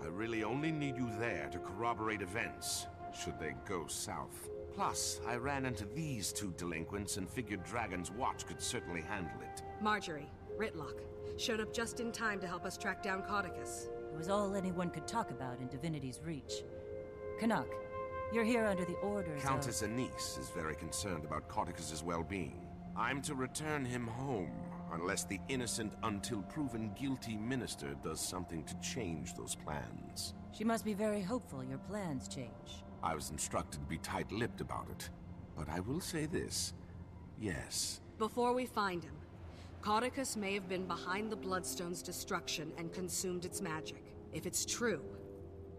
I really only need you there to corroborate events, should they go south. Plus, I ran into these two delinquents and figured Dragon's Watch could certainly handle it. Marjorie, Ritlock, showed up just in time to help us track down Codicus. It was all anyone could talk about in Divinity's Reach. Canuck, you're here under the orders Countess Anise is very concerned about Codicus's well-being. I'm to return him home, unless the innocent until proven guilty minister does something to change those plans. She must be very hopeful your plans change. I was instructed to be tight-lipped about it, but I will say this. Yes. Before we find him, Codicus may have been behind the Bloodstone's destruction and consumed its magic. If it's true,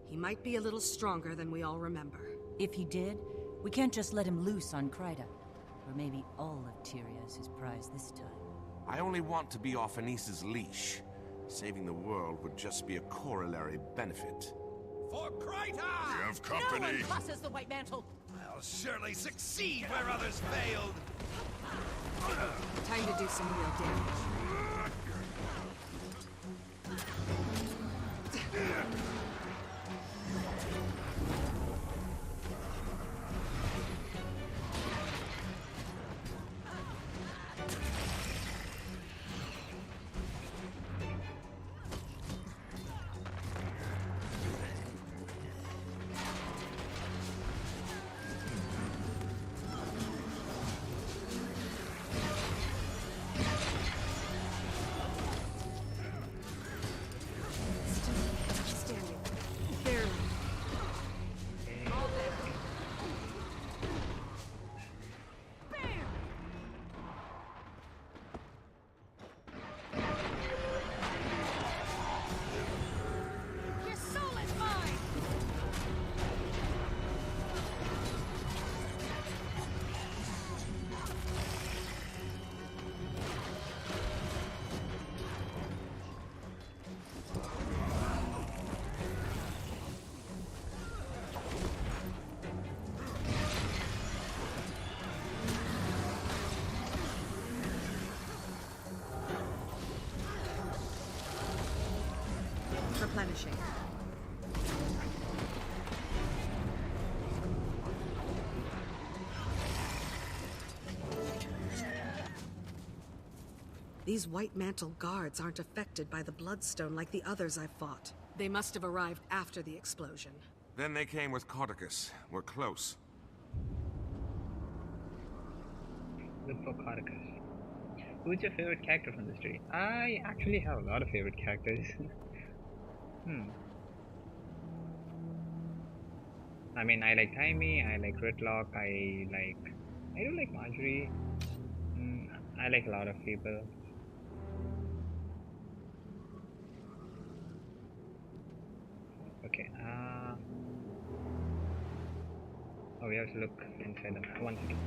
he might be a little stronger than we all remember. If he did, we can't just let him loose on Kryta. Or maybe all of Tyria is his prize this time. I only want to be off Anise's leash. Saving the world would just be a corollary benefit. For Kryta! We have company! No one crosses the White Mantle! I'll surely succeed where others failed! Time to do some real damage. Replenishing. These White Mantle guards aren't affected by the Bloodstone like the others I've fought. They must have arrived after the explosion. Then they came with Codicus. We're close. Look for Codicus. Who's your favorite character from the story? I actually have a lot of favorite characters. I mean, I like Timmy, I like Ritlock, I do like Marjorie. I like a lot of people. Okay, oh, we have to look inside the map. One second.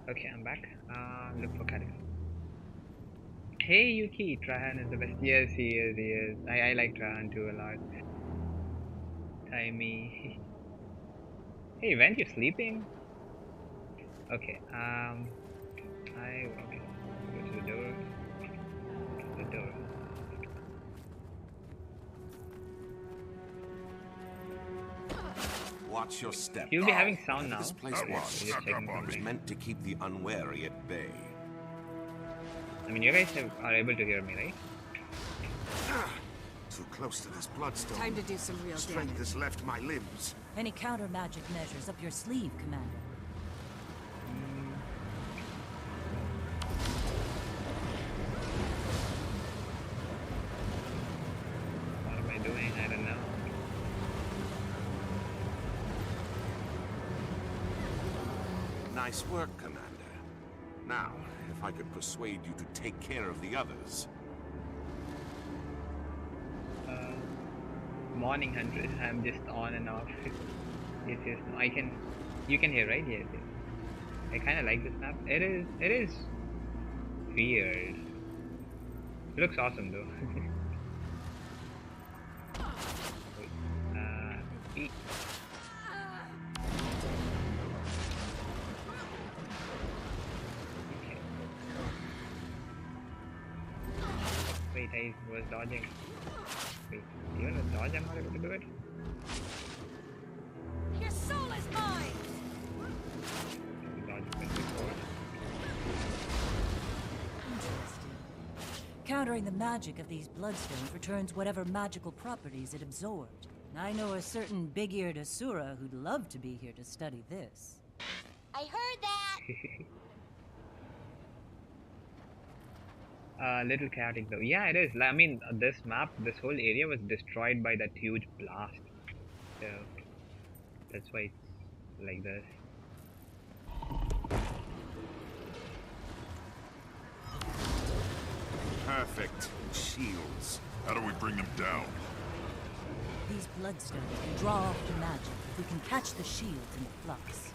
Okay, I'm back. Look for Codicus. Hey Yuki, Trahan is the best. Yes, he is. I like Trahan too a lot. Timey. Hey, weren't you sleeping? Okay, okay. Go to the door. The door. Watch your step. You'll be having sound now. This place was meant to keep the unwary at bay. I mean, you guys are able to hear me, right? Too close to this bloodstone. Time to do some real Strength damage. has left my limbs. Any counter magic measures up your sleeve, Commander? What am I doing? I don't know. Nice work, Commander. Now, if I could persuade you to take care of the others. Morning Huntress, I'm just on and off. Yes, yes, no, you can hear, right? Yes, yes. I kinda like this map. It is weird. It looks awesome though. Eat. Okay. Wait, I was dodging. Wait, even with dodge I'm not able to do it? Your soul is mine! Dodge before. Interesting. Countering the magic of these bloodstones returns whatever magical properties it absorbed. I know a certain big-eared Asura who'd love to be here to study this. I heard that! Little chaotic though. Yeah, it is. I mean, this map, this whole area was destroyed by that huge blast. So, that's why it's like this. Perfect. Shields. How do we bring them down? These bloodstones can draw off the magic if we can catch the shields in the flux.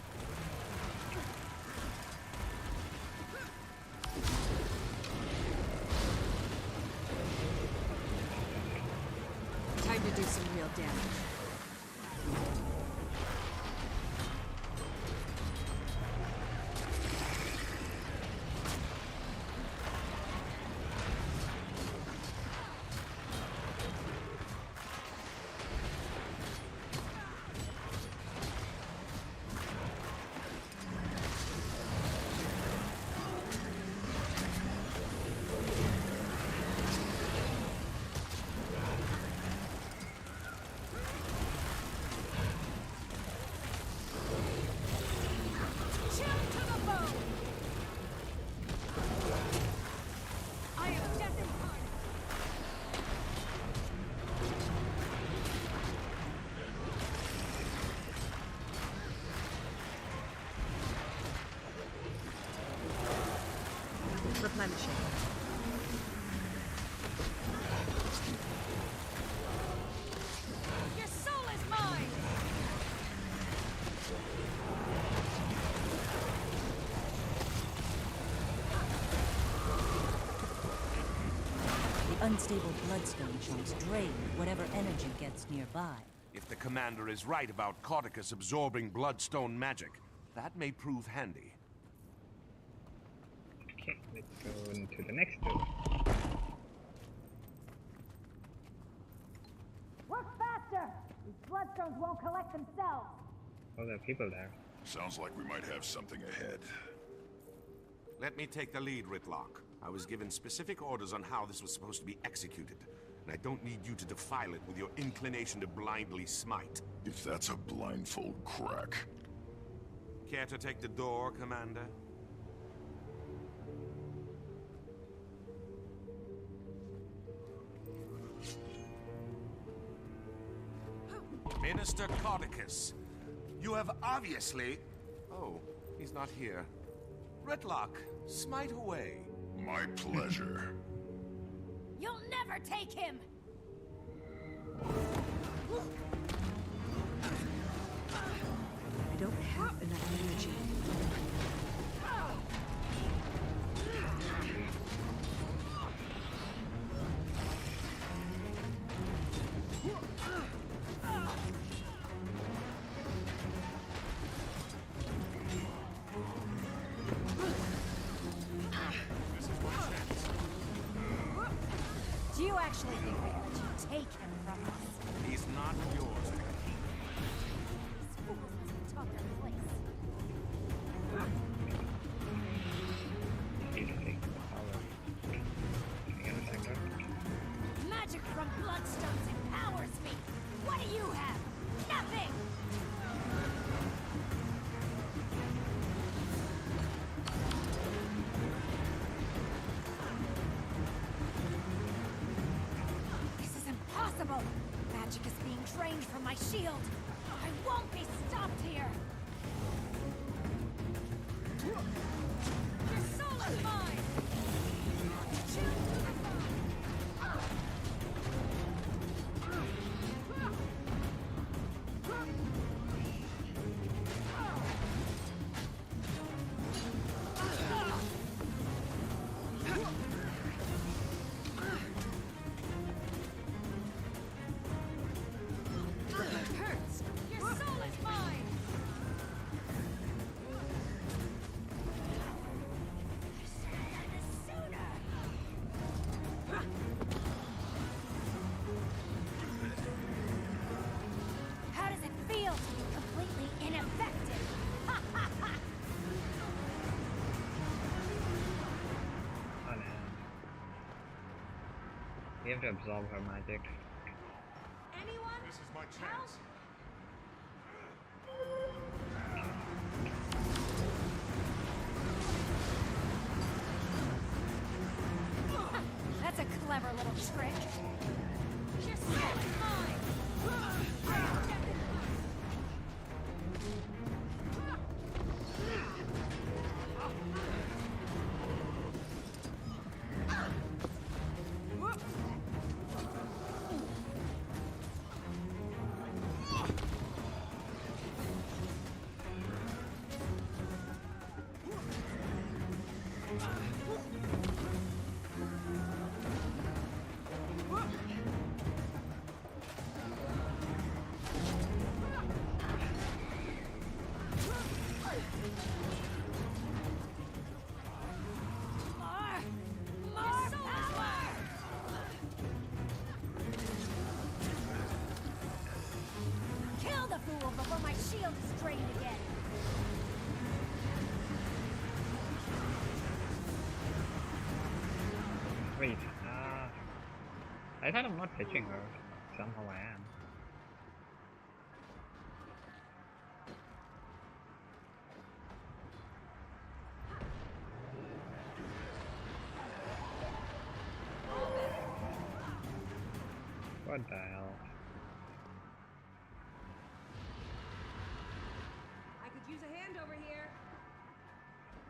Time to do some real damage. Replenishing. Your soul is mine! The unstable bloodstone chunks drain whatever energy gets nearby. If the commander is right about Cauticus absorbing bloodstone magic, that may prove handy. Okay, let's go into the next door. Work faster! These bloodstones won't collect themselves! Oh, there are people there. Sounds like we might have something ahead. Let me take the lead, Ritlock. I was given specific orders on how this was supposed to be executed, and I don't need you to defile it with your inclination to blindly smite. If that's a blindfold crack. Care to take the door, Commander? Minister Cauticus, you have obviously... Oh, he's not here. Ritlock, smite away. My pleasure. You'll never take him! I don't have enough energy. Do you actually think I let you take him from us? He's not yours. These fools must have taught their place. Magic from blood! bloodstones empowers me. What do you have? Nothing! This is impossible! Magic is being drained from my shield. I won't be stopped here! Your soul is mine! Chill to the bone! It hurts! Your soul is mine! How does it feel to be completely ineffective? Oh no. We have to absorb her magic. Anyone? This is my chance. That's a clever little trick. Your soul is mine! More power! Kill the fool before my shield is drained again! Wait, I thought I'm not fetching her. Somehow I am. What the hell? I could use a hand over here.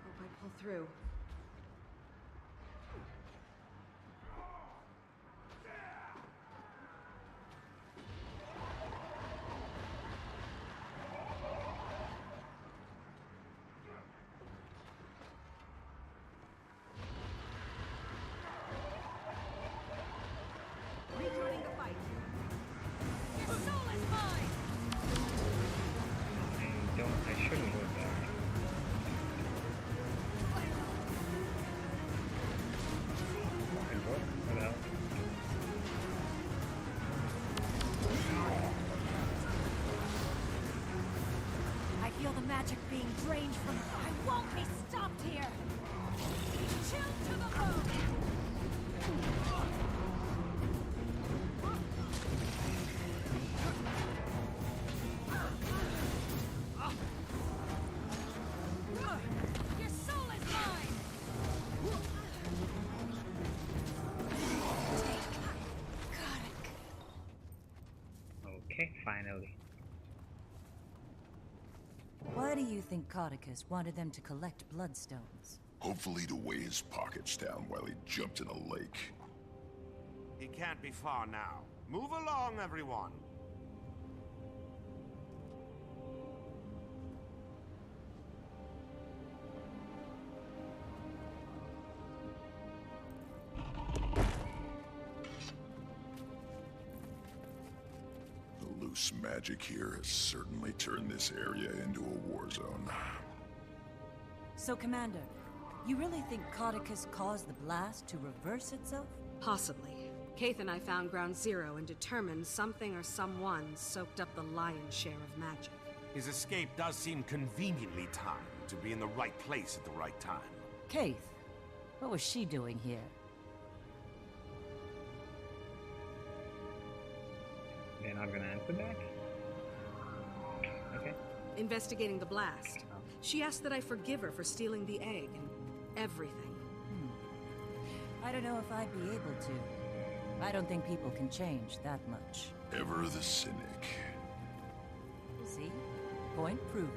Hope I pull through. Rejoining the fight. Your soul is mine! I shouldn't go back. Fucking work? What the hell? I feel the magic being drained from me. I won't be stopped here! Chill to the bone! Your soul is mine! Okay, finally. Why do you think Codicus wanted them to collect bloodstones? Hopefully to weigh his pockets down while he jumped in a lake. He can't be far now. Move along, everyone. The loose magic here has certainly turned this area into a war zone. So, Commander, you really think Codicus caused the blast to reverse itself? Possibly. Kaith and I found Ground Zero and determined something or someone soaked up the lion's share of magic. His escape does seem conveniently timed to be in the right place at the right time. Kaith, what was she doing here? not gonna answer that. Okay. Investigating the blast. She asked that I forgive her for stealing the egg and everything. I don't know if I'd be able to. I don't think people can change that much. Ever the cynic. See? Point proven.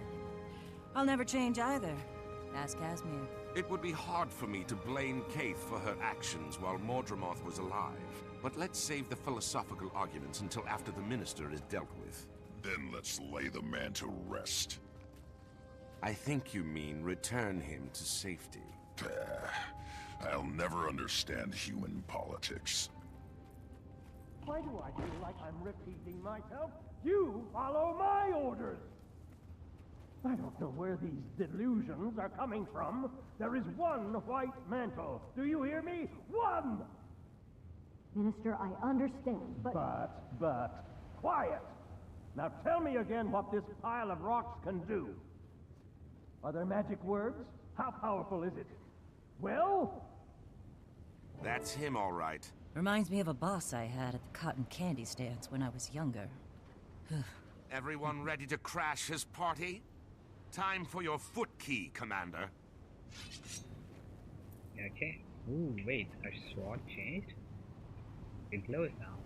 I'll never change either. Ask Casimir. It would be hard for me to blame Kaith for her actions while Mordremoth was alive. But let's save the philosophical arguments until after the Minister is dealt with. Then let's lay the man to rest. I think you mean return him to safety. I'll never understand human politics. Why do I feel like I'm repeating myself? You follow my orders! I don't know where these delusions are coming from. There is one white mantle. Do you hear me? One! Minister, I understand, but... But... Quiet! Now tell me again what this pile of rocks can do. Are there magic words? How powerful is it? Well? That's him, all right. Reminds me of a boss I had at the cotton candy stands when I was younger. Everyone ready to crash his party? Time for your foot key, Commander. Okay. Ooh, wait, her sword changed? It glows now.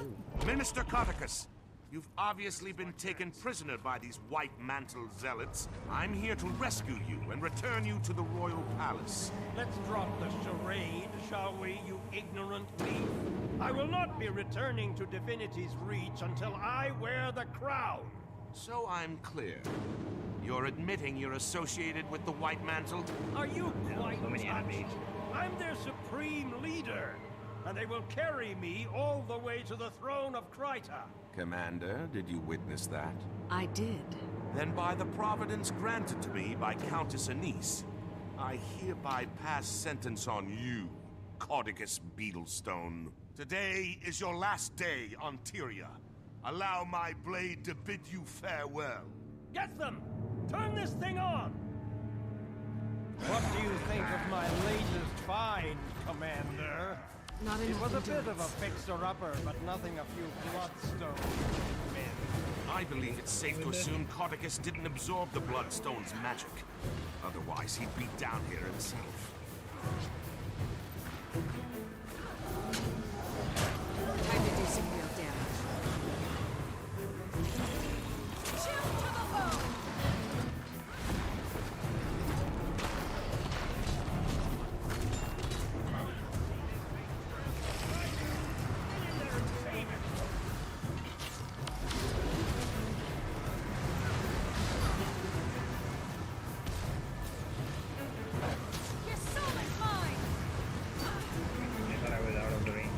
Ooh. Minister Koticus, you've obviously been taken prisoner by these white mantle zealots. I'm here to rescue you and return you to the royal palace. Let's drop the charade, shall we, you ignorant thief? I will not be returning to Divinity's Reach until I wear the crown. So I'm clear. You're admitting you're associated with the White Mantle? Are you quite so many enemies. I'm their supreme leader, and they will carry me all the way to the throne of Kryta. Commander, did you witness that? I did. Then by the providence granted to me by Countess Anise, I hereby pass sentence on you, Codicus Beetlestone. Today is your last day on Tyria. Allow my blade to bid you farewell. Get them! Turn this thing on! What do you think of my latest find, Commander? Not It was a bit of a endurance. fixer-upper, but nothing a few bloodstones men. I believe it's safe to assume Codicus didn't absorb the Bloodstone's magic. Otherwise, he'd be down here himself. Time to do some real damage. Chill to the bone! Your soul is mine! I thought I was out of the range.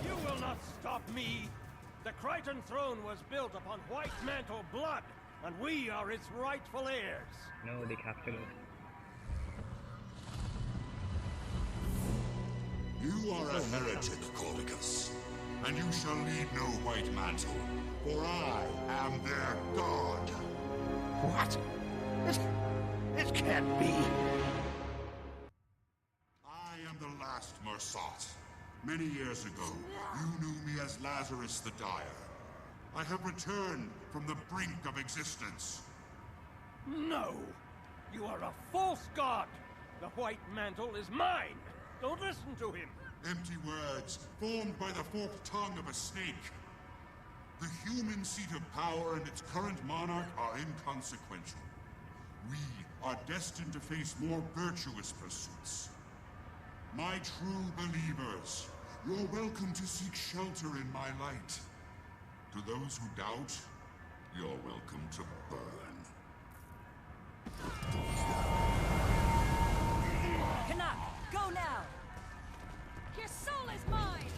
You will not stop me! The Krytan throne was built upon White Mantle blood, and we are its rightful heirs. No, they captured us. You are a heretic, Codicus, and you shall need no white mantle, for I am their god. What? It can't be. I am the last Mersat. Many years ago, you knew me as Lazarus the Dire. I have returned from the brink of existence. No! You are a false god! The White Mantle is mine! Don't listen to him! Empty words, formed by the forked tongue of a snake. The human seat of power and its current monarch are inconsequential. We are destined to face more virtuous pursuits. My true believers, you're welcome to seek shelter in my light. To those who doubt, you're welcome to burn. Canuck, go now! Your soul is mine!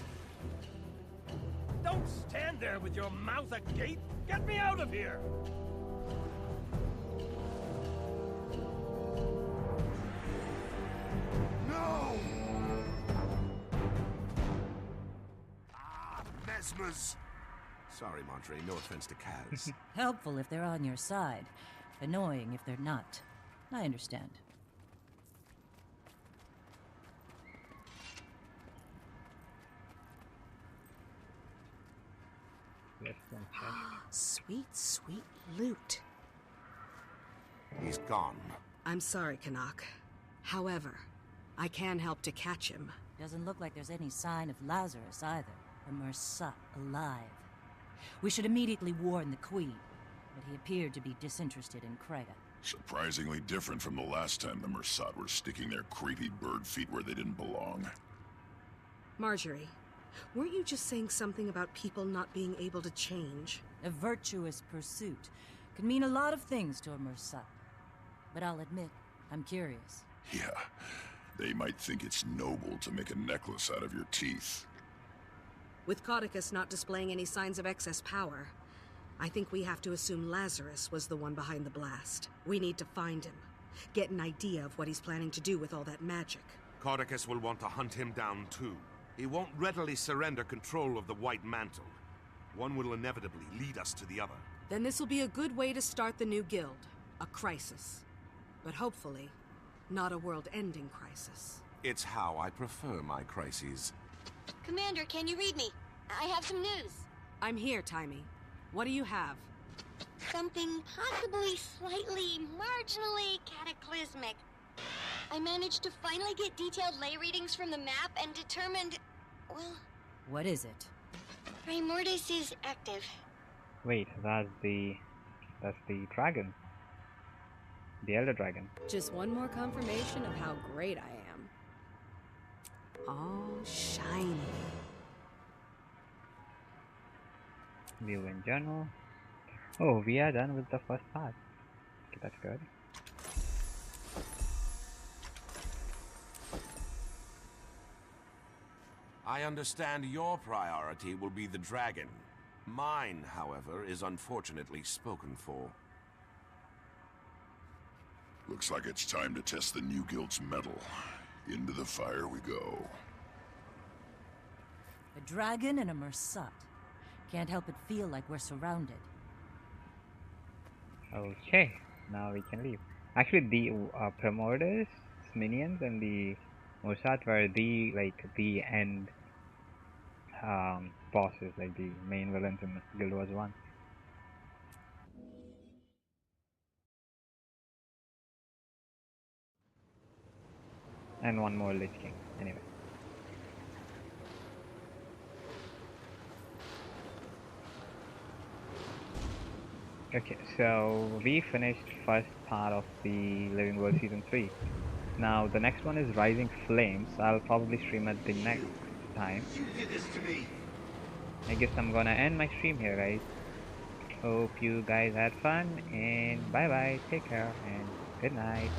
Don't stand there with your mouth agape! Get me out of here! No! miasmas. Sorry, Monterey, no offense to Kaz. Helpful if they're on your side. Annoying if they're not. I understand. Sweet, sweet loot. He's gone. I'm sorry, Canuck. However, I can help to catch him. Doesn't look like there's any sign of Lazarus either. Or Mersat alive. We should immediately warn the Queen, but he appeared to be disinterested in Krega. Surprisingly different from the last time the Mersat were sticking their creepy bird feet where they didn't belong. Marjorie, weren't you just saying something about people not being able to change? A virtuous pursuit could mean a lot of things to a Mersat. But I'll admit, I'm curious. Yeah, they might think it's noble to make a necklace out of your teeth. With Caudicus not displaying any signs of excess power, I think we have to assume Lazarus was the one behind the blast. We need to find him, get an idea of what he's planning to do with all that magic. Caudicus will want to hunt him down too. He won't readily surrender control of the White Mantle. One will inevitably lead us to the other. Then this will be a good way to start the new guild. A crisis. But hopefully, not a world-ending crisis. It's how I prefer my crises. Commander, can you read me? I have some news. I'm here, Timey. What do you have? Something possibly slightly, marginally cataclysmic. I managed to finally get detailed lay readings from the map and determined, well... What is it? Primordis is active. Wait, that's the dragon. The Elder Dragon. Just one more confirmation of how great I am. All shiny. View in general. Oh, we are done with the first part. Okay, that's good. I understand your priority will be the dragon. Mine, however, is unfortunately spoken for. Looks like it's time to test the new guild's mettle. Into the fire we go. A dragon and a Mersat. Can't help but feel like we're surrounded. Okay, now we can leave. Actually, the Primordis, minions, and the Mersat were the end bosses, like the main villains in the Guild Wars 1. And one more Lich King, anyway. Okay, so we finished first part of the Living World Season 3. Now the next one is Rising Flames. I'll probably stream it the next time. You did this to me. I guess I'm gonna end my stream here, guys. Hope you guys had fun, and bye bye, take care, and good night.